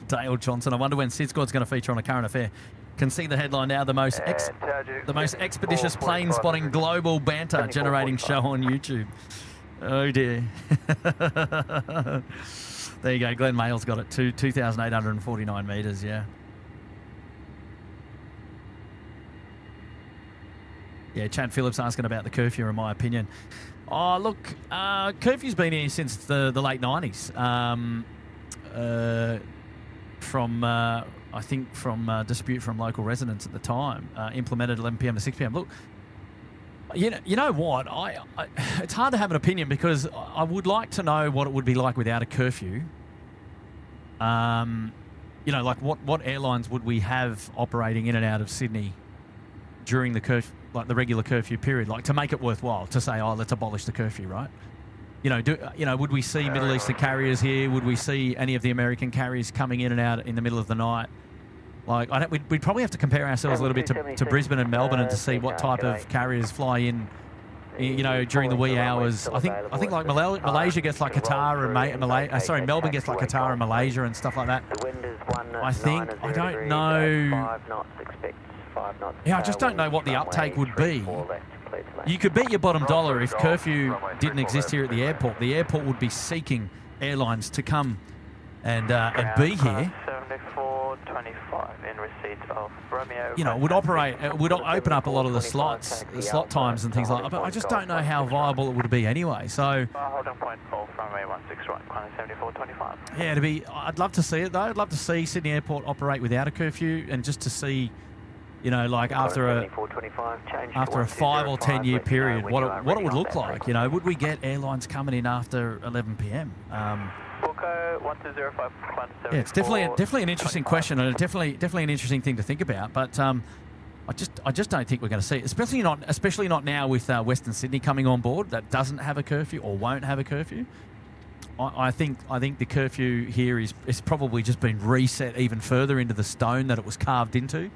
Dale Johnson. I wonder when SydSquad's going to feature on A Current Affair. Can see the headline now. The most expeditious plane spotting global banter generating show on YouTube. Oh dear. There you go. Glenn Mayle's got it. 2,849 metres. Yeah. Yeah. Chad Phillips asking about the curfew, in my opinion. Oh look, curfew's been here since the late 90s. From dispute from local residents at the time, implemented 11 p.m. to 6 p.m. Look, you know what? It's hard to have an opinion because I would like to know what it would be like without a curfew. Like what airlines would we have operating in and out of Sydney during the the regular curfew period, like to make it worthwhile to say, oh, let's abolish the curfew, right? Would we see Middle Eastern carriers here? Would we see any of the American carriers coming in and out in the middle of the night? Like, we'd probably have to compare ourselves a little bit to Brisbane and Melbourne and to see what type of carriers fly in, during the wee hours. I think like Malaysia gets like Qatar and Melbourne gets like Qatar and Malaysia and stuff like that. I don't know. Yeah, I just don't know what the uptake would be. You could bet your bottom dollar if curfew didn't exist here at the airport. The airport would be seeking airlines to come and be here. 7425 in receipt of Romeo. It would open up a lot of the slot times and things like that. But I just don't know how viable it would be anyway. So. Holding point off runway 16 right, 7425. Yeah, I'd love to see it though. I'd love to see Sydney Airport operate without a curfew, and just to see. Like after a 5 or 10 year period, what it would look like. Would we get airlines coming in after 11 p.m.? Wilco 1205. Yeah, it's definitely an interesting question, and definitely an interesting thing to think about. But I just don't think we're going to see it, especially not now with Western Sydney coming on board that doesn't have a curfew or won't have a curfew. I think the curfew here is probably just been reset even further into the stone that it was carved into.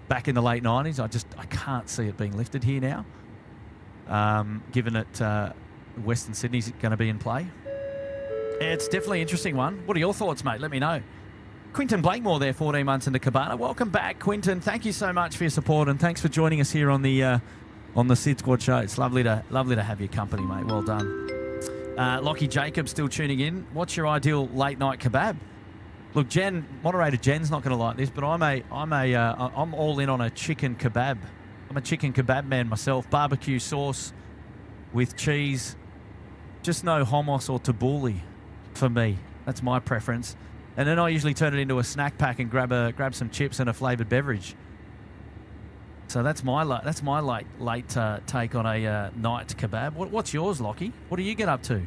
Back in the late 90s, I can't see it being lifted here now. Given it, Western Sydney's going to be in play. It's definitely an interesting one. What are your thoughts, mate? Let me know. Quinton Blakemore there, 14 months into Cabana. Welcome back, Quinton. Thank you so much for your support, and thanks for joining us here on the SydSquad show. It's lovely to have your company, mate. Well done. Lockie Jacobs still tuning in. What's your ideal late night kebab? Look, moderator Jen's not going to like this, but I'm all in on a chicken kebab. I'm a chicken kebab man myself. Barbecue sauce with cheese. Just no hummus or tabbouleh for me. That's my preference. And then I usually turn it into a snack pack and grab some chips and a flavoured beverage. So that's my late take on a night kebab. What's yours, Lockie? What do you get up to?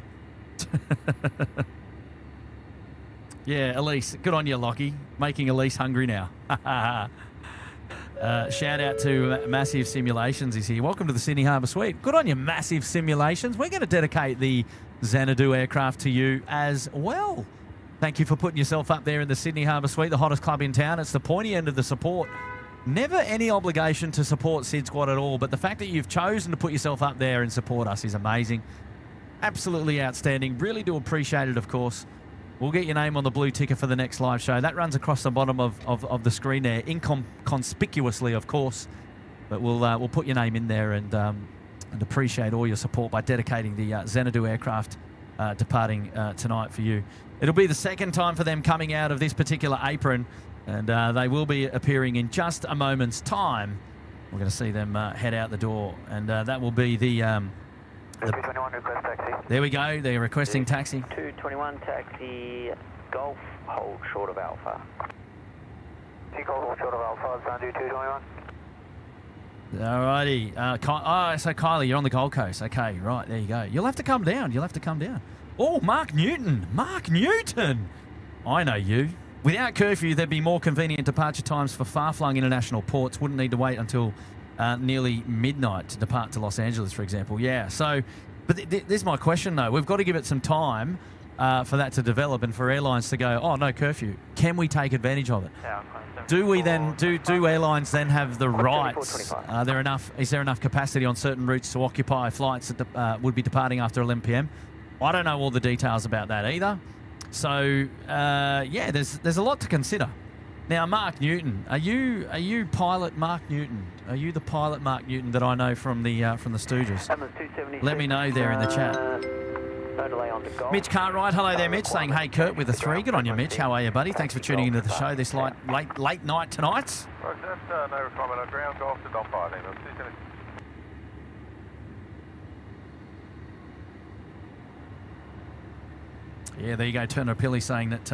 Yeah, Elise. Good on you, Lockie. Making Elise hungry now. Shout out to Massive Simulations is here. Welcome to the Sydney Harbour Suite. Good on you, Massive Simulations. We're going to dedicate the Xanadu aircraft to you as well. Thank you for putting yourself up there in the Sydney Harbour Suite, the hottest club in town. It's the pointy end of the support. Never any obligation to support SydSquad at all, but the fact that you've chosen to put yourself up there and support us is amazing. Absolutely outstanding. Really do appreciate it, of course. We'll get your name on the blue ticker for the next live show. That runs across the bottom of the screen there, inconspicuously, of course. But we'll put your name in there and appreciate all your support by dedicating the Xanadu aircraft departing tonight for you. It'll be the second time for them coming out of this particular apron, and they will be appearing in just a moment's time. We're going to see them head out the door, and that will be the 221 request taxi. There we go. They're requesting taxi. 221 taxi, Golf, hold short of Alpha. Golf, hold short of Alpha, Xanadu 221. Alrighty. So Kylie, you're on the Gold Coast. Okay, right, there you go. You'll have to come down. Oh, Mark Newton. I know you. Without curfew, there'd be more convenient departure times for far-flung international ports. Wouldn't need to wait until nearly midnight to depart to Los Angeles, for example. Yeah, so, but this is my question, though. We've got to give it some time for that to develop and for airlines to go, oh, no curfew. Can we take advantage of it? Do we then, do airlines then have the rights? Is there enough capacity on certain routes to occupy flights that would be departing after 11 p.m.? I don't know all the details about that either. So, yeah, there's a lot to consider. Now, Mark Newton, are you pilot Mark Newton? Are you the pilot Mark Newton that I know from the Stooges? Let me know there in the chat. No delay on to Golf. Mitch Cartwright, hello there, Mitch, saying, hey, Kurt with a 3. Good on you, Mitch. How are you, buddy? Thanks for tuning into the show this late night tonight. Right, just no requirement on ground, Golf to Dom 5, then. Yeah, there you go. Turner Pilly saying that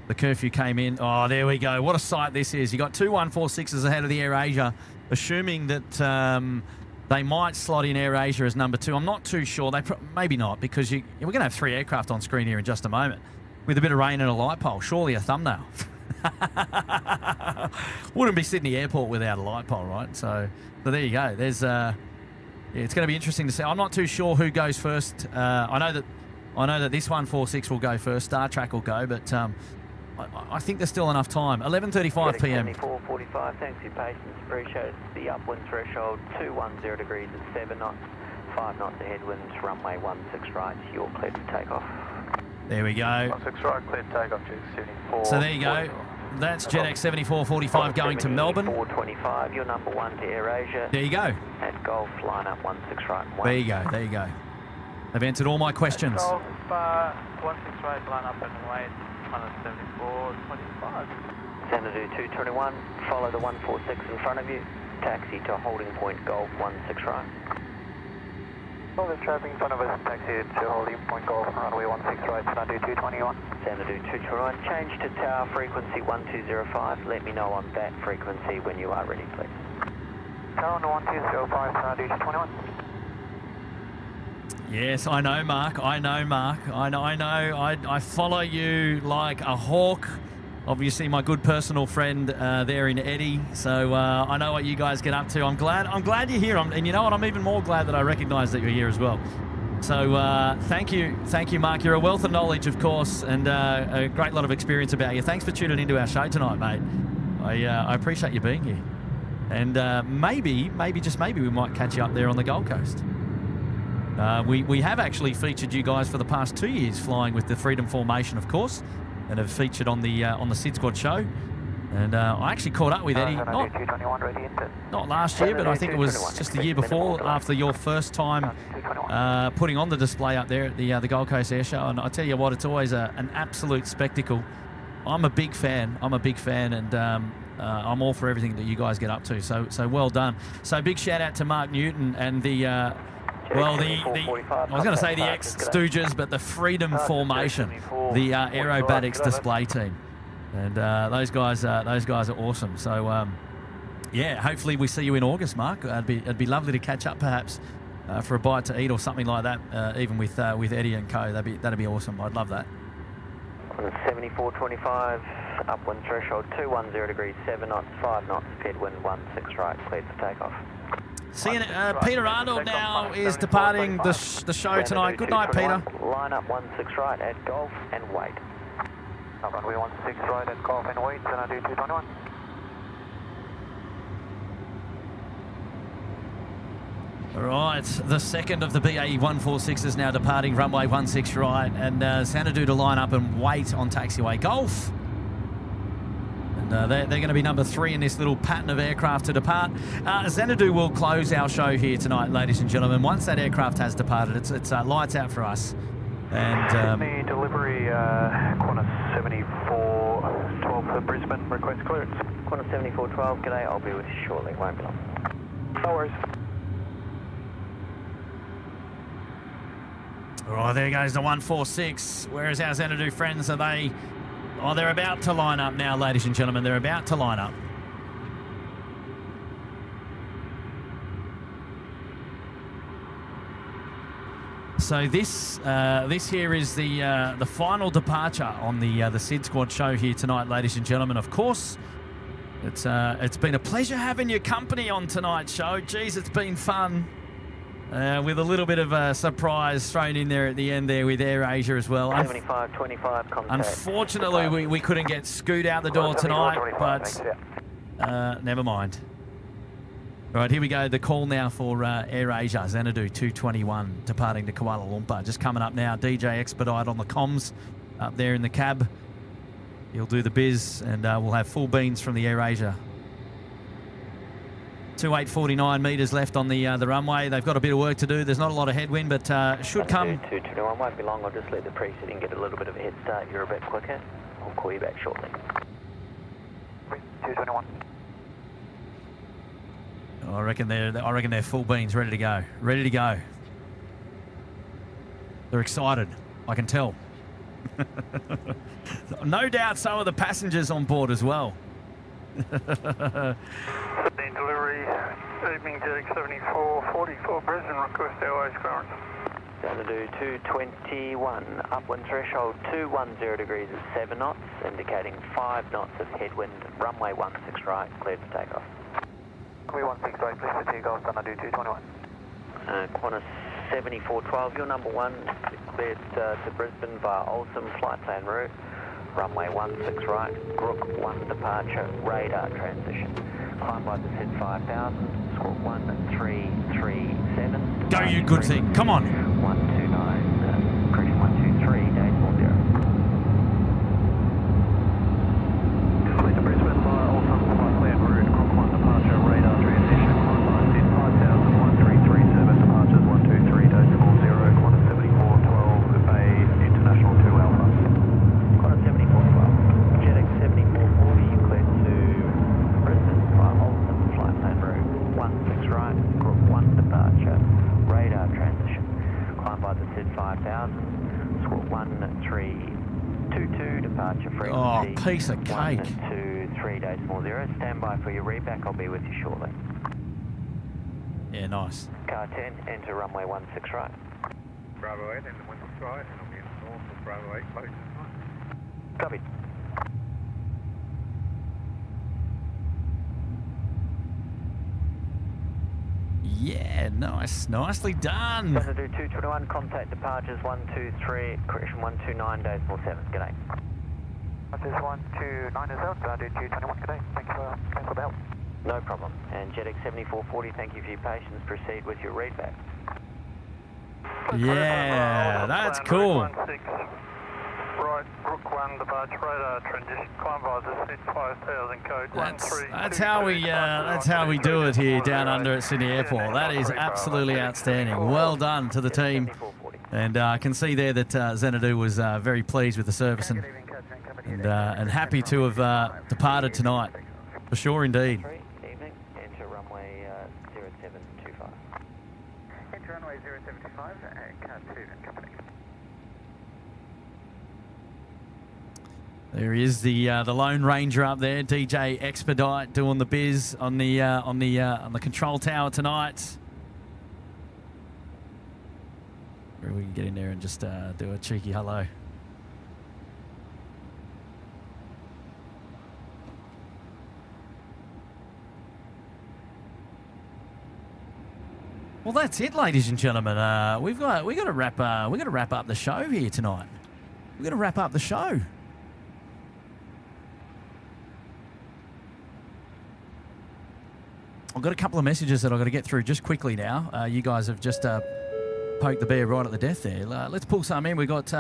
the curfew came in. Oh, there we go. What a sight this is. You got 2 146s ahead of the AirAsia, assuming that they might slot in AirAsia as number 2. I'm not too sure. Maybe not, because we're going to have 3 aircraft on screen here in just a moment with a bit of rain and a light pole. Surely a thumbnail. Wouldn't be Sydney Airport without a light pole, right? So there you go. There's yeah, it's going to be interesting to see. I'm not too sure who goes first. I know that this 146 will go first. Star Trek will go, but I think there's still enough time. 11:35 p.m. 74:45. Thanks for your patience. Appreciate it. The upwind threshold 210 degrees at 7 knots. 5 knots of headwinds. Runway 16 right. You're cleared for takeoff. There we go. 16 right. Cleared takeoff. 74. So there you go. That's JetX 7445 going to Melbourne. 425. You're number 1 to AirAsia. There you go. At Golf, line up 16 right. There you go. There you go. They've answered all my questions. Golf, 16 right, line up and wait, 174.25. Xanadu 221, follow the 146 in front of you. Taxi to holding point Golf 16 right. All this traffic in front of us, taxi to holding point Golf, runway 16 right, Xanadu 221. Xanadu 221, change to tower frequency 1205. Let me know on that frequency when you are ready, please. Tower 1205, Xanadu 221. Yes, I know, Mark. I know. I follow you like a hawk. Obviously, my good personal friend there in Eddie. So I know what you guys get up to. I'm glad you're here. And you know what? I'm even more glad that I recognise that you're here as well. So thank you, Mark. You're a wealth of knowledge, of course, and a great lot of experience about you. Thanks for tuning into our show tonight, mate. I appreciate you being here. And maybe, just maybe, we might catch you up there on the Gold Coast. We have actually featured you guys for the past 2 years flying with the Freedom Formation, of course, and have featured on the SydSquad show. And I actually caught up with Eddie, not last year, but I think it was just the year before, after your first time putting on the display up there at the Gold Coast Air Show. And I tell you what, it's always an absolute spectacle. I'm a big fan, and I'm all for everything that you guys get up to. So well done. So big shout out to Mark Newton and the I was going to say the ex-Stooges, but the Freedom Formation, the aerobatics display team. And those guys are awesome. So yeah, hopefully we see you in August, Mark. It'd be lovely to catch up, perhaps for a bite to eat or something like that. Even with Eddie and co, that'd be awesome. I'd love that. 7425, upwind threshold 210 degrees, 7 knots, 5 knots, headwind 16 right, cleared for takeoff. Seeing Peter Arnold now is departing the show tonight. Good night, Peter. Line up 16 right at Golf and wait. Runway 16 right at Golf and wait, and I do 221. Right, the second of the BAE 146 now departing runway 16 right, and Xanadu to line up and wait on taxiway Golf. And they're going to be number 3 in this little pattern of aircraft to depart. Xanadu will close our show here tonight, ladies and gentlemen. Once that aircraft has departed, it's lights out for us. And the delivery, Qantas 7412 for Brisbane, request clearance. Qantas 7412, g'day, I'll be with you shortly, won't be long. No worries. all right, there goes the 146. Where's our Xanadu friends? Are they? Oh, they're about to line up now, ladies and gentlemen. They're about to line up. So this here is the final departure on the SydSquad show here tonight, ladies and gentlemen. Of course, it's been a pleasure having your company on tonight's show. Geez, it's been fun. With a little bit of a surprise thrown in there at the end there with AirAsia as well. 7525 contact. Unfortunately, we couldn't get Scoot out the door tonight, but never mind. All right, here we go. The call now for AirAsia, Xanadu 221, departing to Kuala Lumpur. Just coming up now, DJ Expedite on the comms up there in the cab. He'll do the biz, and we'll have full beans from the AirAsia. 2849 metres left on the runway. They've got a bit of work to do. There's not a lot of headwind, but should come. 221 won't be long. I'll just let the presetting get a little bit of a head start. You're a bit quicker. I'll call you back shortly. 221. I reckon they're full beans, ready to go. Ready to go. They're excited. I can tell. No doubt some of the passengers on board as well. Delivery, evening JX 7444 Brisbane, request airways clearance. Xanadu 221, upwind threshold 210 degrees at 7 knots, indicating 5 knots of headwind, runway 16 right, cleared for takeoff. Runway 16 right, please for takeoff, Xanadu 221. Qantas 7412, you're number 1, cleared to Brisbane via Olsen flight plan route. Runway 16 right, Grook 1 departure, radar transition. Climb by the SID 5000, squawk 1337. Go, you good thing. Come on. 129, correction 123, days 40. Clear to Brisbane via Olsen flight plan route, Grook 1 departure, radar transition. Climb by SID 5000, 1337, departures 123, days 40, Qantas 7412, Bay International 2 Alpha. Qantas 7412, JetX 7440, you cleared to Brisbane via Olsen flight plan route 16 right, Group 1 departure, radar transition. Climb by the SID 5000, squawk 1322, departure frequency. Oh, piece of cake. 123 days 40. Stand by for your readback, I'll be with you shortly. Yeah, nice. Car 10, enter runway 16 right. Bravo 8, and 16 right, and I'll be in north of Bravo 8, close. Copy. Yeah, nice. Nicely done. Xanadu 221, contact departures 123, correction 129, days 47. G'day. This is 129 is out, Xanadu 221, g'day. Thanks for the help. No problem. And JetX 7440, thank you for your patience. Proceed with your readback. Yeah, that's cool. 16, right, Rook 1, departure radar transition, climb visor, set 5000 code 13. That's how we do it here down under at Sydney Airport. That is absolutely outstanding. Well done to the team. And I can see there that Xanadu was very pleased with the service and happy to have departed tonight. For sure indeed. Evening, enter runway 0725. Enter runway 0725, car 2 and company. There is the Lone Ranger up there, DJ Expedite doing the biz on the control tower tonight. Maybe we can get in there and just do a cheeky hello. Well, that's it, ladies and gentlemen. We got to wrap up the show here tonight. We're going to wrap up the show. I've got a couple of messages that I've got to get through just quickly now. You guys have just poked the bear right at the death there. Let's pull some in. We've got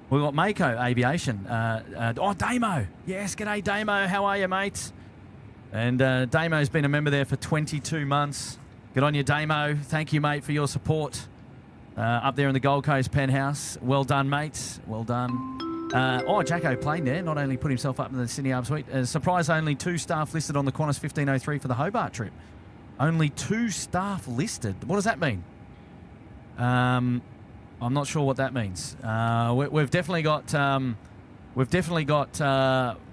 Mako Aviation. Damo. Yes, g'day, Damo. How are you, mate? And Damo's been a member there for 22 months. Good on you, Damo. Thank you, mate, for your support up there in the Gold Coast penthouse. Well done, mate. Well done. Jacko Plain there. Not only put himself up in the Sydney Arb Suite. Surprise, only 2 staff listed on the Qantas 1503 for the Hobart trip. Only 2 staff listed. What does that mean? I'm not sure what that means. We've definitely got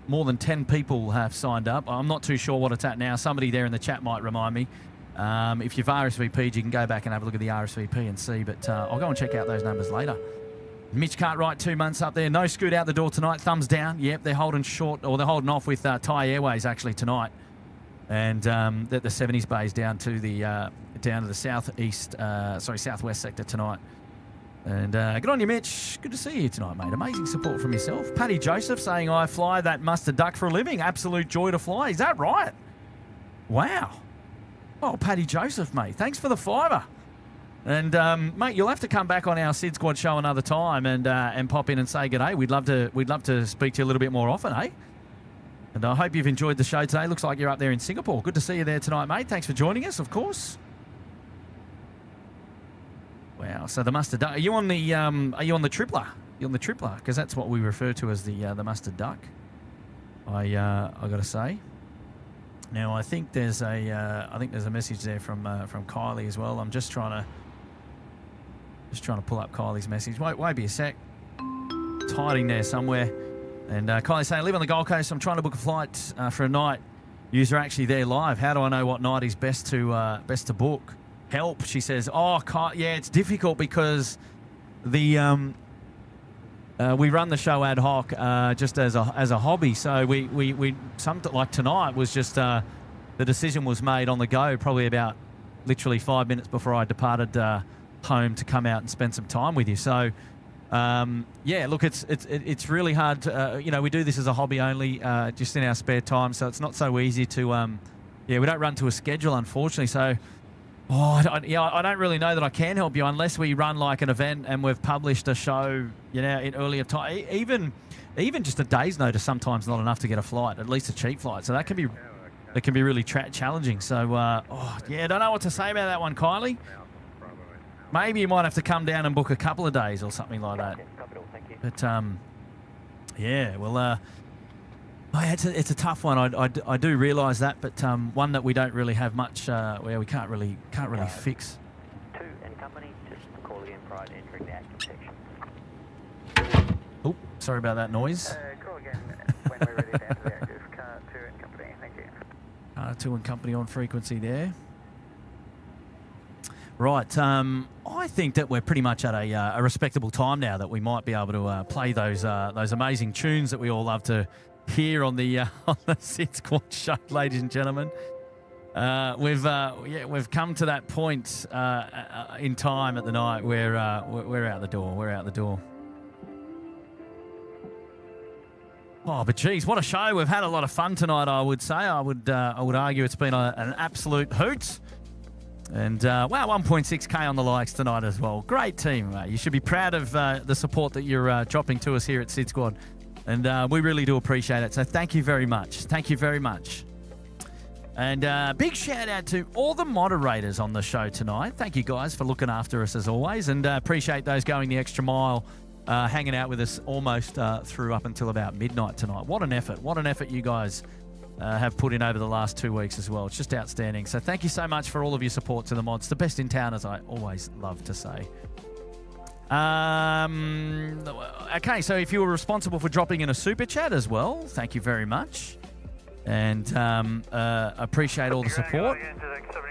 more than 10 people have signed up. I'm not too sure what it's at now. Somebody there in the chat might remind me. If you've RSVP'd, you can go back and have a look at the RSVP and see. But I'll go and check out those numbers later. Mitch Cartwright, 2 months up there. No Scoot out the door tonight. Thumbs down. Yep, they're holding holding off with Thai Airways actually tonight. And the 70s bays down to the southwest sector tonight. And good on you, Mitch. Good to see you tonight, mate. Amazing support from yourself. Paddy Joseph saying, I fly that mustard duck for a living. Absolute joy to fly. Is that right? Wow. Oh, Paddy Joseph, mate. Thanks for the $5. And mate, you'll have to come back on our SydSquad show another time and pop in and say good day. We'd love to speak to you a little bit more often, eh? And I hope you've enjoyed the show today. Looks like you're up there in Singapore. Good to see you there tonight, mate. Thanks for joining us, of course. Wow. So the mustard duck. Are you on the tripler? You're on the tripler because that's what we refer to as the mustard duck. I got to say. Now I think there's a message there from Kylie as well. I'm just trying to pull up Kylie's message. Wait be a sec. It's hiding there somewhere. And Kylie's saying, I live on the Gold Coast. I'm trying to book a flight for a night. You're actually there live. How do I know what night is best to book? Help, she says. Oh, yeah, it's difficult because the we run the show ad hoc just as a hobby. So we something like tonight was just the decision was made on the go, probably about literally 5 minutes before I departed home to come out and spend some time with you. So yeah, look, it's really hard. We do this as a hobby only, just in our spare time. So it's not so easy to we don't run to a schedule, unfortunately. So. I don't really know that I can help you unless we run like an event and we've published a show, in earlier time. Even just a day's notice sometimes not enough to get a flight, at least a cheap flight. So that can be really challenging. So I don't know what to say about that one, Kylie. Maybe you might have to come down and book a couple of days or something like that. But it's a tough one. I do realise that, but one that we don't really have much. Where we can't really fix. 2 in company, just call again prior to entering the active section. Oh, sorry about that noise. Call again when we're ready to enter the active. Car 2 in company, thank you. Car 2 in company on frequency there. Right, I think that we're pretty much at a respectable time now that we might be able to play those amazing tunes that we all love to hear on the SydSquad show, ladies and gentlemen. We've come to that point in time at the night where we're out the door. We're out the door. Oh, but geez, what a show! We've had a lot of fun tonight. I would say. I would argue it's been an absolute hoot. And, wow, 1.6K on the likes tonight as well. Great team. You should be proud of the support that you're dropping to us here at SydSquad. And we really do appreciate it. So thank you very much. Thank you very much. And big shout out to all the moderators on the show tonight. Thank you guys for looking after us as always. And appreciate those going the extra mile, hanging out with us almost through up until about midnight tonight. What an effort. What an effort you guys have put in over the last 2 weeks as well. It's just outstanding. So thank you so much for all of your support to the mods. The best in town, as I always love to say. Okay, so if you were responsible for dropping in a super chat as well, thank you very much. And appreciate all the support.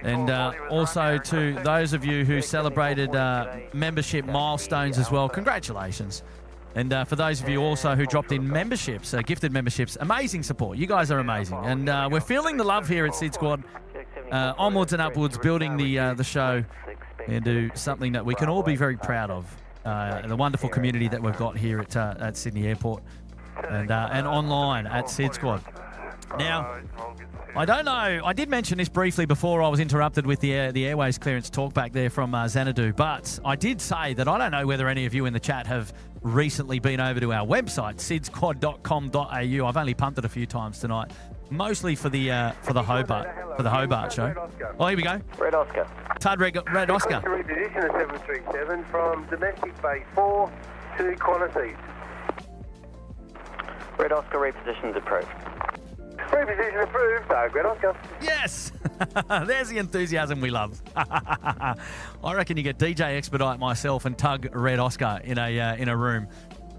And also to those of you who celebrated membership milestones as well, congratulations. And for those of you also who dropped in memberships, gifted memberships, amazing support. You guys are amazing. And we're feeling the love here at SydSquad. Onwards and upwards, building the show into something that we can all be very proud of. The wonderful community that we've got here at Sydney Airport and online at SydSquad. Now, I don't know. I did mention this briefly before I was interrupted with the airways clearance talk back there from Xanadu, but I did say that I don't know whether any of you in the chat have recently been over to our website, sydsquad.com.au. I've only pumped it a few times tonight, mostly for the Hobart show. Oh, here we go. Red Oscar. Tud Red Oscar. Reposition a 737 from domestic bay 4 to Qantas East. Red Oscar repositions approved. Reposition approved, Red Oscar. Yes! There's the enthusiasm we love. I reckon you get DJ Expedite, myself, and Tug Red Oscar in a room.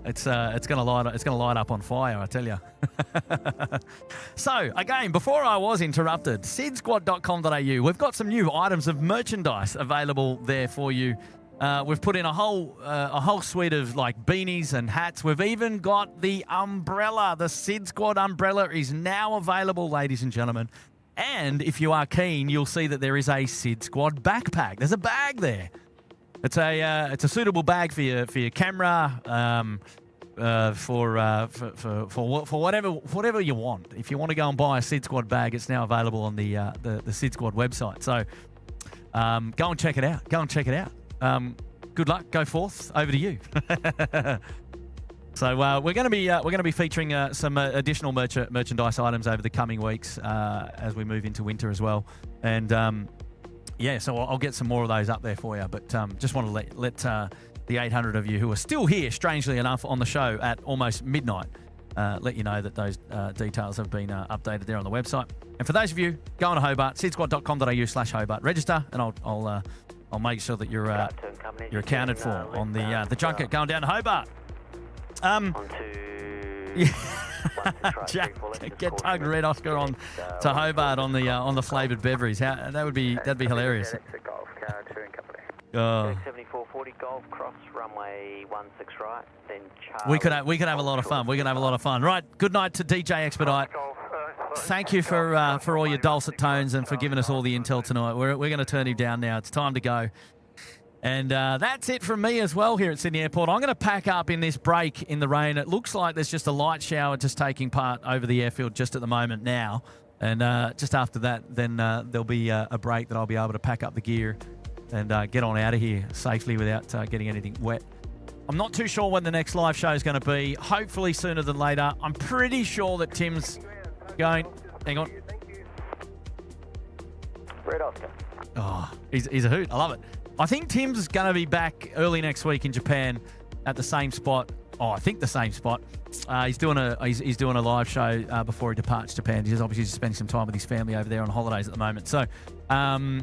It's gonna light up on fire, I tell you. So again, before I was interrupted, sydsquad.com.au. We've got some new items of merchandise available there for you. We've put in a whole suite of like beanies and hats. We've even got the umbrella. The SydSquad umbrella is now available, ladies and gentlemen. And if you are keen, you'll see that there is a SydSquad backpack. There's a bag there. It's a suitable bag for your camera, for whatever you want. If you want to go and buy a SydSquad bag, it's now available on the SydSquad website. So go and check it out. Good luck. Go forth. Over to you. So we're going to be featuring some additional merchandise items over the coming weeks as we move into winter as well. And yeah, so I'll get some more of those up there for you. But just want to let the 800 of you who are still here, strangely enough, on the show at almost midnight, let you know that those details have been updated there on the website. And for those of you going to Hobart, sydsquad.com.au/Hobart, register, and I'll make sure that you're accounted for on the junket going down to Hobart. Jack, get Tug Red Oscar on to Hobart on the flavoured beverage. That'd be hilarious. Oh. 7440 Golf, cross runway 16 right, then We could have a lot of fun. Right, good night to DJ Expedite. Thank you for all your dulcet tones and for giving us all the intel tonight. We're going to turn him down now. It's time to go. And that's it from me as well here at Sydney Airport. I'm going to pack up in this break in the rain. It looks like there's just a light shower just taking part over the airfield just at the moment now. And just after that, then there'll be a break that I'll be able to pack up the gear and get on out of here safely without getting anything wet. I'm not too sure when the next live show is going to be. Hopefully sooner than later. I'm pretty sure that Tim's going. Hang on. Red Oscar. Oh, he's a hoot. I love it. I think Tim's going to be back early next week in Japan at the same spot. Oh, I think the same spot. He's doing a live show before he departs Japan. He's obviously just spending some time with his family over there on holidays at the moment. So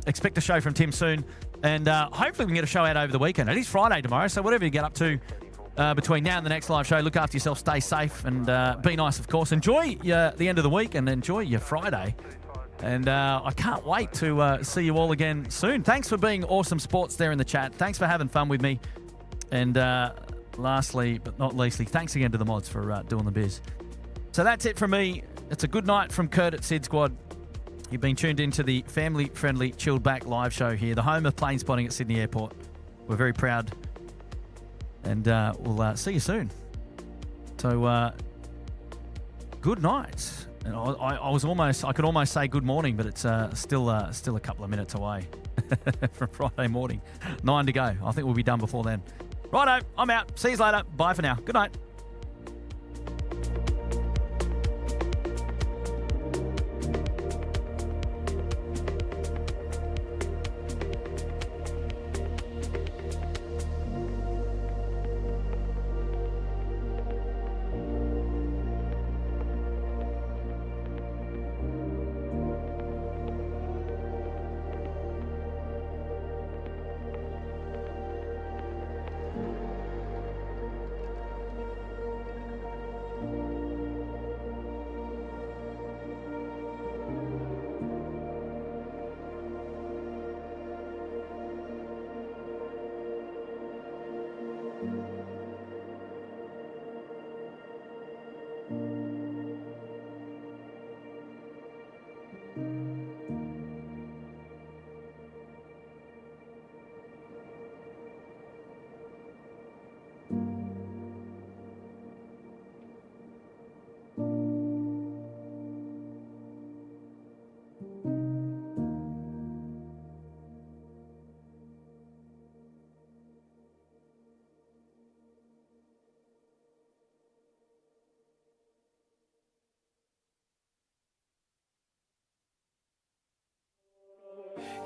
expect a show from Tim soon. And hopefully we can get a show out over the weekend. It is Friday tomorrow, so whatever you get up to between now and the next live show, look after yourself, stay safe, and be nice, of course. Enjoy the end of the week and enjoy your Friday. And I can't wait to see you all again soon. Thanks for being awesome sports there in the chat. Thanks for having fun with me. And lastly, but not leastly, thanks again to the mods for doing the biz. So that's it from me. It's a good night from Kurt at SydSquad. You've been tuned into the family-friendly, chilled-back live show here, the home of plane spotting at Sydney Airport. We're very proud. And we'll see you soon. So good night. And I could almost say good morning, but it's still a couple of minutes away. for Friday morning. 9 to go. I think we'll be done before then. Righto, I'm out. See you later. Bye for now. Good night.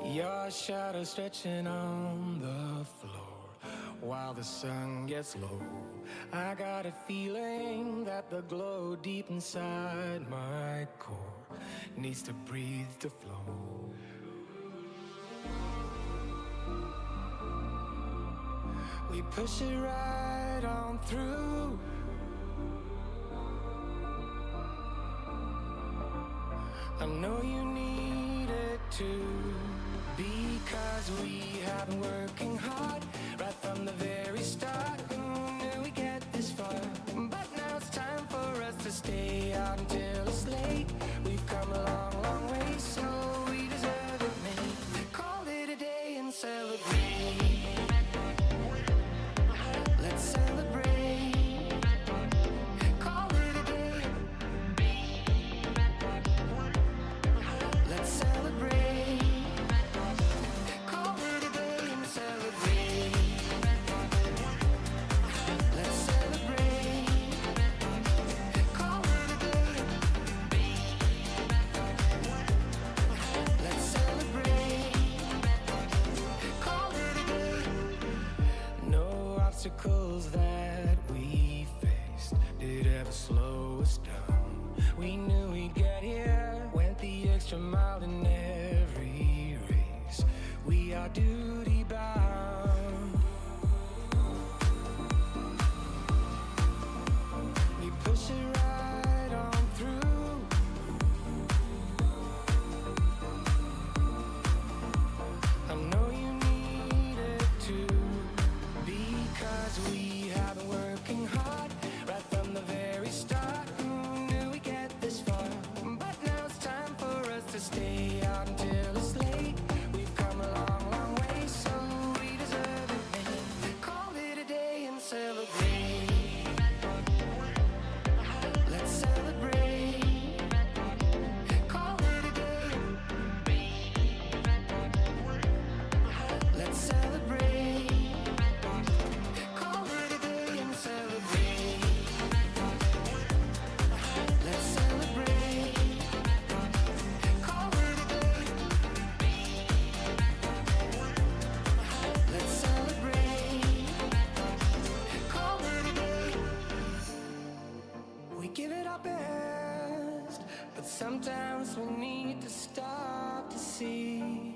Your shadow stretching on the floor while the sun gets low. I got a feeling that the glow deep inside my core needs to breathe to flow. We push it right on through. I know you need it too, because we have been working hard right from the very start. Who knew we'd get this far? But now it's time for us to stay out until it's late. We've come a long, long way, so we deserve it, mate. Call it a day and celebrate. Let's celebrate. Call it a day. Let's celebrate. Call it a day and celebrate. Let's celebrate. Call it a day. Let's celebrate. Call it a day. No obstacles that we faced did ever slow us down. We knew we'd get here, went the extra mile in every race. We are duty bound. We push it right on through. I know you need it too, because we have been working hard right from the very start. Who knew we'd get this far? But now it's time for us to stay out until it's late. We've come a long, long way, so we deserve it, mate. Call it a day and celebrate. Let's celebrate. Call it a day. Let's celebrate. Call it a day and celebrate. Let's celebrate. Call it a day. Let's celebrate. Call it a day. We give it our best, but sometimes we need to stop to see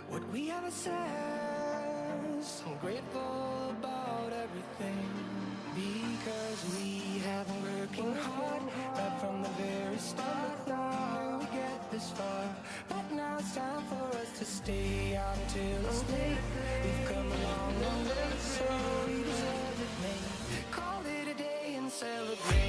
what we have assessed. I'm grateful about everything, because we have been working hard right from the very start. How we get this far? But now it's time for us to stay out until it's late. We've come a long, long way, so we deserve it, mate. Call it a day and celebrate.